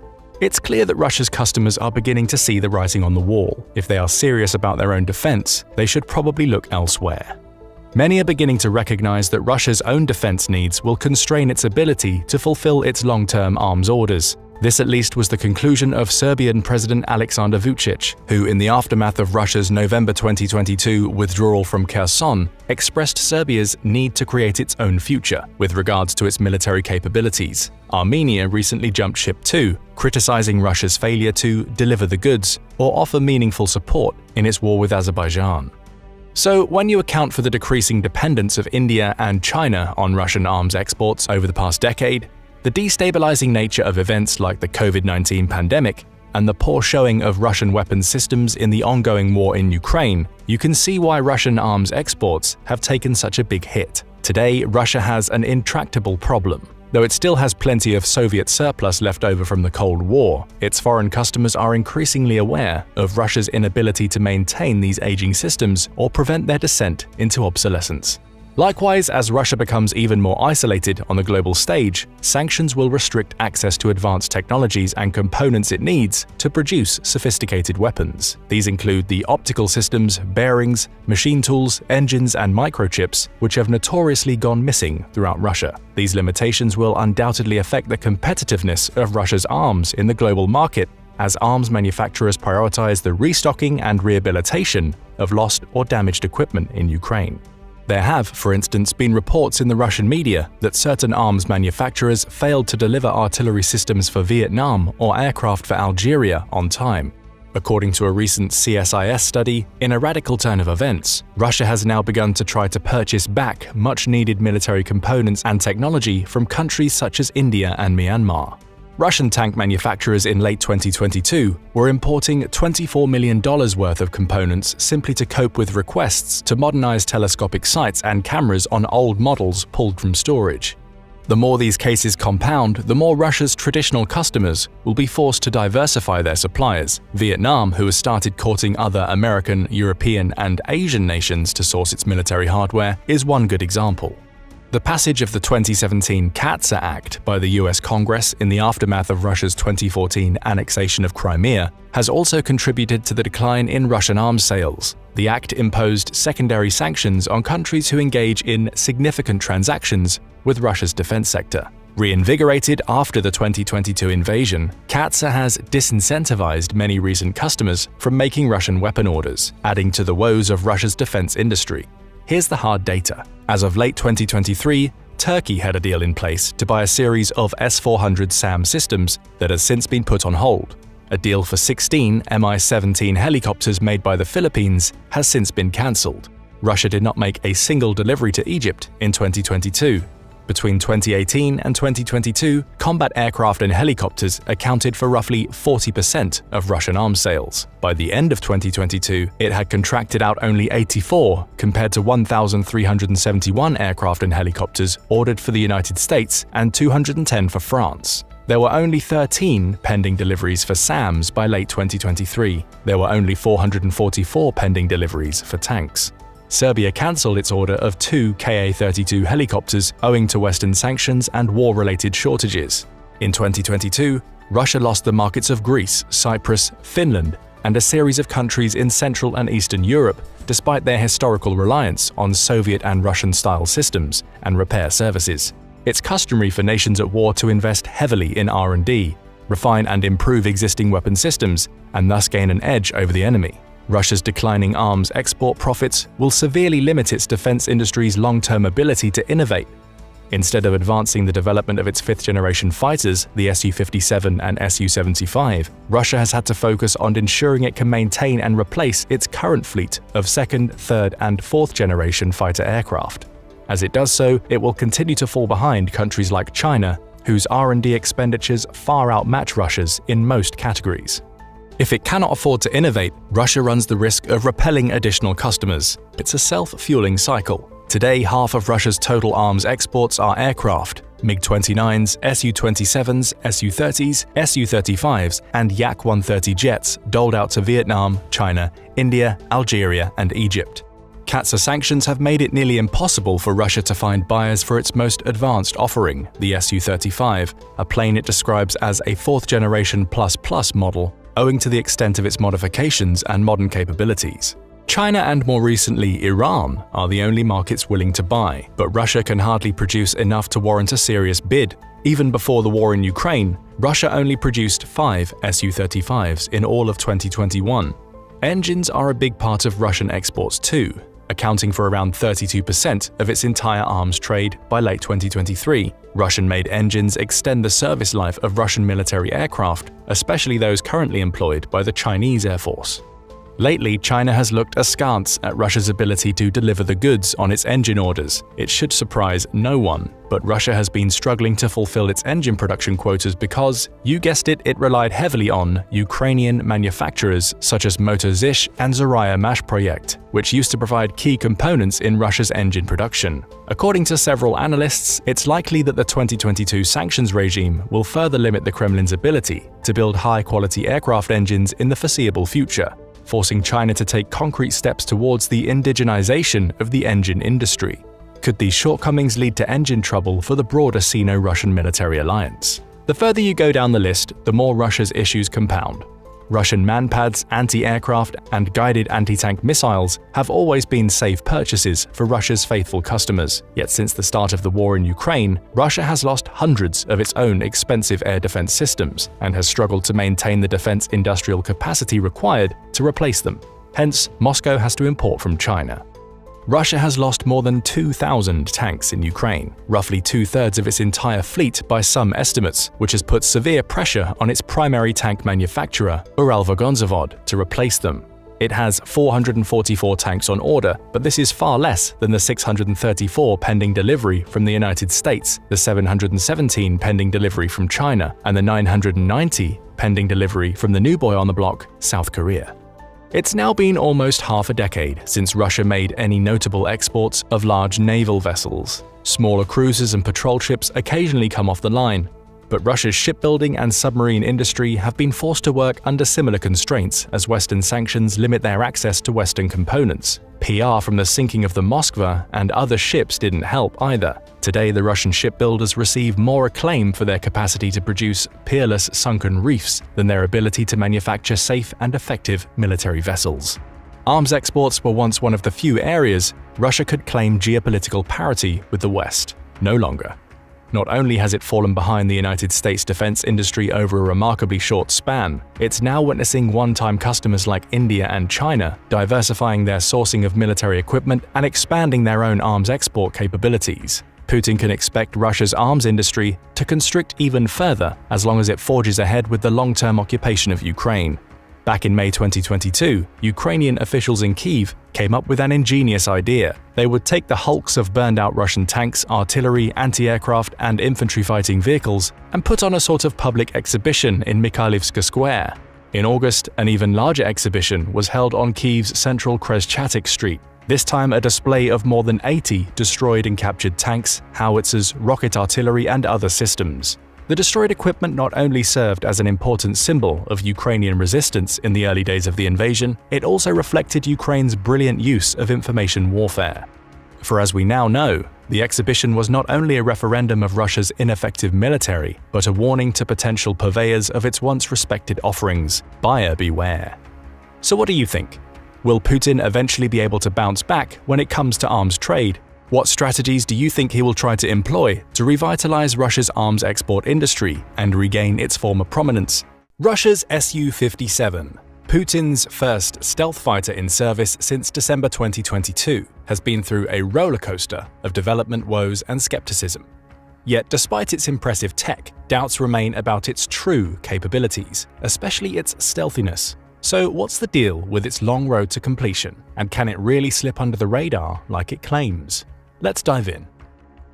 It's clear that Russia's customers are beginning to see the writing on the wall. If they are serious about their own defense, they should probably look elsewhere. Many are beginning to recognize that Russia's own defense needs will constrain its ability to fulfill its long-term arms orders. This at least was the conclusion of Serbian President Aleksandar Vučić, who in the aftermath of Russia's November 2022 withdrawal from Kherson, expressed Serbia's need to create its own future with regards to its military capabilities. Armenia recently jumped ship too, criticizing Russia's failure to deliver the goods or offer meaningful support in its war with Azerbaijan. So, when you account for the decreasing dependence of India and China on Russian arms exports over the past decade, the destabilizing nature of events like the COVID-19 pandemic, and the poor showing of Russian weapons systems in the ongoing war in Ukraine, you can see why Russian arms exports have taken such a big hit. Today, Russia has an intractable problem. Though it still has plenty of Soviet surplus left over from the Cold War, its foreign customers are increasingly aware of Russia's inability to maintain these aging systems or prevent their descent into obsolescence. Likewise, as Russia becomes even more isolated on the global stage, sanctions will restrict access to advanced technologies and components it needs to produce sophisticated weapons. These include the optical systems, bearings, machine tools, engines, and microchips, which have notoriously gone missing throughout Russia. These limitations will undoubtedly affect the competitiveness of Russia's arms in the global market, as arms manufacturers prioritize the restocking and rehabilitation of lost or damaged equipment in Ukraine. There have, for instance, been reports in the Russian media that certain arms manufacturers failed to deliver artillery systems for Vietnam or aircraft for Algeria on time. According to a recent CSIS study, in a radical turn of events, Russia has now begun to try to purchase back much-needed military components and technology from countries such as India and Myanmar. Russian tank manufacturers in late 2022 were importing $24 million worth of components simply to cope with requests to modernize telescopic sights and cameras on old models pulled from storage. The more these cases compound, the more Russia's traditional customers will be forced to diversify their suppliers. Vietnam, who has started courting other American, European, and Asian nations to source its military hardware, is one good example. The passage of the 2017 CAATSA Act by the US Congress in the aftermath of Russia's 2014 annexation of Crimea has also contributed to the decline in Russian arms sales. The act imposed secondary sanctions on countries who engage in significant transactions with Russia's defense sector. Reinvigorated after the 2022 invasion, CAATSA has disincentivized many recent customers from making Russian weapon orders, adding to the woes of Russia's defense industry. Here's the hard data. As of late 2023, Turkey had a deal in place to buy a series of S-400 SAM systems that has since been put on hold. A deal for 16 Mi-17 helicopters made by the Philippines has since been cancelled. Russia did not make a single delivery to Egypt in 2022. Between 2018 and 2022, combat aircraft and helicopters accounted for roughly 40% of Russian arms sales. By the end of 2022, it had contracted out only 84 compared to 1,371 aircraft and helicopters ordered for the United States and 210 for France. There were only 13 pending deliveries for SAMs by late 2023. There were only 444 pending deliveries for tanks. Serbia cancelled its order of 2 Ka-32 helicopters owing to Western sanctions and war-related shortages. In 2022, Russia lost the markets of Greece, Cyprus, Finland, and a series of countries in Central and Eastern Europe, despite their historical reliance on Soviet and Russian-style systems and repair services. It's customary for nations at war to invest heavily in R&D, refine and improve existing weapon systems, and thus gain an edge over the enemy. Russia's declining arms export profits will severely limit its defense industry's long-term ability to innovate. Instead of advancing the development of its fifth-generation fighters, the Su-57 and Su-75, Russia has had to focus on ensuring it can maintain and replace its current fleet of second, third, and fourth-generation fighter aircraft. As it does so, it will continue to fall behind countries like China, whose R&D expenditures far outmatch Russia's in most categories. If it cannot afford to innovate, Russia runs the risk of repelling additional customers. It's a self-fueling cycle. Today, half of Russia's total arms exports are aircraft: MiG-29s, Su-27s, Su-30s, Su-35s, and Yak-130 jets doled out to Vietnam, China, India, Algeria, and Egypt. CAATSA sanctions have made it nearly impossible for Russia to find buyers for its most advanced offering, the Su-35, a plane it describes as a fourth-generation plus model, owing to the extent of its modifications and modern capabilities. China and more recently Iran are the only markets willing to buy, but Russia can hardly produce enough to warrant a serious bid. Even before the war in Ukraine, Russia only produced 5 Su-35s in all of 2021. Engines are a big part of Russian exports too, accounting for around 32% of its entire arms trade by late 2023. Russian-made engines extend the service life of Russian military aircraft, especially those currently employed by the Chinese Air Force. Lately, China has looked askance at Russia's ability to deliver the goods on its engine orders. It should surprise no one, but Russia has been struggling to fulfill its engine production quotas because, you guessed it, it relied heavily on Ukrainian manufacturers such as Motor Zich and Zarya Mashproyekt, which used to provide key components in Russia's engine production. According to several analysts, it's likely that the 2022 sanctions regime will further limit the Kremlin's ability to build high-quality aircraft engines in the foreseeable future, forcing China to take concrete steps towards the indigenization of the engine industry. Could these shortcomings lead to engine trouble for the broader Sino-Russian military alliance? The further you go down the list, the more Russia's issues compound. Russian manpads, anti-aircraft, and guided anti-tank missiles have always been safe purchases for Russia's faithful customers. Yet since the start of the war in Ukraine, Russia has lost hundreds of its own expensive air defense systems and has struggled to maintain the defense industrial capacity required to replace them. Hence, Moscow has to import from China. Russia has lost more than 2,000 tanks in Ukraine, roughly two-thirds of its entire fleet by some estimates, which has put severe pressure on its primary tank manufacturer, Uralvagonzavod, to replace them. It has 444 tanks on order, but this is far less than the 634 pending delivery from the United States, the 717 pending delivery from China, and the 990 pending delivery from the new boy on the block, South Korea. It's now been almost half a decade since Russia made any notable exports of large naval vessels. Smaller cruisers and patrol ships occasionally come off the line, but Russia's shipbuilding and submarine industry have been forced to work under similar constraints as Western sanctions limit their access to Western components. PR from the sinking of the Moskva and other ships didn't help either. Today, the Russian shipbuilders receive more acclaim for their capacity to produce peerless sunken reefs than their ability to manufacture safe and effective military vessels. Arms exports were once one of the few areas Russia could claim geopolitical parity with the West. No longer. Not only has it fallen behind the United States defense industry over a remarkably short span, it's now witnessing one-time customers like India and China diversifying their sourcing of military equipment and expanding their own arms export capabilities. Putin can expect Russia's arms industry to constrict even further as long as it forges ahead with the long-term occupation of Ukraine. Back in May 2022, Ukrainian officials in Kyiv came up with an ingenious idea. They would take the hulks of burned-out Russian tanks, artillery, anti-aircraft, and infantry fighting vehicles and put on a sort of public exhibition in Mikhailivska Square. In August, an even larger exhibition was held on Kyiv's central Khreshchatyk Street. This time a display of more than 80 destroyed and captured tanks, howitzers, rocket artillery, and other systems. The destroyed equipment not only served as an important symbol of Ukrainian resistance in the early days of the invasion, it also reflected Ukraine's brilliant use of information warfare. For as we now know, the exhibition was not only a referendum of Russia's ineffective military, but a warning to potential purveyors of its once respected offerings. Buyer beware. So what do you think? Will Putin eventually be able to bounce back when it comes to arms trade? What strategies do you think he will try to employ to revitalize Russia's arms export industry and regain its former prominence? Russia's Su-57, Putin's first stealth fighter in service since December 2022, has been through a rollercoaster of development woes and skepticism. Yet despite its impressive tech, doubts remain about its true capabilities, especially its stealthiness. So what's the deal with its long road to completion, and can it really slip under the radar like it claims? Let's dive in.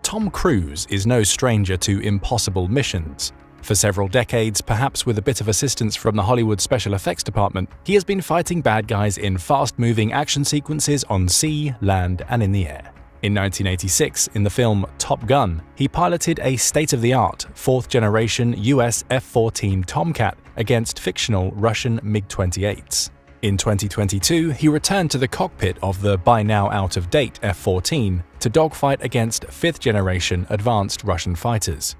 Tom Cruise is no stranger to impossible missions. For several decades, perhaps with a bit of assistance from the Hollywood special effects department, he has been fighting bad guys in fast-moving action sequences on sea, land, and in the air. In 1986, in the film Top Gun, he piloted a state-of-the-art, fourth-generation US F-14 Tomcat against fictional Russian MiG-28s. In 2022, he returned to the cockpit of the by-now out-of-date F-14 to dogfight against fifth-generation advanced Russian fighters.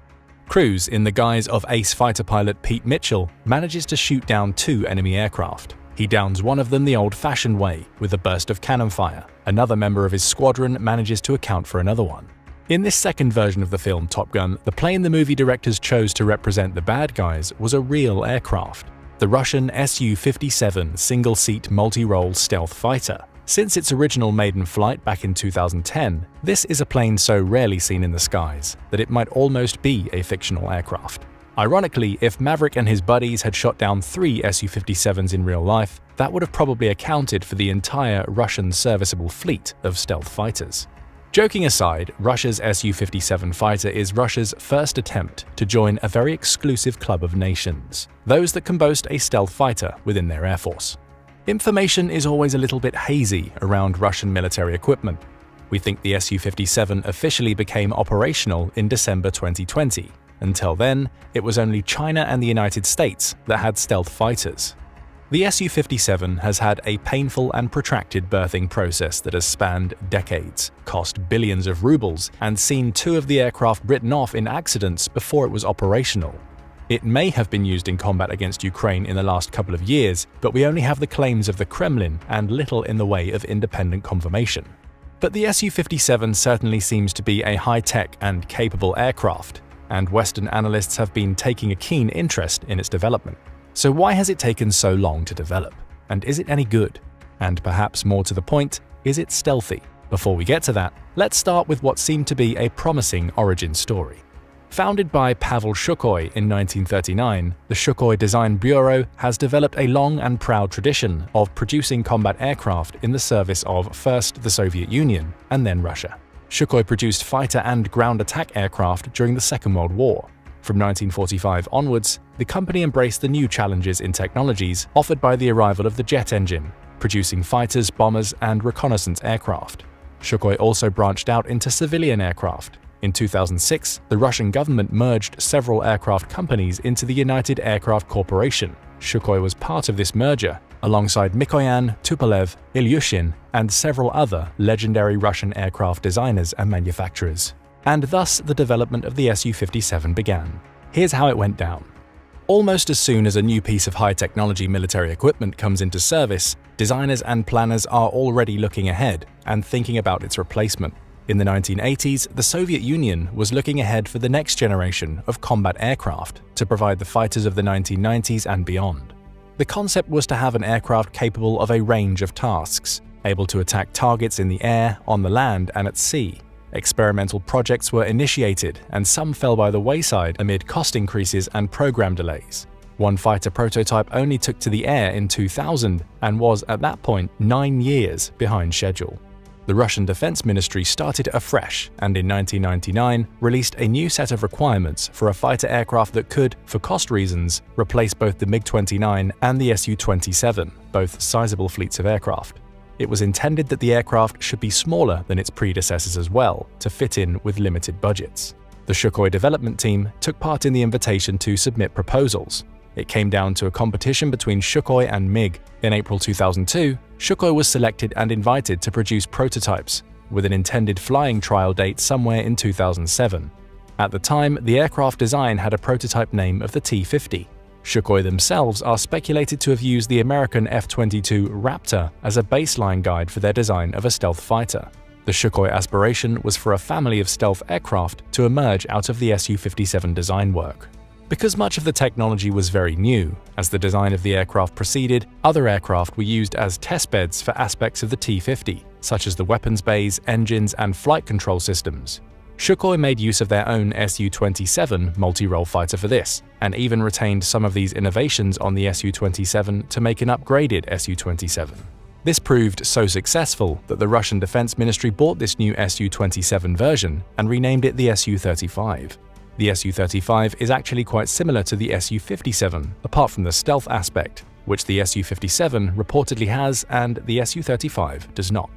Cruise, in the guise of ace fighter pilot Pete Mitchell, manages to shoot down two enemy aircraft. He downs one of them the old-fashioned way, with a burst of cannon fire. Another member of his squadron manages to account for another one. In this second version of the film Top Gun, the plane the movie directors chose to represent the bad guys was a real aircraft, the Russian Su-57 single-seat multi-role stealth fighter. Since its original maiden flight back in 2010, this is a plane so rarely seen in the skies that it might almost be a fictional aircraft. Ironically, if Maverick and his buddies had shot down 3 Su-57s in real life, that would have probably accounted for the entire Russian serviceable fleet of stealth fighters. Joking aside, Russia's Su-57 fighter is Russia's first attempt to join a very exclusive club of nations, those that can boast a stealth fighter within their air force. Information is always a little bit hazy around Russian military equipment. We think the Su-57 officially became operational in December 2020. Until then, it was only China and the United States that had stealth fighters. The Su-57 has had a painful and protracted birthing process that has spanned decades, cost billions of rubles, and seen 2 of the aircraft written off in accidents before it was operational. It may have been used in combat against Ukraine in the last couple of years, but we only have the claims of the Kremlin and little in the way of independent confirmation. But the Su-57 certainly seems to be a high-tech and capable aircraft, and Western analysts have been taking a keen interest in its development. So why has it taken so long to develop? And is it any good? And perhaps more to the point, is it stealthy? Before we get to that, let's start with what seemed to be a promising origin story. Founded by Pavel Sukhoi in 1939, the Sukhoi Design Bureau has developed a long and proud tradition of producing combat aircraft in the service of first the Soviet Union and then Russia. Sukhoi produced fighter and ground attack aircraft during the Second World War. From 1945 onwards, the company embraced the new challenges in technologies offered by the arrival of the jet engine, producing fighters, bombers, and reconnaissance aircraft. Sukhoi also branched out into civilian aircraft. In 2006, the Russian government merged several aircraft companies into the United Aircraft Corporation. Sukhoi was part of this merger, alongside Mikoyan, Tupolev, Ilyushin, and several other legendary Russian aircraft designers and manufacturers. And thus the development of the Su-57 began. Here's how it went down. Almost as soon as a new piece of high-technology military equipment comes into service, designers and planners are already looking ahead and thinking about its replacement. In the 1980s, the Soviet Union was looking ahead for the next generation of combat aircraft to provide the fighters of the 1990s and beyond. The concept was to have an aircraft capable of a range of tasks, able to attack targets in the air, on the land, and at sea. Experimental projects were initiated, and some fell by the wayside amid cost increases and program delays. One fighter prototype only took to the air in 2000 and was, at that point, 9 years behind schedule. The Russian Defense Ministry started afresh and in 1999 released a new set of requirements for a fighter aircraft that could, for cost reasons, replace both the MiG-29 and the Su-27, both sizable fleets of aircraft. It was intended that the aircraft should be smaller than its predecessors as well, to fit in with limited budgets. The Sukhoi development team took part in the invitation to submit proposals. It came down to a competition between Sukhoi and MiG. In April 2002, Sukhoi was selected and invited to produce prototypes, with an intended flying trial date somewhere in 2007. At the time, the aircraft design had a prototype name of the T-50. Sukhoi themselves are speculated to have used the American F-22 Raptor as a baseline guide for their design of a stealth fighter. The Sukhoi aspiration was for a family of stealth aircraft to emerge out of the Su-57 design work. Because much of the technology was very new, as the design of the aircraft proceeded, other aircraft were used as testbeds for aspects of the T-50, such as the weapons bays, engines, and flight control systems. Sukhoi made use of their own Su-27 multi-role fighter for this, and even retained some of these innovations on the Su-27 to make an upgraded Su-27. This proved so successful that the Russian Defense Ministry bought this new Su-27 version and renamed it the Su-35. The Su-35 is actually quite similar to the Su-57, apart from the stealth aspect, which the Su-57 reportedly has and the Su-35 does not.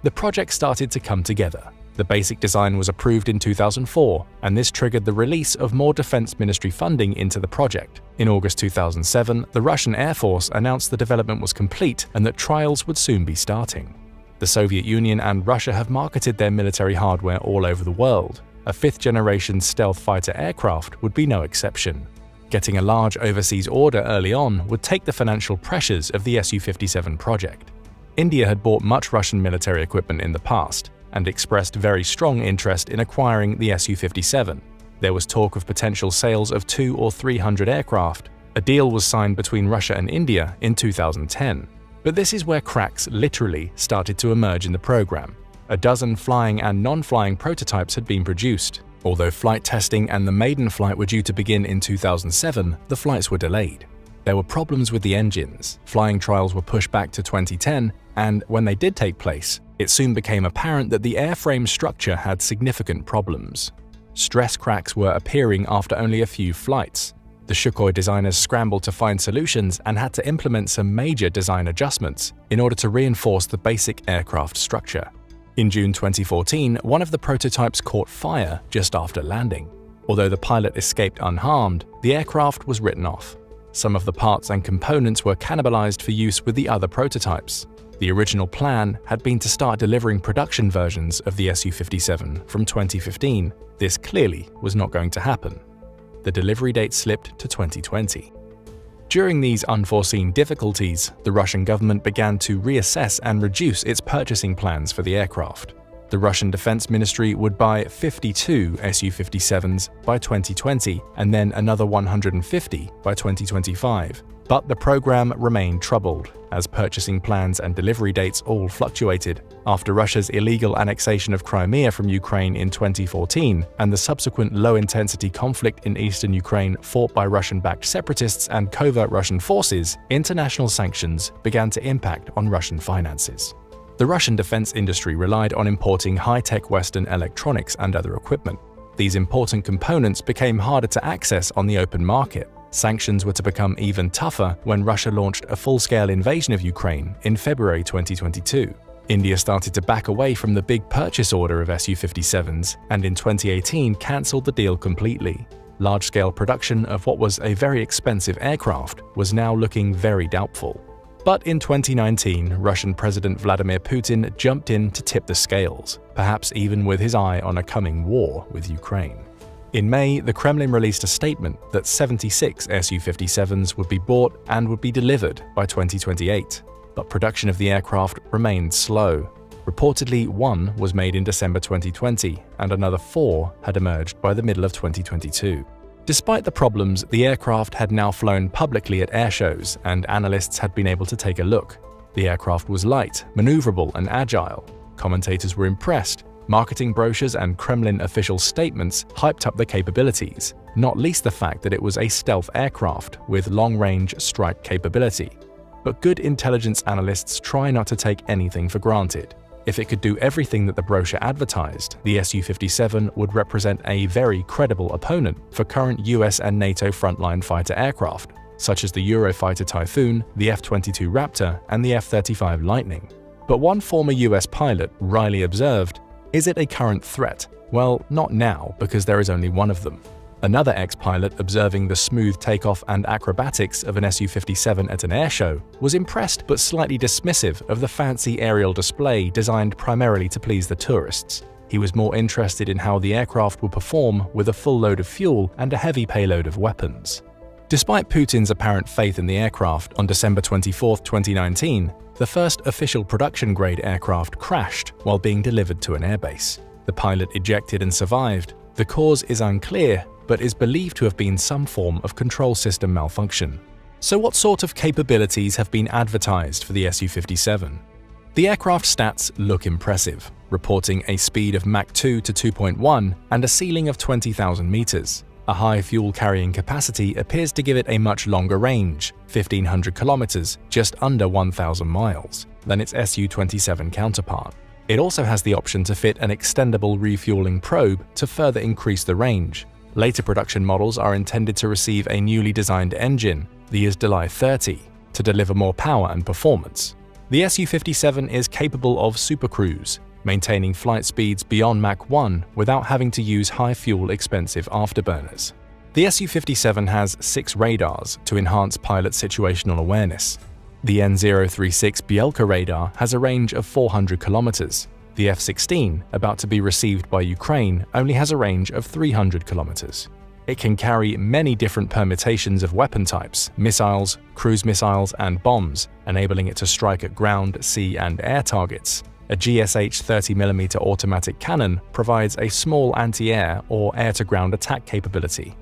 The project started to come together. The basic design was approved in 2004, and this triggered the release of more Defense Ministry funding into the project. In August 2007, the Russian Air Force announced the development was complete and that trials would soon be starting. The Soviet Union and Russia have marketed their military hardware all over the world. A fifth-generation stealth fighter aircraft would be no exception. Getting a large overseas order early on would take the financial pressures of the Su-57 project. India had bought much Russian military equipment in the past, and expressed very strong interest in acquiring the Su-57. There was talk of potential sales of 200 or 300 aircraft. A deal was signed between Russia and India in 2010. But this is where cracks literally started to emerge in the program. A dozen flying and non-flying prototypes had been produced. Although flight testing and the maiden flight were due to begin in 2007, the flights were delayed. There were problems with the engines, flying trials were pushed back to 2010, and when they did take place, it soon became apparent that the airframe structure had significant problems. Stress cracks were appearing after only a few flights. The Sukhoi designers scrambled to find solutions and had to implement some major design adjustments in order to reinforce the basic aircraft structure. In June 2014, one of the prototypes caught fire just after landing. Although the pilot escaped unharmed, the aircraft was written off. Some of the parts and components were cannibalized for use with the other prototypes. The original plan had been to start delivering production versions of the Su-57 from 2015. This clearly was not going to happen. The delivery date slipped to 2020. During these unforeseen difficulties, the Russian government began to reassess and reduce its purchasing plans for the aircraft. The Russian Defense Ministry would buy 52 Su-57s by 2020 and then another 150 by 2025. But the program remained troubled, as purchasing plans and delivery dates all fluctuated. After Russia's illegal annexation of Crimea from Ukraine in 2014 and the subsequent low-intensity conflict in eastern Ukraine fought by Russian-backed separatists and covert Russian forces, international sanctions began to impact on Russian finances. The Russian defense industry relied on importing high-tech Western electronics and other equipment. These important components became harder to access on the open market. Sanctions were to become even tougher when Russia launched a full-scale invasion of Ukraine in February 2022. India started to back away from the big purchase order of Su-57s and in 2018 cancelled the deal completely. Large-scale production of what was a very expensive aircraft was now looking very doubtful. But in 2019, Russian President Vladimir Putin jumped in to tip the scales, perhaps even with his eye on a coming war with Ukraine. In May, the Kremlin released a statement that 76 Su-57s would be bought and would be delivered by 2028, but production of the aircraft remained slow. Reportedly, one was made in December 2020, and another 4 had emerged by the middle of 2022. Despite the problems, the aircraft had now flown publicly at airshows, and analysts had been able to take a look. The aircraft was light, maneuverable, and agile. Commentators were impressed. Marketing brochures and Kremlin official statements hyped up the capabilities, not least the fact that it was a stealth aircraft with long-range strike capability. But good intelligence analysts try not to take anything for granted. If it could do everything that the brochure advertised, the Su-57 would represent a very credible opponent for current US and NATO frontline fighter aircraft, such as the Eurofighter Typhoon, the F-22 Raptor, and the F-35 Lightning. But one former US pilot wryly observed, "Is it a current threat? Well, not now, because there is only one of them." Another ex-pilot observing the smooth takeoff and acrobatics of an Su-57 at an airshow was impressed but slightly dismissive of the fancy aerial display designed primarily to please the tourists. He was more interested in how the aircraft would perform with a full load of fuel and a heavy payload of weapons. Despite Putin's apparent faith in the aircraft, on December 24, 2019, the first official production-grade aircraft crashed while being delivered to an airbase. The pilot ejected and survived. The cause is unclear, but is believed to have been some form of control system malfunction. So what sort of capabilities have been advertised for the Su-57? The aircraft stats look impressive, reporting a speed of Mach 2 to 2.1 and a ceiling of 20,000 meters. A high fuel carrying capacity appears to give it a much longer range, 1,500 kilometers, just under 1,000 miles, than its Su-27 counterpart. It also has the option to fit an extendable refueling probe to further increase the range. Later production models are intended to receive a newly designed engine, the Isdalai 30, to deliver more power and performance. The Su-57 is capable of supercruise, maintaining flight speeds beyond Mach 1 without having to use high-fuel expensive afterburners. The Su-57 has 6 radars to enhance pilot situational awareness. The N036 Bielka radar has a range of 400 kilometers. The F-16, about to be received by Ukraine, only has a range of 300 kilometers. It can carry many different permutations of weapon types, missiles, cruise missiles, and bombs, enabling it to strike at ground, sea, and air targets. A GSH 30mm automatic cannon provides a small anti-air or air-to-ground attack capability.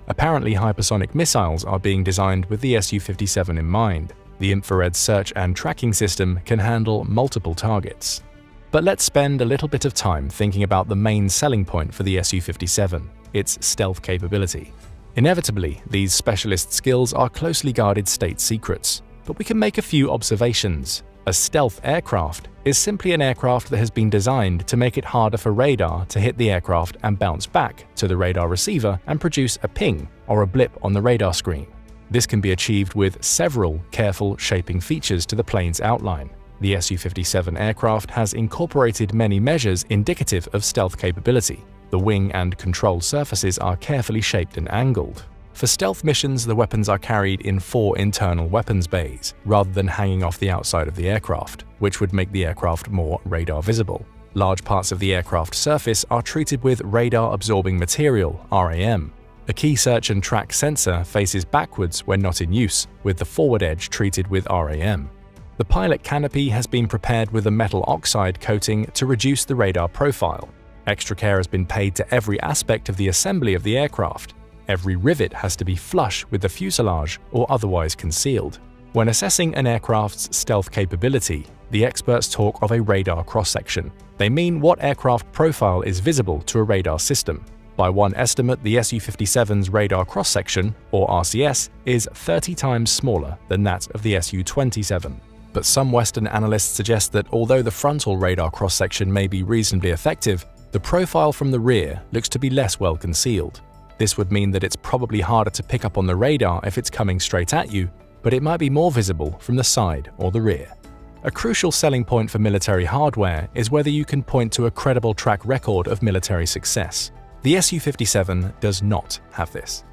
Apparently, hypersonic missiles are being designed with the Su-57 in mind. The infrared search and tracking system can handle multiple targets. But let's spend a little bit of time thinking about the main selling point for the Su-57, its stealth capability. Inevitably, these specialist skills are closely guarded state secrets, but we can make a few observations. A stealth aircraft is simply an aircraft that has been designed to make it harder for radar to hit the aircraft and bounce back to the radar receiver and produce a ping or a blip on the radar screen. This can be achieved with several careful shaping features to the plane's outline. The Su-57 aircraft has incorporated many measures indicative of stealth capability. The wing and control surfaces are carefully shaped and angled. For stealth missions, the weapons are carried in 4 internal weapons bays, rather than hanging off the outside of the aircraft, which would make the aircraft more radar visible. Large parts of the aircraft surface are treated with radar-absorbing material, RAM. A key search and track sensor faces backwards when not in use, with the forward edge treated with RAM. The pilot canopy has been prepared with a metal oxide coating to reduce the radar profile. Extra care has been paid to every aspect of the assembly of the aircraft. Every rivet has to be flush with the fuselage or otherwise concealed. When assessing an aircraft's stealth capability, the experts talk of a radar cross-section. They mean what aircraft profile is visible to a radar system. By one estimate, the Su-57's radar cross-section, or RCS, is 30 times smaller than that of the Su-27. But some Western analysts suggest that although the frontal radar cross-section may be reasonably effective, the profile from the rear looks to be less well concealed. This would mean that it's probably harder to pick up on the radar if it's coming straight at you, but it might be more visible from the side or the rear. A crucial selling point for military hardware is whether you can point to a credible track record of military success. The Su-57 does not have this.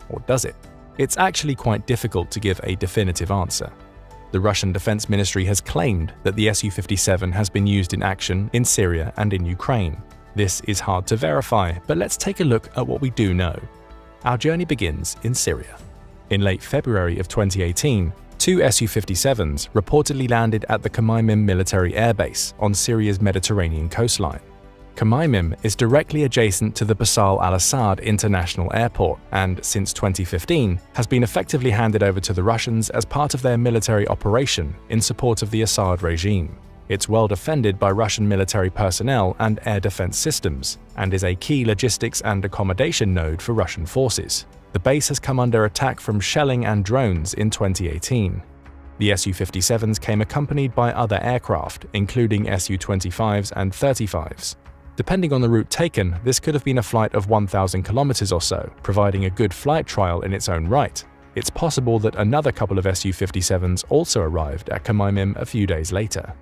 Or does it? It's actually quite difficult to give a definitive answer. The Russian Defense Ministry has claimed that the Su-57 has been used in action in Syria and in Ukraine. This is hard to verify, but let's take a look at what we do know. Our journey begins in Syria. In late February of 2018, 2 Su-57s reportedly landed at the Khmeimim military airbase on Syria's Mediterranean coastline. Khmeimim is directly adjacent to the Bashar al-Assad International Airport and, since 2015, has been effectively handed over to the Russians as part of their military operation in support of the Assad regime. It's well defended by Russian military personnel and air defense systems, and is a key logistics and accommodation node for Russian forces. The base has come under attack from shelling and drones in 2018. The Su-57s came accompanied by other aircraft, including Su-25s and 35s. Depending on the route taken, this could have been a flight of 1,000 kilometers or so, providing a good flight trial in its own right. It's possible that another couple of Su-57s also arrived at Khmeimim a few days later.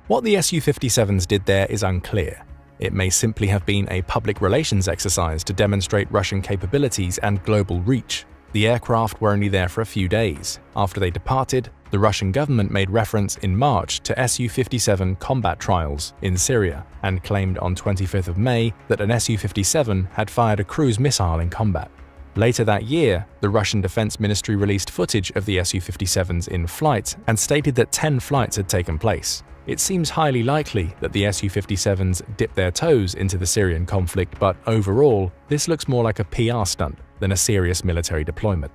What the Su-57s did there is unclear. It may simply have been a public relations exercise to demonstrate Russian capabilities and global reach. The aircraft were only there for a few days. After they departed, the Russian government made reference in March to Su-57 combat trials in Syria and claimed on 25th of May that an Su-57 had fired a cruise missile in combat. Later that year, the Russian Defense Ministry released footage of the Su-57s in flight and stated that 10 flights had taken place. It seems highly likely that the Su-57s dipped their toes into the Syrian conflict, but overall, this looks more like a PR stunt than a serious military deployment.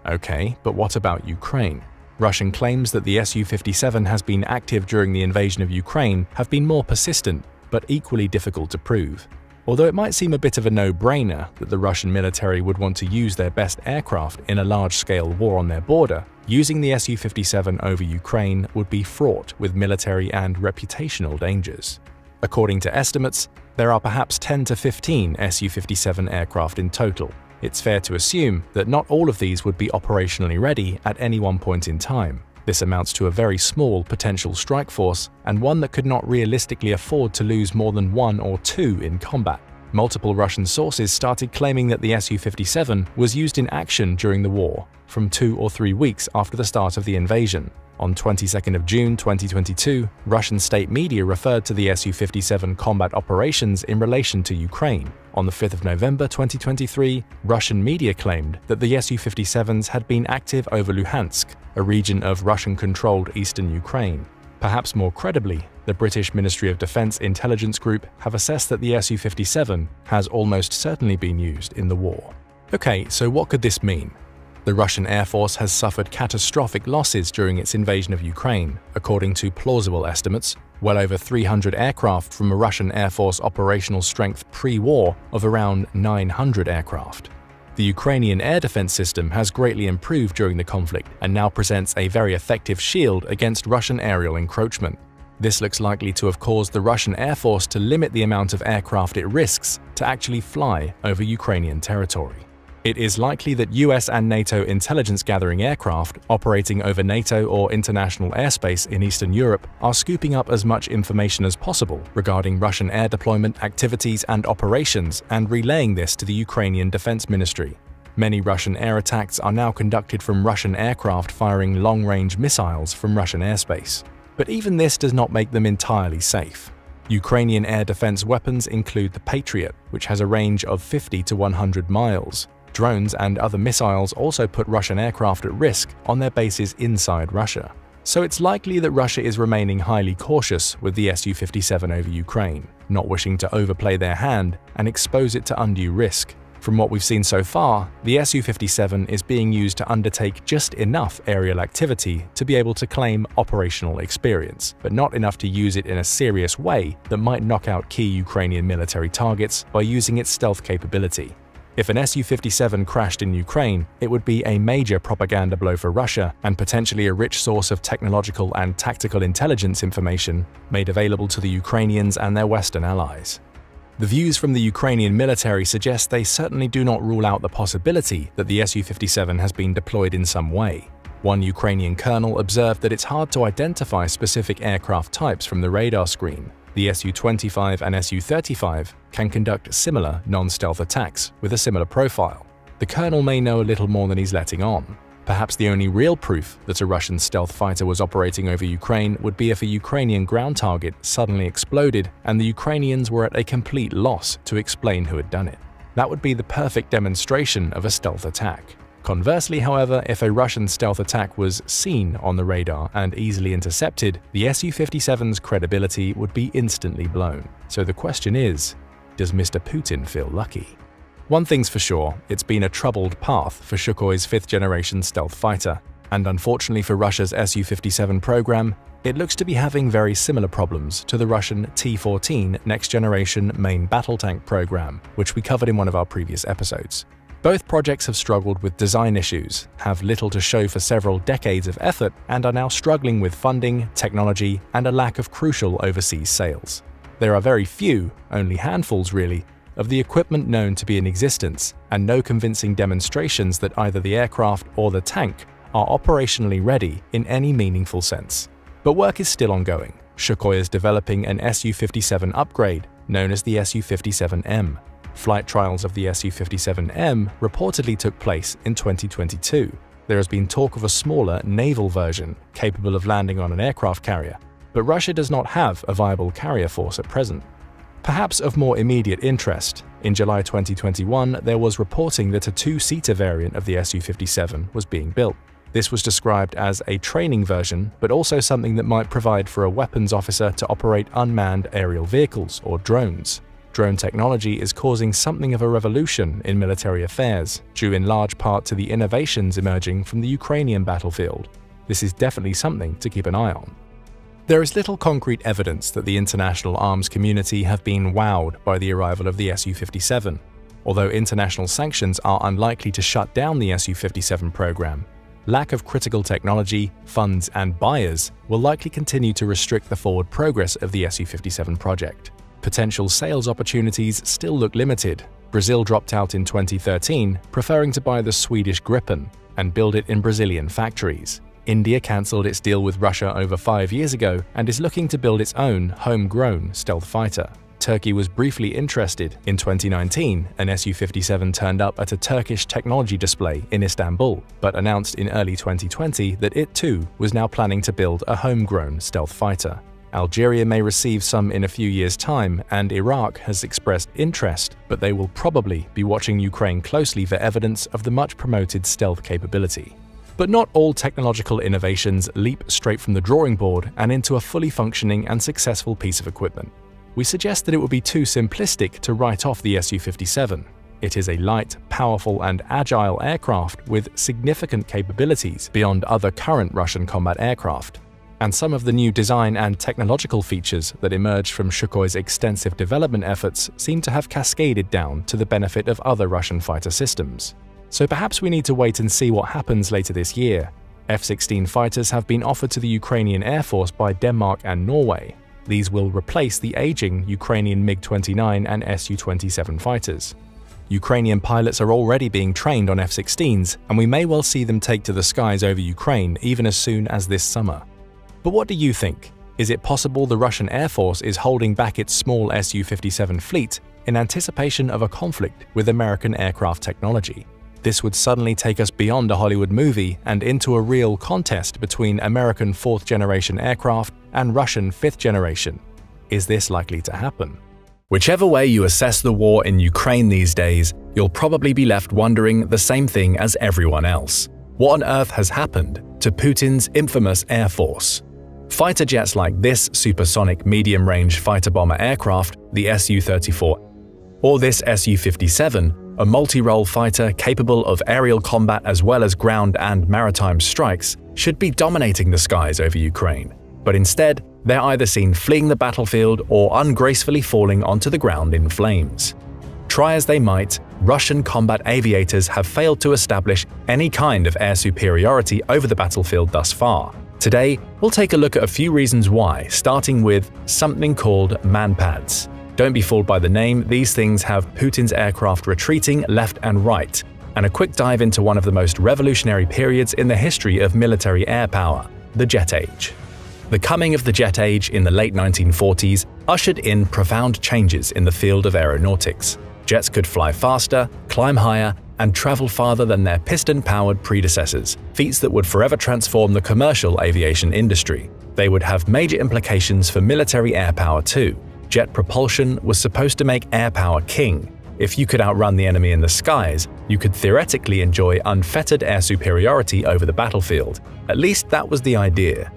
Okay, but what about Ukraine? Russian claims that the Su-57 has been active during the invasion of Ukraine have been more persistent, but equally difficult to prove. Although it might seem a bit of a no-brainer that the Russian military would want to use their best aircraft in a large-scale war on their border, using the Su-57 over Ukraine would be fraught with military and reputational dangers. According to estimates, there are perhaps 10 to 15 Su-57 aircraft in total. It's fair to assume that not all of these would be operationally ready at any one point in time. This amounts to a very small potential strike force, and one that could not realistically afford to lose more than 1 or 2 in combat. Multiple Russian sources started claiming that the Su-57 was used in action during the war, from 2 or 3 weeks after the start of the invasion. On 22nd of June 2022, Russian state media referred to the Su-57 combat operations in relation to Ukraine. On the 5th of November 2023, Russian media claimed that the Su-57s had been active over Luhansk, a region of Russian-controlled eastern Ukraine. Perhaps more credibly, the British Ministry of Defence Intelligence Group have assessed that the Su-57 has almost certainly been used in the war. Okay, so what could this mean? The Russian Air Force has suffered catastrophic losses during its invasion of Ukraine. According to plausible estimates, well over 300 aircraft from a Russian Air Force operational strength pre-war of around 900 aircraft. The Ukrainian air defense system has greatly improved during the conflict and now presents a very effective shield against Russian aerial encroachment. This looks likely to have caused the Russian Air Force to limit the amount of aircraft it risks to actually fly over Ukrainian territory. It is likely that US and NATO intelligence-gathering aircraft operating over NATO or international airspace in Eastern Europe are scooping up as much information as possible regarding Russian air deployment activities and operations and relaying this to the Ukrainian Defense Ministry. Many Russian air attacks are now conducted from Russian aircraft firing long-range missiles from Russian airspace. But even this does not make them entirely safe. Ukrainian air defense weapons include the Patriot, which has a range of 50 to 100 miles. Drones and other missiles also put Russian aircraft at risk on their bases inside Russia. So it's likely that Russia is remaining highly cautious with the Su-57 over Ukraine, not wishing to overplay their hand and expose it to undue risk. From what we've seen so far, the Su-57 is being used to undertake just enough aerial activity to be able to claim operational experience, but not enough to use it in a serious way that might knock out key Ukrainian military targets by using its stealth capability. If an Su-57 crashed in Ukraine, it would be a major propaganda blow for Russia and potentially a rich source of technological and tactical intelligence information made available to the Ukrainians and their Western allies. The views from the Ukrainian military suggest they certainly do not rule out the possibility that the Su-57 has been deployed in some way. One Ukrainian colonel observed that it's hard to identify specific aircraft types from the radar screen. The Su-25 and Su-35 can conduct similar non-stealth attacks with a similar profile. The colonel may know a little more than he's letting on. Perhaps the only real proof that a Russian stealth fighter was operating over Ukraine would be if a Ukrainian ground target suddenly exploded and the Ukrainians were at a complete loss to explain who had done it. That would be the perfect demonstration of a stealth attack. Conversely, however, if a Russian stealth attack was seen on the radar and easily intercepted, the Su-57's credibility would be instantly blown. So the question is, does Mr. Putin feel lucky? One thing's for sure, it's been a troubled path for Sukhoi's 5th-generation stealth fighter, and unfortunately for Russia's Su-57 program, it looks to be having very similar problems to the Russian T-14 next-generation main battle tank program, which we covered in one of our previous episodes. Both projects have struggled with design issues, have little to show for several decades of effort, and are now struggling with funding, technology, and a lack of crucial overseas sales. There are very few, only handfuls really, of the equipment known to be in existence, and no convincing demonstrations that either the aircraft or the tank are operationally ready in any meaningful sense. But work is still ongoing. Sukhoi is developing an Su-57 upgrade, known as the Su-57M. Flight trials of the Su-57M reportedly took place in 2022. There has been talk of a smaller naval version capable of landing on an aircraft carrier, but Russia does not have a viable carrier force at present. Perhaps of more immediate interest, in July 2021 there was reporting that a 2-seater variant of the Su-57 was being built. This was described as a training version, but also something that might provide for a weapons officer to operate unmanned aerial vehicles or drones. Drone technology is causing something of a revolution in military affairs, due in large part to the innovations emerging from the Ukrainian battlefield. This is definitely something to keep an eye on. There is little concrete evidence that the international arms community have been wowed by the arrival of the Su-57. Although international sanctions are unlikely to shut down the Su-57 program, lack of critical technology, funds, and buyers will likely continue to restrict the forward progress of the Su-57 project. Potential sales opportunities still look limited. Brazil dropped out in 2013, preferring to buy the Swedish Gripen and build it in Brazilian factories. India cancelled its deal with Russia over 5 years ago and is looking to build its own homegrown stealth fighter. Turkey was briefly interested. In 2019, an Su-57 turned up at a Turkish technology display in Istanbul, but announced in early 2020 that it too was now planning to build a homegrown stealth fighter. Algeria may receive some in a few years' time, and Iraq has expressed interest, but they will probably be watching Ukraine closely for evidence of the much-promoted stealth capability. But not all technological innovations leap straight from the drawing board and into a fully functioning and successful piece of equipment. We suggest that it would be too simplistic to write off the Su-57. It is a light, powerful, and agile aircraft with significant capabilities beyond other current Russian combat aircraft. And some of the new design and technological features that emerged from Sukhoi's extensive development efforts seem to have cascaded down to the benefit of other Russian fighter systems. So perhaps we need to wait and see what happens later this year. F-16 fighters have been offered to the Ukrainian Air Force by Denmark and Norway. These will replace the aging Ukrainian MiG-29 and Su-27 fighters. Ukrainian pilots are already being trained on F-16s, and we may well see them take to the skies over Ukraine even as soon as this summer. But what do you think? Is it possible the Russian Air Force is holding back its small Su-57 fleet in anticipation of a conflict with American aircraft technology? This would suddenly take us beyond a Hollywood movie and into a real contest between American 4th-generation aircraft and Russian 5th generation. Is this likely to happen? Whichever way you assess the war in Ukraine these days, you'll probably be left wondering the same thing as everyone else. What on earth has happened to Putin's infamous Air Force? Fighter jets like this supersonic medium-range fighter-bomber aircraft, the Su-34, or this Su-57, a multi-role fighter capable of aerial combat as well as ground and maritime strikes, should be dominating the skies over Ukraine. But instead, they're either seen fleeing the battlefield or ungracefully falling onto the ground in flames. Try as they might, Russian combat aviators have failed to establish any kind of air superiority over the battlefield thus far. Today, we'll take a look at a few reasons why, starting with something called manpads. Don't be fooled by the name, these things have Putin's aircraft retreating left and right, and a quick dive into one of the most revolutionary periods in the history of military air power, the Jet Age. The coming of the Jet Age in the late 1940s ushered in profound changes in the field of aeronautics. Jets could fly faster, climb higher, and travel farther than their piston-powered predecessors, feats that would forever transform the commercial aviation industry. They would have major implications for military air power too. Jet propulsion was supposed to make air power king. If you could outrun the enemy in the skies, you could theoretically enjoy unfettered air superiority over the battlefield. At least that was the idea.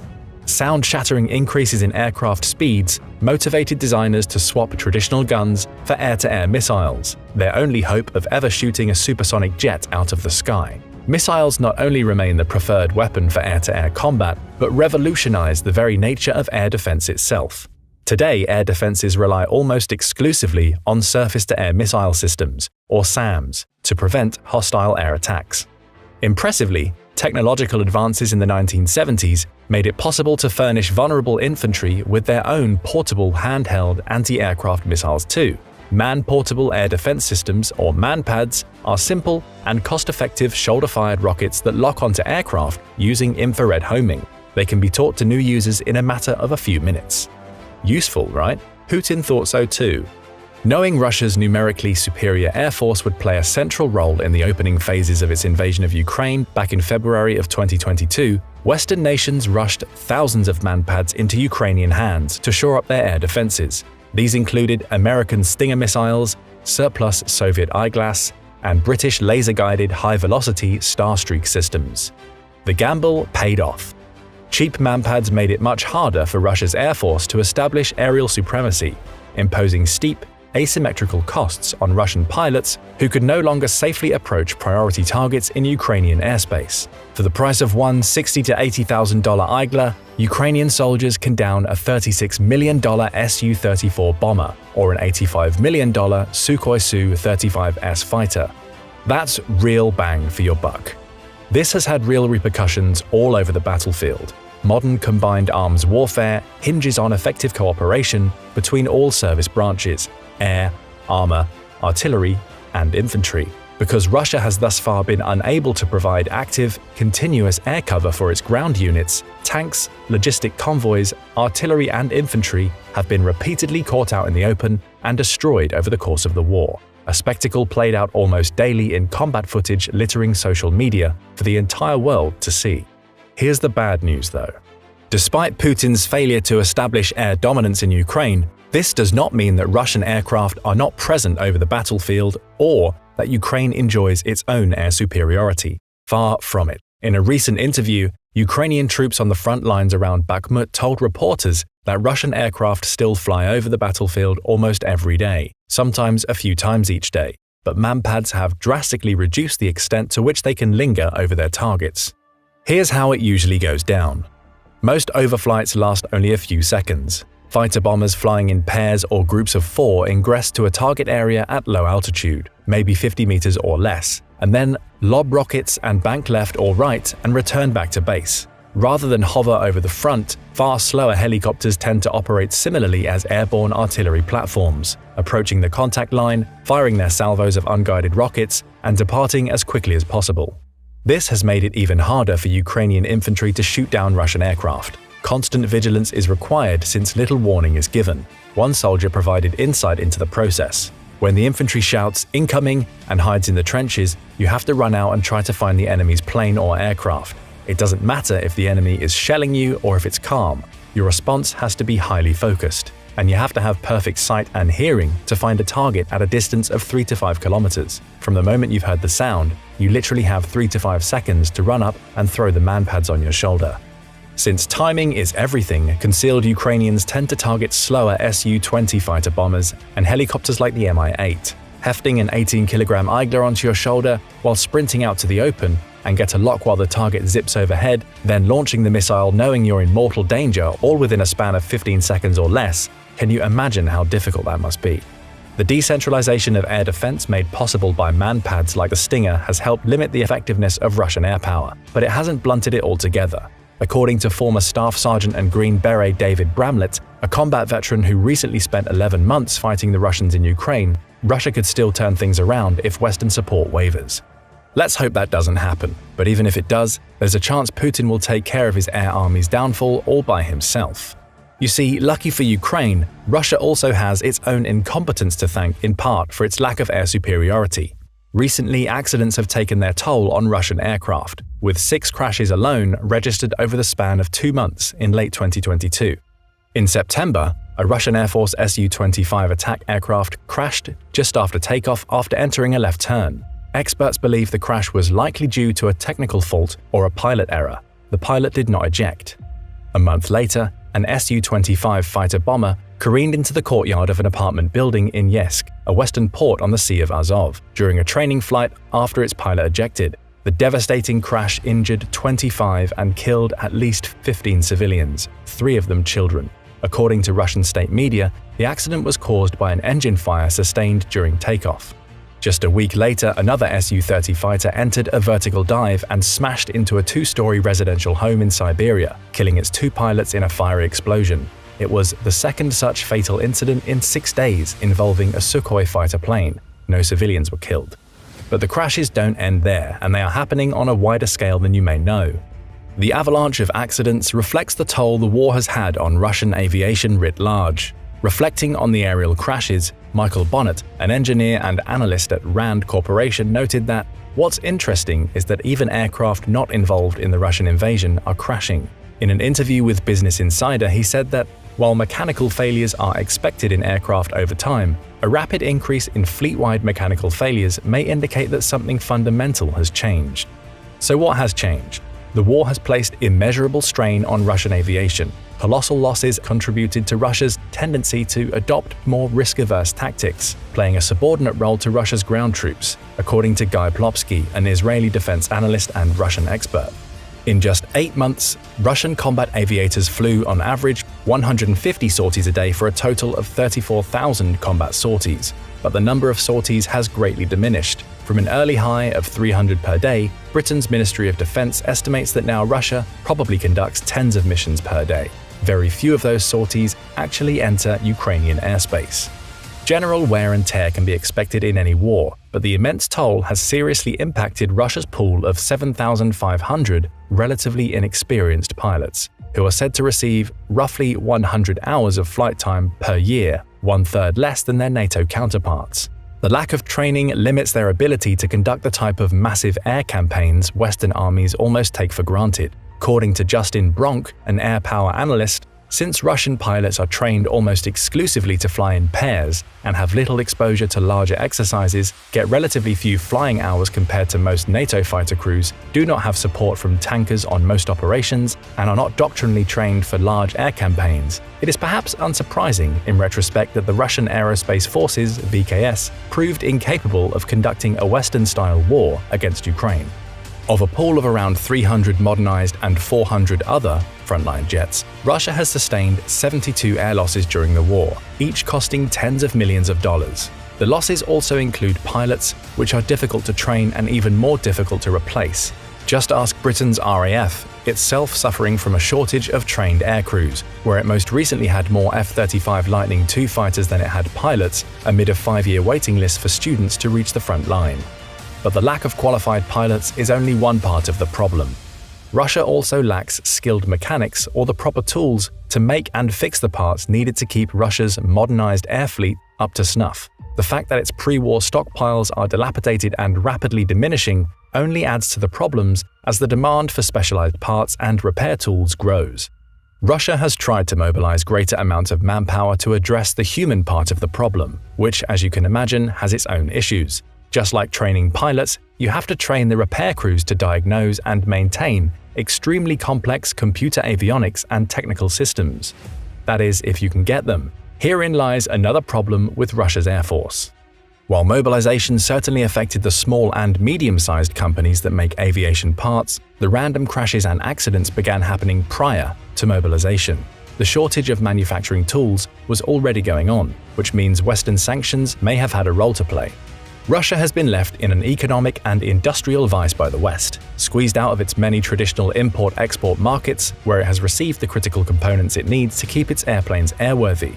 Sound-shattering increases in aircraft speeds motivated designers to swap traditional guns for air-to-air missiles, their only hope of ever shooting a supersonic jet out of the sky. Missiles not only remain the preferred weapon for air-to-air combat, but revolutionize the very nature of air defense itself. Today, air defenses rely almost exclusively on surface-to-air missile systems, or SAMs, to prevent hostile air attacks. Impressively, technological advances in the 1970s made it possible to furnish vulnerable infantry with their own portable handheld anti-aircraft missiles too. Man-portable air defense systems, or manpads, are simple and cost-effective shoulder-fired rockets that lock onto aircraft using infrared homing. They can be taught to new users in a matter of a few minutes. Useful, right? Putin thought so too. Knowing Russia's numerically superior air force would play a central role in the opening phases of its invasion of Ukraine back in February of 2022, Western nations rushed thousands of manpads into Ukrainian hands to shore up their air defenses. These included American Stinger missiles, surplus Soviet eyeglass, and British laser-guided high-velocity Starstreak systems. The gamble paid off. Cheap manpads made it much harder for Russia's air force to establish aerial supremacy, imposing steep, asymmetrical costs on Russian pilots who could no longer safely approach priority targets in Ukrainian airspace. For the price of one $60,000 to $80,000 Igla, Ukrainian soldiers can down a $36 million Su-34 bomber or an $85 million Sukhoi Su-35S fighter. That's real bang for your buck. This has had real repercussions all over the battlefield. Modern combined arms warfare hinges on effective cooperation between all service branches – air, armor, artillery, and infantry. Because Russia has thus far been unable to provide active, continuous air cover for its ground units, tanks, logistic convoys, artillery, and infantry have been repeatedly caught out in the open and destroyed over the course of the war. A spectacle played out almost daily in combat footage littering social media for the entire world to see. Here's the bad news though. Despite Putin's failure to establish air dominance in Ukraine, this does not mean that Russian aircraft are not present over the battlefield or that Ukraine enjoys its own air superiority. Far from it. In a recent interview, Ukrainian troops on the front lines around Bakhmut told reporters that Russian aircraft still fly over the battlefield almost every day, sometimes a few times each day, but manpads have drastically reduced the extent to which they can linger over their targets. Here's how it usually goes down. Most overflights last only a few seconds. Fighter bombers flying in pairs or groups of 4 ingress to a target area at low altitude, maybe 50 meters or less, and then lob rockets and bank left or right and return back to base. Rather than hover over the front, far slower helicopters tend to operate similarly as airborne artillery platforms, approaching the contact line, firing their salvos of unguided rockets, and departing as quickly as possible. This has made it even harder for Ukrainian infantry to shoot down Russian aircraft. Constant vigilance is required since little warning is given. One soldier provided insight into the process. When the infantry shouts "incoming" and hides in the trenches, you have to run out and try to find the enemy's plane or aircraft. It doesn't matter if the enemy is shelling you or if it's calm. Your response has to be highly focused, and you have to have perfect sight and hearing to find a target at a distance of 3 to 5 kilometers. From the moment you've heard the sound, you literally have 3 to 5 seconds to run up and throw the manpads on your shoulder. Since timing is everything, concealed Ukrainians tend to target slower Su-20 fighter bombers and helicopters like the Mi-8, hefting an 18-kilogram Eigler onto your shoulder while sprinting out to the open and get a lock while the target zips overhead, then launching the missile knowing you're in mortal danger all within a span of 15 seconds or less. Can you imagine how difficult that must be? The decentralization of air defense made possible by manpads like the Stinger has helped limit the effectiveness of Russian air power, but it hasn't blunted it altogether. According to former Staff Sergeant and Green Beret David Bramlett, a combat veteran who recently spent 11 months fighting the Russians in Ukraine, Russia could still turn things around if Western support wavers. Let's hope that doesn't happen, but even if it does, there's a chance Putin will take care of his air army's downfall all by himself. You see, lucky for Ukraine, Russia also has its own incompetence to thank in part for its lack of air superiority. Recently, accidents have taken their toll on Russian aircraft, with 6 crashes alone registered over the span of 2 months in late 2022. In September, a Russian Air Force Su-25 attack aircraft crashed just after takeoff after entering a left turn. Experts believe the crash was likely due to a technical fault or a pilot error. The pilot did not eject. A month later, an Su-25 fighter bomber careened into the courtyard of an apartment building in Yeysk, a western port on the Sea of Azov, during a training flight after its pilot ejected. The devastating crash injured 25 and killed at least 15 civilians, 3 of them children. According to Russian state media, the accident was caused by an engine fire sustained during takeoff. Just a week later, another Su-30 fighter entered a vertical dive and smashed into a 2-story residential home in Siberia, killing its 2 pilots in a fiery explosion. It was the second such fatal incident in 6 days involving a Sukhoi fighter plane. No civilians were killed. But the crashes don't end there, and they are happening on a wider scale than you may know. The avalanche of accidents reflects the toll the war has had on Russian aviation writ large. Reflecting on the aerial crashes, Michael Bonnet, an engineer and analyst at RAND Corporation, noted that what's interesting is that even aircraft not involved in the Russian invasion are crashing. In an interview with Business Insider, he said that while mechanical failures are expected in aircraft over time, a rapid increase in fleet-wide mechanical failures may indicate that something fundamental has changed. So what has changed? The war has placed immeasurable strain on Russian aviation. Colossal losses contributed to Russia's tendency to adopt more risk-averse tactics, playing a subordinate role to Russia's ground troops, according to Guy Plopsky, an Israeli defense analyst and Russian expert. In just 8 months, Russian combat aviators flew on average 150 sorties a day for a total of 34,000 combat sorties, but the number of sorties has greatly diminished. From an early high of 300 per day, Britain's Ministry of Defense estimates that now Russia probably conducts tens of missions per day. Very few of those sorties actually enter Ukrainian airspace. General wear and tear can be expected in any war, but the immense toll has seriously impacted Russia's pool of 7,500 relatively inexperienced pilots, who are said to receive roughly 100 hours of flight time per year, 1/3 less than their NATO counterparts. The lack of training limits their ability to conduct the type of massive air campaigns Western armies almost take for granted. According to Justin Bronk, an air power analyst, since Russian pilots are trained almost exclusively to fly in pairs and have little exposure to larger exercises, get relatively few flying hours compared to most NATO fighter crews, do not have support from tankers on most operations, and are not doctrinally trained for large air campaigns, it is perhaps unsurprising in retrospect that the Russian Aerospace Forces (VKS) proved incapable of conducting a Western-style war against Ukraine. Of a pool of around 300 modernized and 400 other frontline jets, Russia has sustained 72 air losses during the war, each costing tens of millions of dollars. The losses also include pilots, which are difficult to train and even more difficult to replace. Just ask Britain's RAF, itself suffering from a shortage of trained air crews, where it most recently had more F-35 Lightning II fighters than it had pilots, amid a 5-year waiting list for students to reach the front line. But the lack of qualified pilots is only one part of the problem. Russia also lacks skilled mechanics or the proper tools to make and fix the parts needed to keep Russia's modernized air fleet up to snuff. The fact that its pre-war stockpiles are dilapidated and rapidly diminishing only adds to the problems as the demand for specialized parts and repair tools grows. Russia has tried to mobilize greater amounts of manpower to address the human part of the problem, which, as you can imagine, has its own issues. Just like training pilots, you have to train the repair crews to diagnose and maintain extremely complex computer avionics and technical systems. That is, if you can get them. Herein lies another problem with Russia's Air Force. While mobilization certainly affected the small and medium-sized companies that make aviation parts, the random crashes and accidents began happening prior to mobilization. The shortage of manufacturing tools was already going on, which means Western sanctions may have had a role to play. Russia has been left in an economic and industrial vice by the West, squeezed out of its many traditional import-export markets where it has received the critical components it needs to keep its airplanes airworthy.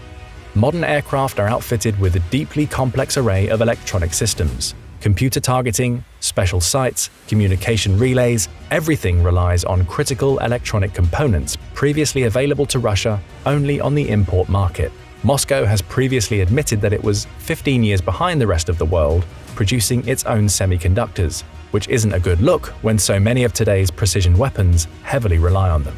Modern aircraft are outfitted with a deeply complex array of electronic systems. Computer targeting, special sights, communication relays, everything relies on critical electronic components previously available to Russia only on the import market. Moscow has previously admitted that it was 15 years behind the rest of the world producing its own semiconductors, which isn't a good look when so many of today's precision weapons heavily rely on them.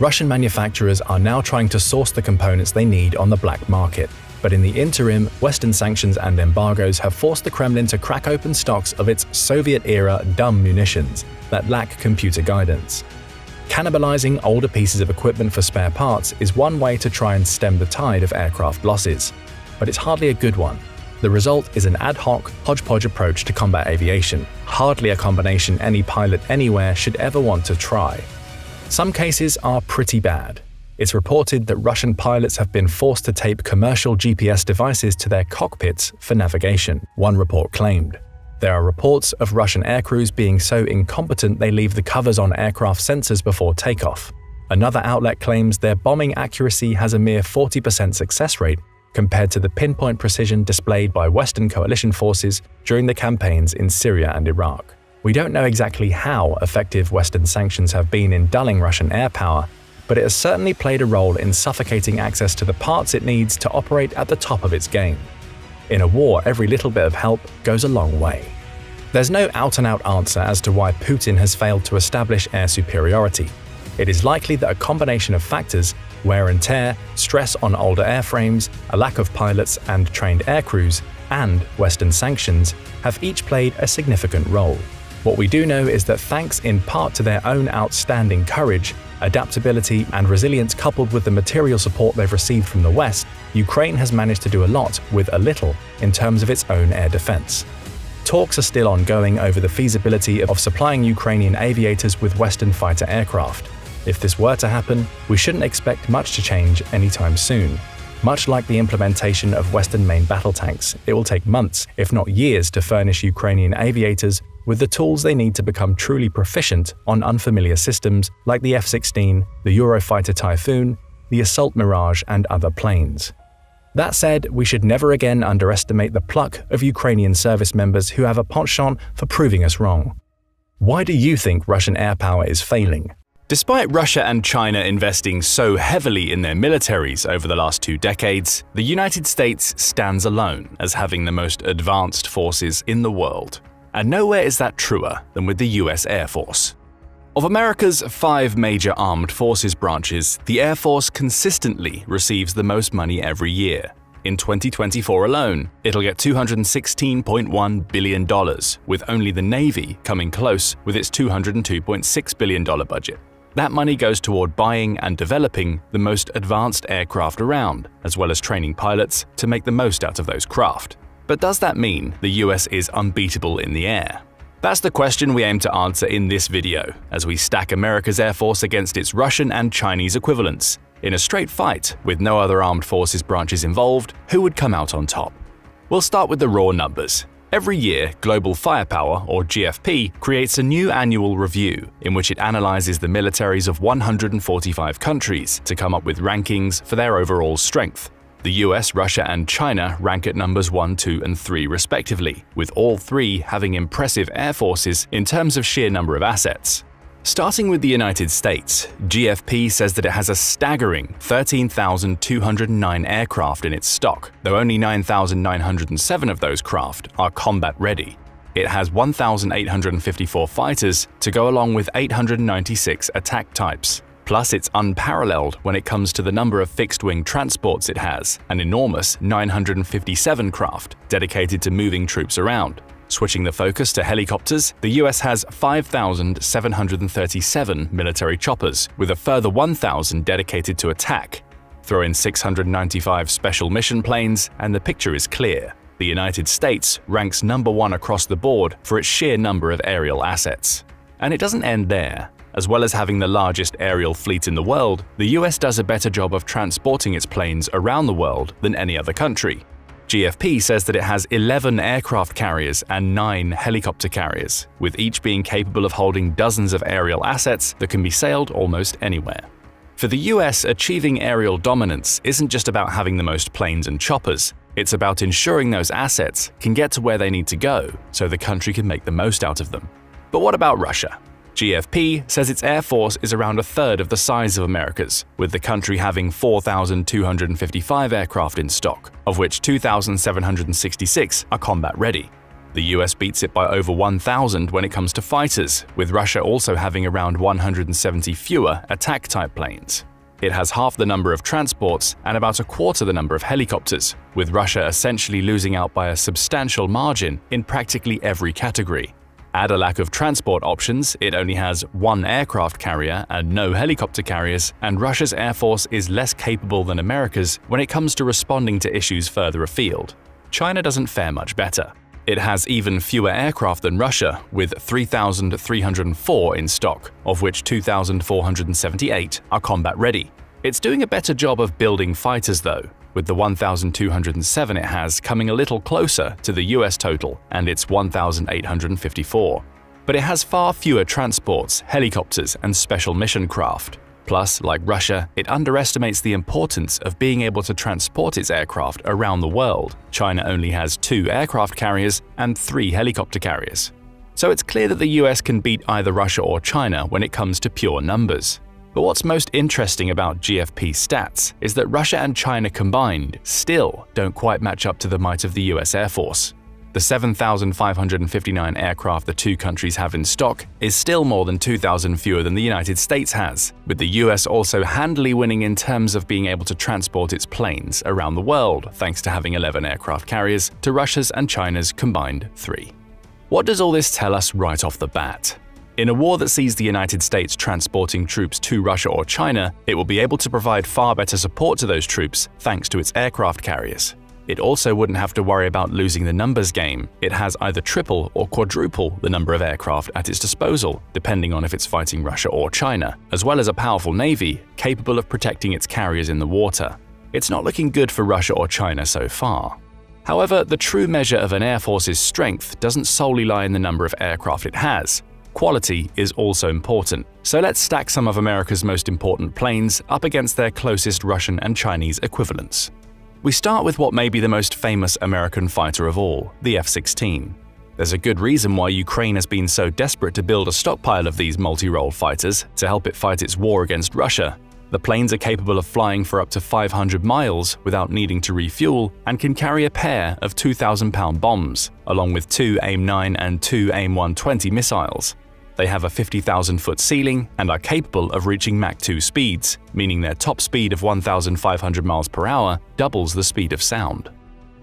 Russian manufacturers are now trying to source the components they need on the black market. But in the interim, Western sanctions and embargoes have forced the Kremlin to crack open stocks of its Soviet-era dumb munitions that lack computer guidance. Cannibalizing older pieces of equipment for spare parts is one way to try and stem the tide of aircraft losses. But it's hardly a good one. The result is an ad hoc, hodgepodge approach to combat aviation, hardly a combination any pilot anywhere should ever want to try. Some cases are pretty bad. It's reported that Russian pilots have been forced to tape commercial GPS devices to their cockpits for navigation, one report claimed. There are reports of Russian aircrews being so incompetent they leave the covers on aircraft sensors before takeoff. Another outlet claims their bombing accuracy has a mere 40% success rate compared to the pinpoint precision displayed by Western coalition forces during the campaigns in Syria and Iraq. We don't know exactly how effective Western sanctions have been in dulling Russian air power, but it has certainly played a role in suffocating access to the parts it needs to operate at the top of its game. In a war, every little bit of help goes a long way. There's no out-and-out answer as to why Putin has failed to establish air superiority. It is likely that a combination of factors, wear and tear, stress on older airframes, a lack of pilots and trained aircrews, and Western sanctions, have each played a significant role. What we do know is that thanks in part to their own outstanding courage, adaptability, and resilience coupled with the material support they've received from the West, Ukraine has managed to do a lot with a little in terms of its own air defense. Talks are still ongoing over the feasibility of supplying Ukrainian aviators with Western fighter aircraft. If this were to happen, we shouldn't expect much to change anytime soon. Much like the implementation of Western main battle tanks, it will take months, if not years, to furnish Ukrainian aviators with the tools they need to become truly proficient on unfamiliar systems like the F-16, the Eurofighter Typhoon, the Assault Mirage, and other planes. That said, we should never again underestimate the pluck of Ukrainian service members who have a penchant for proving us wrong. Why do you think Russian air power is failing? Despite Russia and China investing so heavily in their militaries over the last 2 decades, the United States stands alone as having the most advanced forces in the world. And nowhere is that truer than with the US Air Force. Of America's 5 major armed forces branches, the Air Force consistently receives the most money every year. In 2024 alone, it'll get $216.1 billion, with only the Navy coming close with its $202.6 billion budget. That money goes toward buying and developing the most advanced aircraft around, as well as training pilots to make the most out of those craft. But does that mean the US is unbeatable in the air? That's the question we aim to answer in this video, as we stack America's Air Force against its Russian and Chinese equivalents. In a straight fight, with no other armed forces branches involved, who would come out on top? We'll start with the raw numbers. Every year, Global Firepower, or GFP, creates a new annual review in which it analyzes the militaries of 145 countries to come up with rankings for their overall strength. The US, Russia, and China rank at numbers 1, 2, and 3 respectively, with all 3 having impressive air forces in terms of sheer number of assets. Starting with the United States, GFP says that it has a staggering 13,209 aircraft in its stock, though only 9,907 of those craft are combat-ready. It has 1,854 fighters to go along with 896 attack types. Plus, it's unparalleled when it comes to the number of fixed-wing transports it has, an enormous 957 craft dedicated to moving troops around. Switching the focus to helicopters, the US has 5,737 military choppers, with a further 1,000 dedicated to attack. Throw in 695 special mission planes, and the picture is clear. The United States ranks number one across the board for its sheer number of aerial assets. And it doesn't end there. As well as having the largest aerial fleet in the world, the US does a better job of transporting its planes around the world than any other country. GFP says that it has 11 aircraft carriers and 9 helicopter carriers, with each being capable of holding dozens of aerial assets that can be sailed almost anywhere. For the US, achieving aerial dominance isn't just about having the most planes and choppers, it's about ensuring those assets can get to where they need to go so the country can make the most out of them. But what about Russia? GFP says its air force is around a third of the size of America's, with the country having 4,255 aircraft in stock, of which 2,766 are combat-ready. The US beats it by over 1,000 when it comes to fighters, with Russia also having around 170 fewer attack-type planes. It has half the number of transports and about a quarter the number of helicopters, with Russia essentially losing out by a substantial margin in practically every category. Add a lack of transport options, it only has 1 aircraft carrier and no helicopter carriers, and Russia's air force is less capable than America's when it comes to responding to issues further afield. China doesn't fare much better. It has even fewer aircraft than Russia, with 3,304 in stock, of which 2,478 are combat-ready. It's doing a better job of building fighters though, with the 1,207 it has coming a little closer to the US total and its 1,854. But it has far fewer transports, helicopters, and special mission craft. Plus, like Russia, it underestimates the importance of being able to transport its aircraft around the world. China only has 2 aircraft carriers and 3 helicopter carriers. So it's clear that the US can beat either Russia or China when it comes to pure numbers. But what's most interesting about GFP stats is that Russia and China combined still don't quite match up to the might of the US Air Force. The 7,559 aircraft the two countries have in stock is still more than 2,000 fewer than the United States has, with the US also handily winning in terms of being able to transport its planes around the world thanks to having 11 aircraft carriers to Russia's and China's combined 3. What does all this tell us right off the bat? In a war that sees the United States transporting troops to Russia or China, it will be able to provide far better support to those troops thanks to its aircraft carriers. It also wouldn't have to worry about losing the numbers game. It has either triple or quadruple the number of aircraft at its disposal, depending on if it's fighting Russia or China, as well as a powerful navy capable of protecting its carriers in the water. It's not looking good for Russia or China so far. However, the true measure of an air force's strength doesn't solely lie in the number of aircraft it has. Quality is also important. So let's stack some of America's most important planes up against their closest Russian and Chinese equivalents. We start with what may be the most famous American fighter of all, the F-16. There's a good reason why Ukraine has been so desperate to build a stockpile of these multi-role fighters to help it fight its war against Russia. The planes are capable of flying for up to 500 miles without needing to refuel and can carry a pair of 2,000-pound bombs, along with 2 AIM-9 and 2 AIM-120 missiles. They have a 50,000-foot ceiling and are capable of reaching Mach 2 speeds, meaning their top speed of 1,500 miles per hour doubles the speed of sound.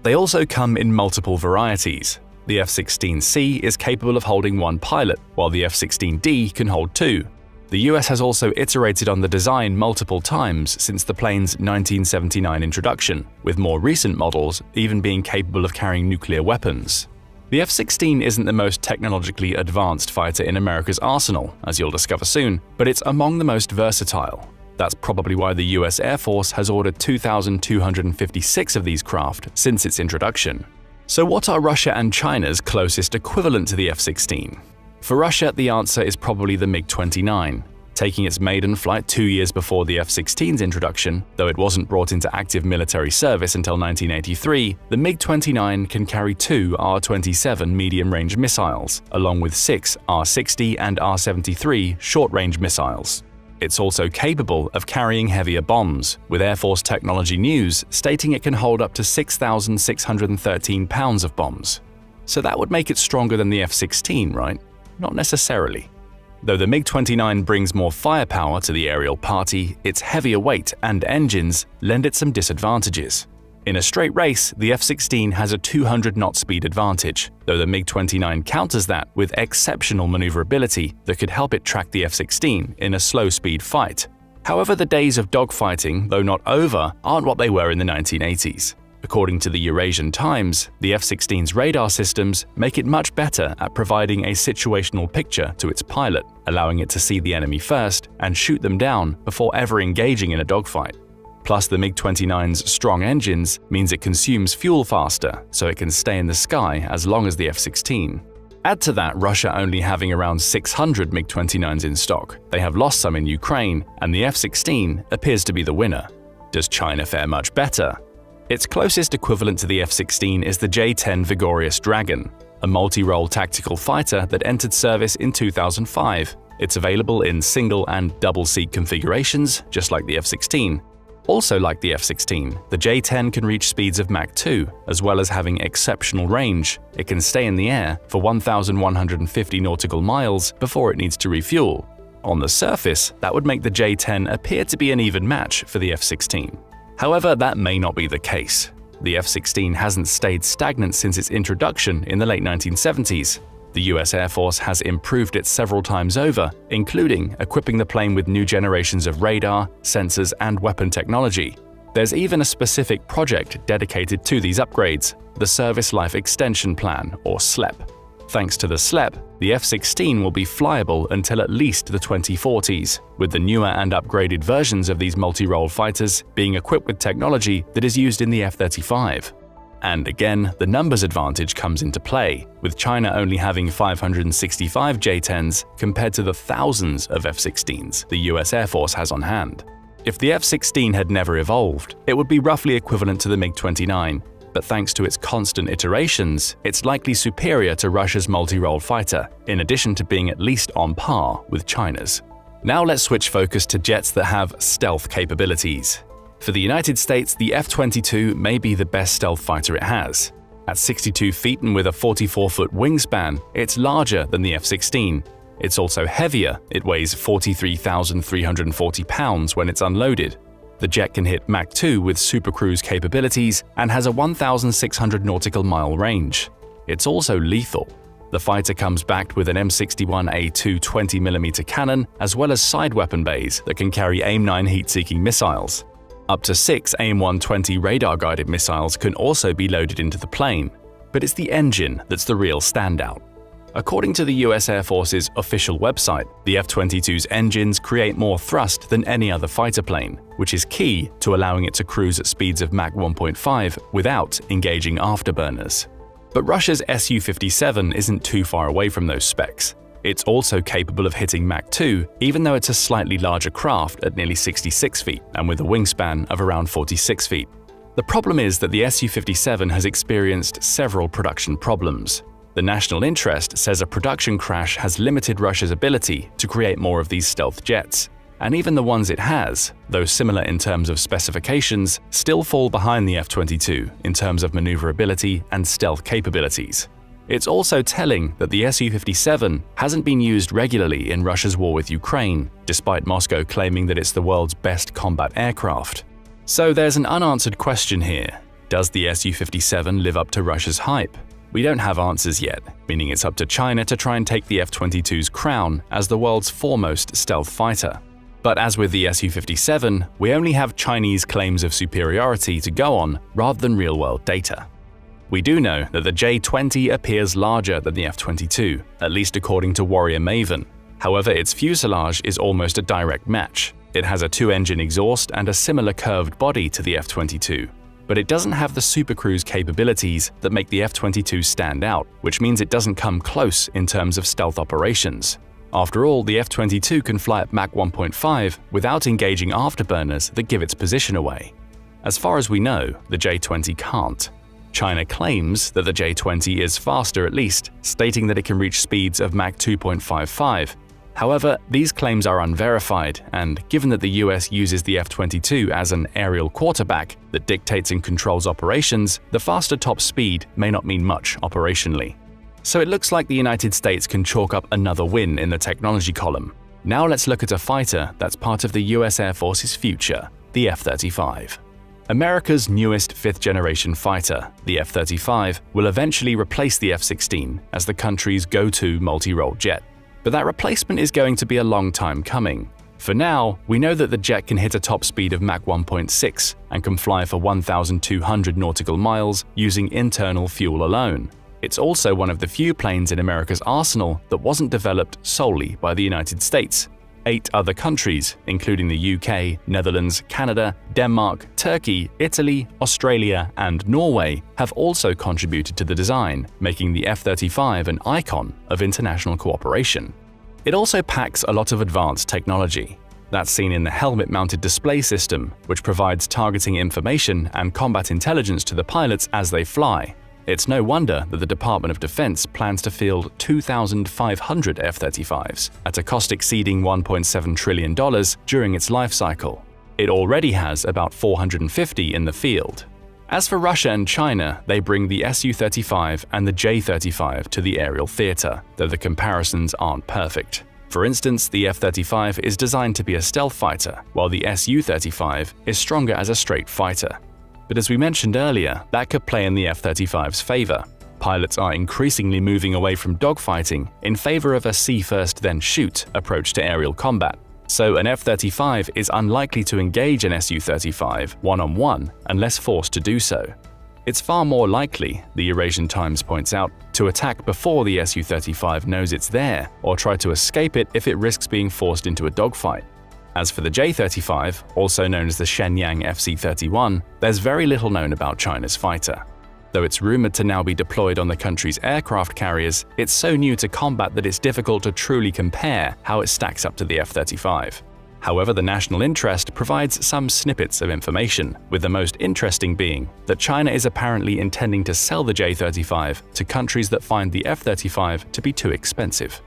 They also come in multiple varieties. The F-16C is capable of holding 1 pilot, while the F-16D can hold 2. The US has also iterated on the design multiple times since the plane's 1979 introduction, with more recent models even being capable of carrying nuclear weapons. The F-16 isn't the most technologically advanced fighter in America's arsenal, as you'll discover soon, but it's among the most versatile. That's probably why the US Air Force has ordered 2,256 of these craft since its introduction. So what are Russia and China's closest equivalent to the F-16? For Russia, the answer is probably the MiG-29. Taking its maiden flight 2 years before the F-16's introduction, though it wasn't brought into active military service until 1983, the MiG-29 can carry 2 R-27 medium-range missiles, along with 6 R-60 and R-73 short-range missiles. It's also capable of carrying heavier bombs, with Air Force Technology News stating it can hold up to 6,613 pounds of bombs. So that would make it stronger than the F-16, right? Not necessarily. Though the MiG-29 brings more firepower to the aerial party, its heavier weight and engines lend it some disadvantages. In a straight race, the F-16 has a 200-knot speed advantage, though the MiG-29 counters that with exceptional maneuverability that could help it track the F-16 in a slow-speed fight. However, the days of dogfighting, though not over, aren't what they were in the 1980s. According to the Eurasian Times, the F-16's radar systems make it much better at providing a situational picture to its pilot, allowing it to see the enemy first and shoot them down before ever engaging in a dogfight. Plus, the MiG-29's strong engines means it consumes fuel faster, so it can stay in the sky as long as the F-16. Add to that Russia only having around 600 MiG-29s in stock. They have lost some in Ukraine, and the F-16 appears to be the winner. Does China fare much better? Its closest equivalent to the F-16 is the J-10 Vigorious Dragon, a multi-role tactical fighter that entered service in 2005. It's available in single and double-seat configurations, just like the F-16. Also like the F-16, the J-10 can reach speeds of Mach 2, as well as having exceptional range. It can stay in the air for 1,150 nautical miles before it needs to refuel. On the surface, that would make the J-10 appear to be an even match for the F-16. However, that may not be the case. The F-16 hasn't stayed stagnant since its introduction in the late 1970s. The US Air Force has improved it several times over, including equipping the plane with new generations of radar, sensors, and weapon technology. There's even a specific project dedicated to these upgrades, the Service Life Extension Plan, or SLEP. Thanks to the SLEP, the F-16 will be flyable until at least the 2040s, with the newer and upgraded versions of these multi-role fighters being equipped with technology that is used in the F-35. And again, the numbers advantage comes into play, with China only having 565 J-10s compared to the thousands of F-16s the US Air Force has on hand. If the F-16 had never evolved, it would be roughly equivalent to the MiG-29, but thanks to its constant iterations, it's likely superior to Russia's multi-role fighter, in addition to being at least on par with China's. Now let's switch focus to jets that have stealth capabilities. For the United States, the F-22 may be the best stealth fighter it has. At 62 feet and with a 44-foot wingspan, it's larger than the F-16. It's also heavier. It weighs 43,340 pounds when it's unloaded. The jet can hit Mach 2 with supercruise capabilities and has a 1,600 nautical mile range. It's also lethal. The fighter comes backed with an M61A2 20mm cannon, as well as side weapon bays that can carry AIM-9 heat-seeking missiles. Up to 6 AIM-120 radar-guided missiles can also be loaded into the plane, but it's the engine that's the real standout. According to the US Air Force's official website, the F-22's engines create more thrust than any other fighter plane, which is key to allowing it to cruise at speeds of Mach 1.5 without engaging afterburners. But Russia's Su-57 isn't too far away from those specs. It's also capable of hitting Mach 2, even though it's a slightly larger craft at nearly 66 feet and with a wingspan of around 46 feet. The problem is that the Su-57 has experienced several production problems. The national interest says a production crash has limited Russia's ability to create more of these stealth jets, and even the ones it has, though similar in terms of specifications, still fall behind the F-22 in terms of maneuverability and stealth capabilities. It's also telling that the Su-57 hasn't been used regularly in Russia's war with Ukraine, despite Moscow claiming that it's the world's best combat aircraft. So there's an unanswered question here. Does the Su-57 live up to Russia's hype? We don't have answers yet, meaning it's up to China to try and take the F-22's crown as the world's foremost stealth fighter. But as with the Su-57, we only have Chinese claims of superiority to go on rather than real-world data. We do know that the J-20 appears larger than the F-22, at least according to Warrior Maven. However, its fuselage is almost a direct match. It has a 2-engine exhaust and a similar curved body to the F-22. But it doesn't have the supercruise capabilities that make the F-22 stand out, which means it doesn't come close in terms of stealth operations. After all, the F-22 can fly at Mach 1.5 without engaging afterburners that give its position away. As far as we know, the J-20 can't. China claims that the J-20 is faster at least, stating that it can reach speeds of Mach 2.55. However, these claims are unverified, and given that the US uses the F-22 as an aerial quarterback that dictates and controls operations, the faster top speed may not mean much operationally. So it looks like the United States can chalk up another win in the technology column. Now let's look at a fighter that's part of the US Air Force's future, the F-35. America's newest fifth-generation fighter, the F-35, will eventually replace the F-16 as the country's go-to multi-role jet. But that replacement is going to be a long time coming. For now, we know that the jet can hit a top speed of Mach 1.6 and can fly for 1,200 nautical miles using internal fuel alone. It's also one of the few planes in America's arsenal that wasn't developed solely by the United States. 8 other countries, including the UK, Netherlands, Canada, Denmark, Turkey, Italy, Australia, and Norway, have also contributed to the design, making the F-35 an icon of international cooperation. It also packs a lot of advanced technology. That's seen in the helmet-mounted display system, which provides targeting information and combat intelligence to the pilots as they fly. It's no wonder that the Department of Defense plans to field 2,500 F-35s at a cost exceeding $1.7 trillion during its life cycle. It already has about 450 in the field. As for Russia and China, they bring the Su-35 and the J-35 to the aerial theater, though the comparisons aren't perfect. For instance, the F-35 is designed to be a stealth fighter, while the Su-35 is stronger as a straight fighter. But as we mentioned earlier, that could play in the F-35's favor. Pilots are increasingly moving away from dogfighting in favor of a see first then shoot approach to aerial combat. So an F-35 is unlikely to engage an Su-35 one-on-one unless forced to do so. It's far more likely, the Eurasian Times points out, to attack before the Su-35 knows it's there or try to escape it if it risks being forced into a dogfight. As for the J-35, also known as the Shenyang FC-31, there's very little known about China's fighter. Though it's rumored to now be deployed on the country's aircraft carriers, it's so new to combat that it's difficult to truly compare how it stacks up to the F-35. However, the national interest provides some snippets of information, with the most interesting being that China is apparently intending to sell the J-35 to countries that find the F-35 to be too expensive.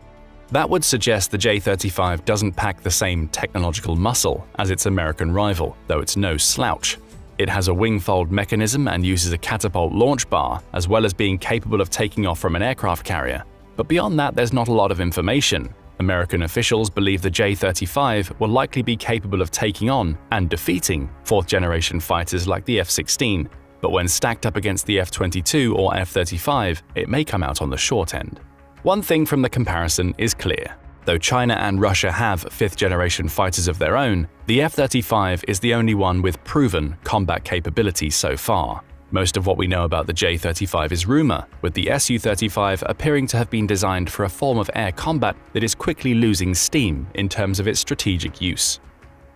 That would suggest the J-35 doesn't pack the same technological muscle as its American rival, though it's no slouch. It has a wing-fold mechanism and uses a catapult launch bar, as well as being capable of taking off from an aircraft carrier. But beyond that, there's not a lot of information. American officials believe the J-35 will likely be capable of taking on and defeating fourth-generation fighters like the F-16, but when stacked up against the F-22 or F-35, it may come out on the short end. One thing from the comparison is clear. Though China and Russia have fifth-generation fighters of their own, the F-35 is the only one with proven combat capability so far. Most of what we know about the J-35 is rumor, with the Su-35 appearing to have been designed for a form of air combat that is quickly losing steam in terms of its strategic use.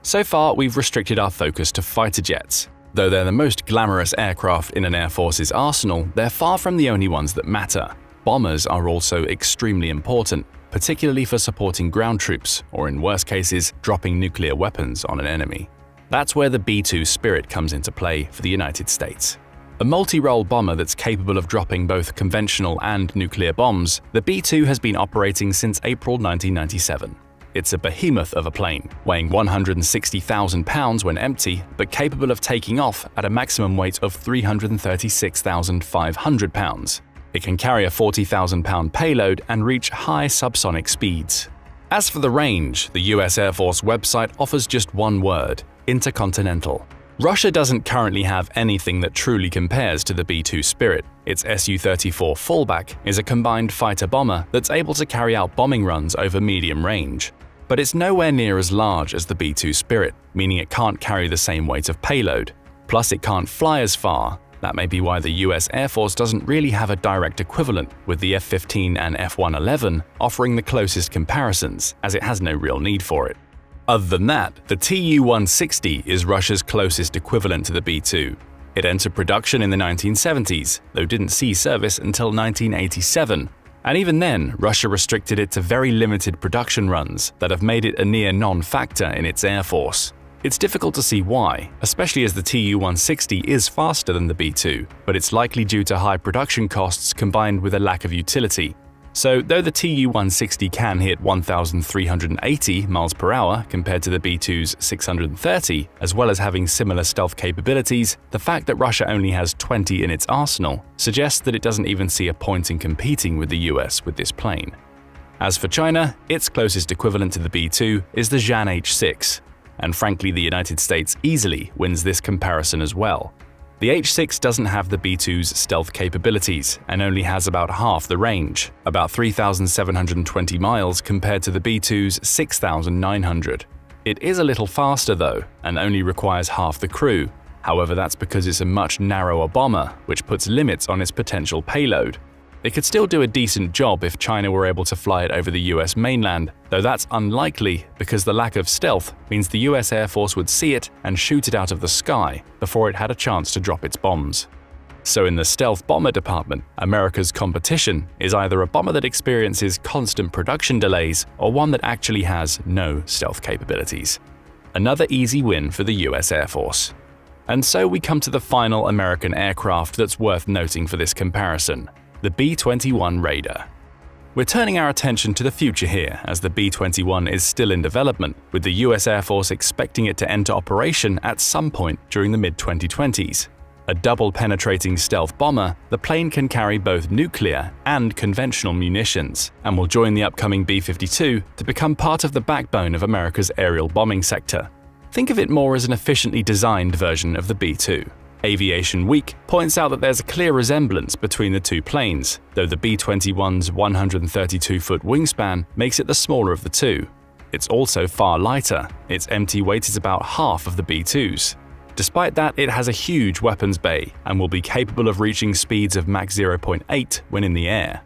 So far, we've restricted our focus to fighter jets. Though they're the most glamorous aircraft in an air force's arsenal, they're far from the only ones that matter. Bombers are also extremely important, particularly for supporting ground troops, or in worse cases, dropping nuclear weapons on an enemy. That's where the B-2 Spirit comes into play for the United States. A multi-role bomber that's capable of dropping both conventional and nuclear bombs, the B-2 has been operating since April 1997. It's a behemoth of a plane, weighing 160,000 pounds when empty, but capable of taking off at a maximum weight of 336,500 pounds. It can carry a 40,000-pound payload and reach high subsonic speeds. As for the range, the US Air Force website offers just one word: intercontinental. Russia doesn't currently have anything that truly compares to the B-2 Spirit. Its Su-34 fallback is a combined fighter-bomber that's able to carry out bombing runs over medium range. But it's nowhere near as large as the B-2 Spirit, meaning it can't carry the same weight of payload. Plus, it can't fly as far. That may be why the US Air Force doesn't really have a direct equivalent, with the F-15 and F-111 offering the closest comparisons, as it has no real need for it. Other than that, the Tu-160 is Russia's closest equivalent to the B-2. It entered production in the 1970s, though didn't see service until 1987. And even then, Russia restricted it to very limited production runs that have made it a near non-factor in its air force. It's difficult to see why, especially as the Tu-160 is faster than the B-2, but it's likely due to high production costs combined with a lack of utility. So, though the Tu-160 can hit 1,380 miles per hour compared to the B-2's 630, as well as having similar stealth capabilities, the fact that Russia only has 20 in its arsenal suggests that it doesn't even see a point in competing with the US with this plane. As for China, its closest equivalent to the B-2 is the Zhan H-6, and frankly the United States easily wins this comparison as well. The H-6 doesn't have the B-2's stealth capabilities and only has about half the range, about 3,720 miles compared to the B-2's 6,900. It is a little faster though, and only requires half the crew. However, that's because it's a much narrower bomber, which puts limits on its potential payload. It could still do a decent job if China were able to fly it over the US mainland, though that's unlikely because the lack of stealth means the US Air Force would see it and shoot it out of the sky before it had a chance to drop its bombs. So in the stealth bomber department, America's competition is either a bomber that experiences constant production delays or one that actually has no stealth capabilities. Another easy win for the US Air Force. And so we come to the final American aircraft that's worth noting for this comparison. The B-21 Raider. We're turning our attention to the future here, as the B-21 is still in development, with the US Air Force expecting it to enter operation at some point during the mid-2020s. A double-penetrating stealth bomber, the plane can carry both nuclear and conventional munitions, and will join the upcoming B-52 to become part of the backbone of America's aerial bombing sector. Think of it more as an efficiently designed version of the B-2. Aviation Week points out that there's a clear resemblance between the two planes, though the B-21's 132-foot wingspan makes it the smaller of the two. It's also far lighter. Its empty weight is about half of the B-2's. Despite that, it has a huge weapons bay and will be capable of reaching speeds of Mach 0.8 when in the air.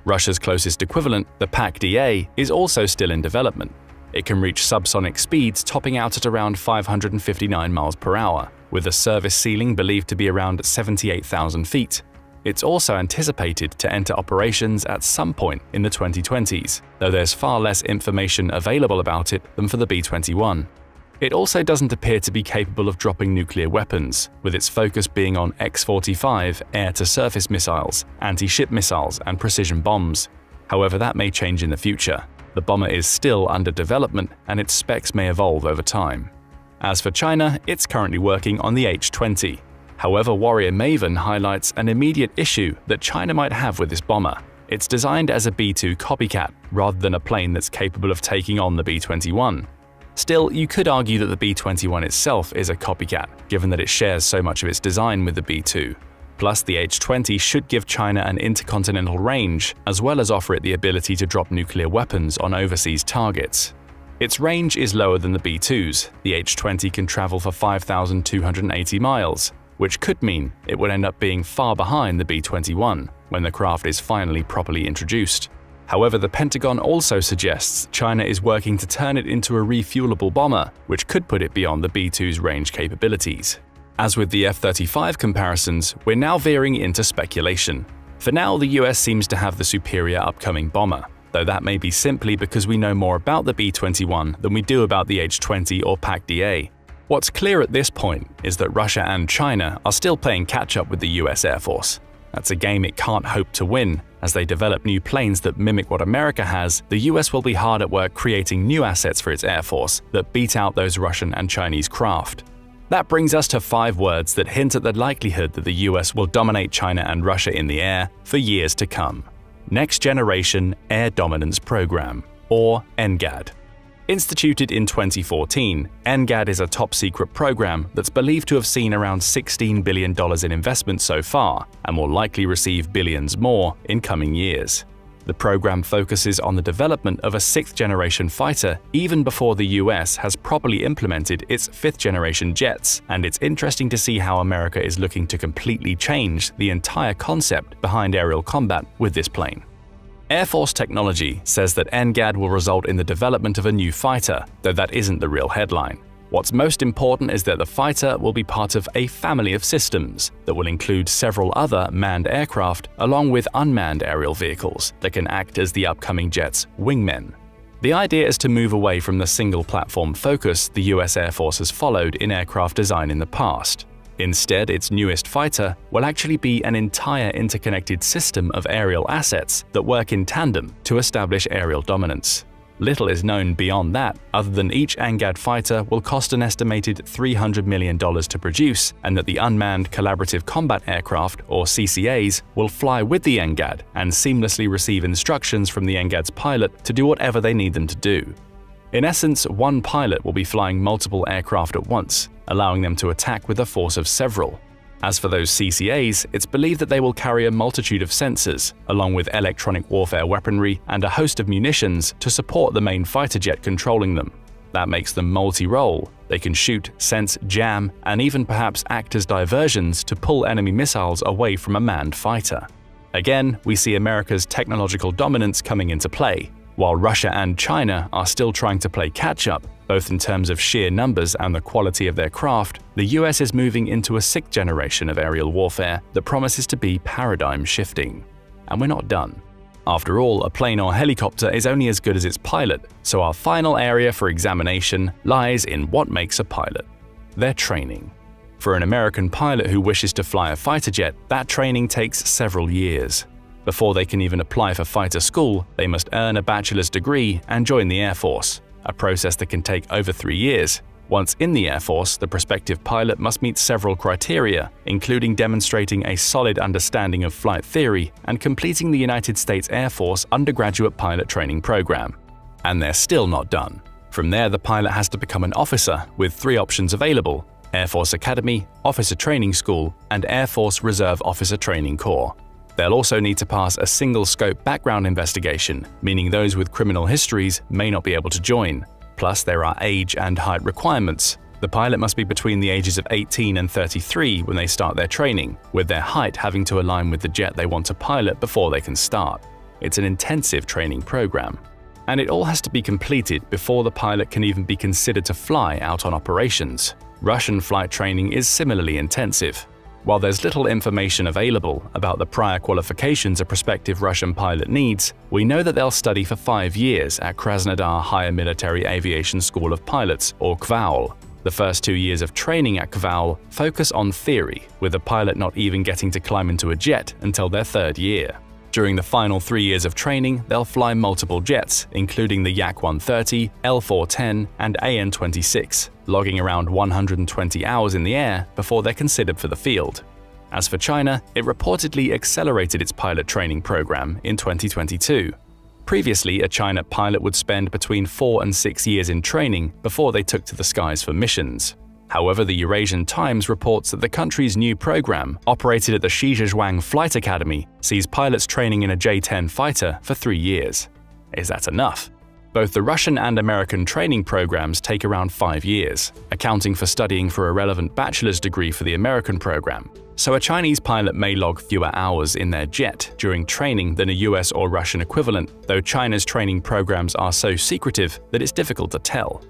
Russia's closest equivalent, the PAC-DA, is also still in development. It can reach subsonic speeds topping out at around 559 miles per hour, with a service ceiling believed to be around 78,000 feet. It's also anticipated to enter operations at some point in the 2020s, though there's far less information available about it than for the B-21. It also doesn't appear to be capable of dropping nuclear weapons, with its focus being on X-45 air-to-surface missiles, anti-ship missiles, and precision bombs. However, that may change in the future. The bomber is still under development, and its specs may evolve over time. As for China, it's currently working on the H-20. However, Warrior Maven highlights an immediate issue that China might have with this bomber. It's designed as a B-2 copycat, rather than a plane that's capable of taking on the B-21. Still, you could argue that the B-21 itself is a copycat, given that it shares so much of its design with the B-2. Plus, the H-20 should give China an intercontinental range, as well as offer it the ability to drop nuclear weapons on overseas targets. Its range is lower than the B-2's. The H-20 can travel for 5,280 miles, which could mean it would end up being far behind the B-21 when the craft is finally properly introduced. However, the Pentagon also suggests China is working to turn it into a refuelable bomber, which could put it beyond the B-2's range capabilities. As with the F-35 comparisons, we're now veering into speculation. For now, the US seems to have the superior upcoming bomber, though that may be simply because we know more about the B-21 than we do about the H-20 or PAC-DA. What's clear at this point is that Russia and China are still playing catch-up with the US Air Force. That's a game it can't hope to win. As they develop new planes that mimic what America has, the US will be hard at work creating new assets for its Air Force that beat out those Russian and Chinese craft. That brings us to 5 words that hint at the likelihood that the US will dominate China and Russia in the air for years to come. Next Generation Air Dominance Program, or NGAD. Instituted in 2014, NGAD is a top-secret program that's believed to have seen around $16 billion in investment so far and will likely receive billions more in coming years. The program focuses on the development of a 6th-generation fighter even before the US has properly implemented its 5th-generation jets, and it's interesting to see how America is looking to completely change the entire concept behind aerial combat with this plane. Air Force Technology says that NGAD will result in the development of a new fighter, though that isn't the real headline. What's most important is that the fighter will be part of a family of systems that will include several other manned aircraft along with unmanned aerial vehicles that can act as the upcoming jet's wingmen. The idea is to move away from the single-platform focus the US Air Force has followed in aircraft design in the past. Instead, its newest fighter will actually be an entire interconnected system of aerial assets that work in tandem to establish aerial dominance. Little is known beyond that, other than each NGAD fighter will cost an estimated $300 million to produce, and that the Unmanned Collaborative Combat Aircraft, or CCAs, will fly with the NGAD and seamlessly receive instructions from the NGAD's pilot to do whatever they need them to do. In essence, one pilot will be flying multiple aircraft at once, allowing them to attack with a force of several. As for those CCAs, it's believed that they will carry a multitude of sensors, along with electronic warfare weaponry and a host of munitions to support the main fighter jet controlling them. That makes them multi-role. They can shoot, sense, jam, and even perhaps act as diversions to pull enemy missiles away from a manned fighter. Again, we see America's technological dominance coming into play. While Russia and China are still trying to play catch-up, both in terms of sheer numbers and the quality of their craft, the US is moving into a sixth generation of aerial warfare that promises to be paradigm-shifting. And we're not done. After all, a plane or helicopter is only as good as its pilot, so our final area for examination lies in what makes a pilot: their training. For an American pilot who wishes to fly a fighter jet, that training takes several years. Before they can even apply for fighter school, they must earn a bachelor's degree and join the Air Force, a process that can take over 3 years. Once in the Air Force, the prospective pilot must meet several criteria, including demonstrating a solid understanding of flight theory and completing the United States Air Force undergraduate pilot training program. And they're still not done. From there, the pilot has to become an officer, with 3 options available: Air Force Academy, Officer Training School, and Air Force Reserve Officer Training Corps. They'll also need to pass a single-scope background investigation, meaning those with criminal histories may not be able to join. Plus, there are age and height requirements. The pilot must be between the ages of 18 and 33 when they start their training, with their height having to align with the jet they want to pilot before they can start. It's an intensive training program. And it all has to be completed before the pilot can even be considered to fly out on operations. Russian flight training is similarly intensive. While there's little information available about the prior qualifications a prospective Russian pilot needs, we know that they'll study for 5 years at Krasnodar Higher Military Aviation School of Pilots, or KVAL. The first 2 years of training at KVAL focus on theory, with the pilot not even getting to climb into a jet until their 3rd year. During the final 3 years of training, they'll fly multiple jets, including the Yak-130, L-410, and AN-26, logging around 120 hours in the air before they're considered for the field. As for China, it reportedly accelerated its pilot training program in 2022. Previously, a China pilot would spend between 4 and 6 years in training before they took to the skies for missions. However, the Eurasian Times reports that the country's new program, operated at the Shizhezhuang Flight Academy, sees pilots training in a J-10 fighter for 3 years. Is that enough? Both the Russian and American training programs take around 5 years, accounting for studying for a relevant bachelor's degree for the American program. So a Chinese pilot may log fewer hours in their jet during training than a US or Russian equivalent, though China's training programs are so secretive that it's difficult to tell.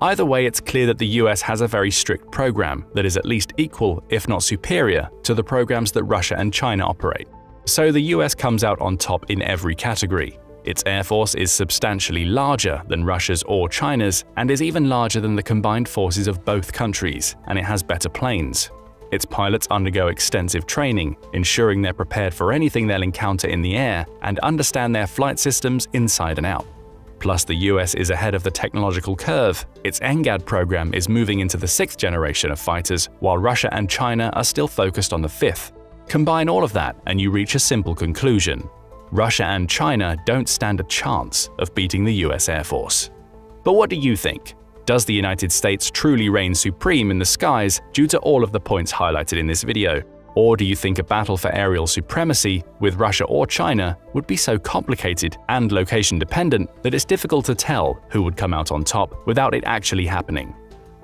Either way, it's clear that the US has a very strict program that is at least equal, if not superior, to the programs that Russia and China operate. So the US comes out on top in every category. Its Air Force is substantially larger than Russia's or China's, and is even larger than the combined forces of both countries, and it has better planes. Its pilots undergo extensive training, ensuring they're prepared for anything they'll encounter in the air and understand their flight systems inside and out. Plus, the US is ahead of the technological curve. Its NGAD program is moving into the 6th generation of fighters, while Russia and China are still focused on the 5th. Combine all of that and you reach a simple conclusion. Russia and China don't stand a chance of beating the US Air Force. But what do you think? Does the United States truly reign supreme in the skies due to all of the points highlighted in this video? Or do you think a battle for aerial supremacy with Russia or China would be so complicated and location-dependent that it's difficult to tell who would come out on top without it actually happening?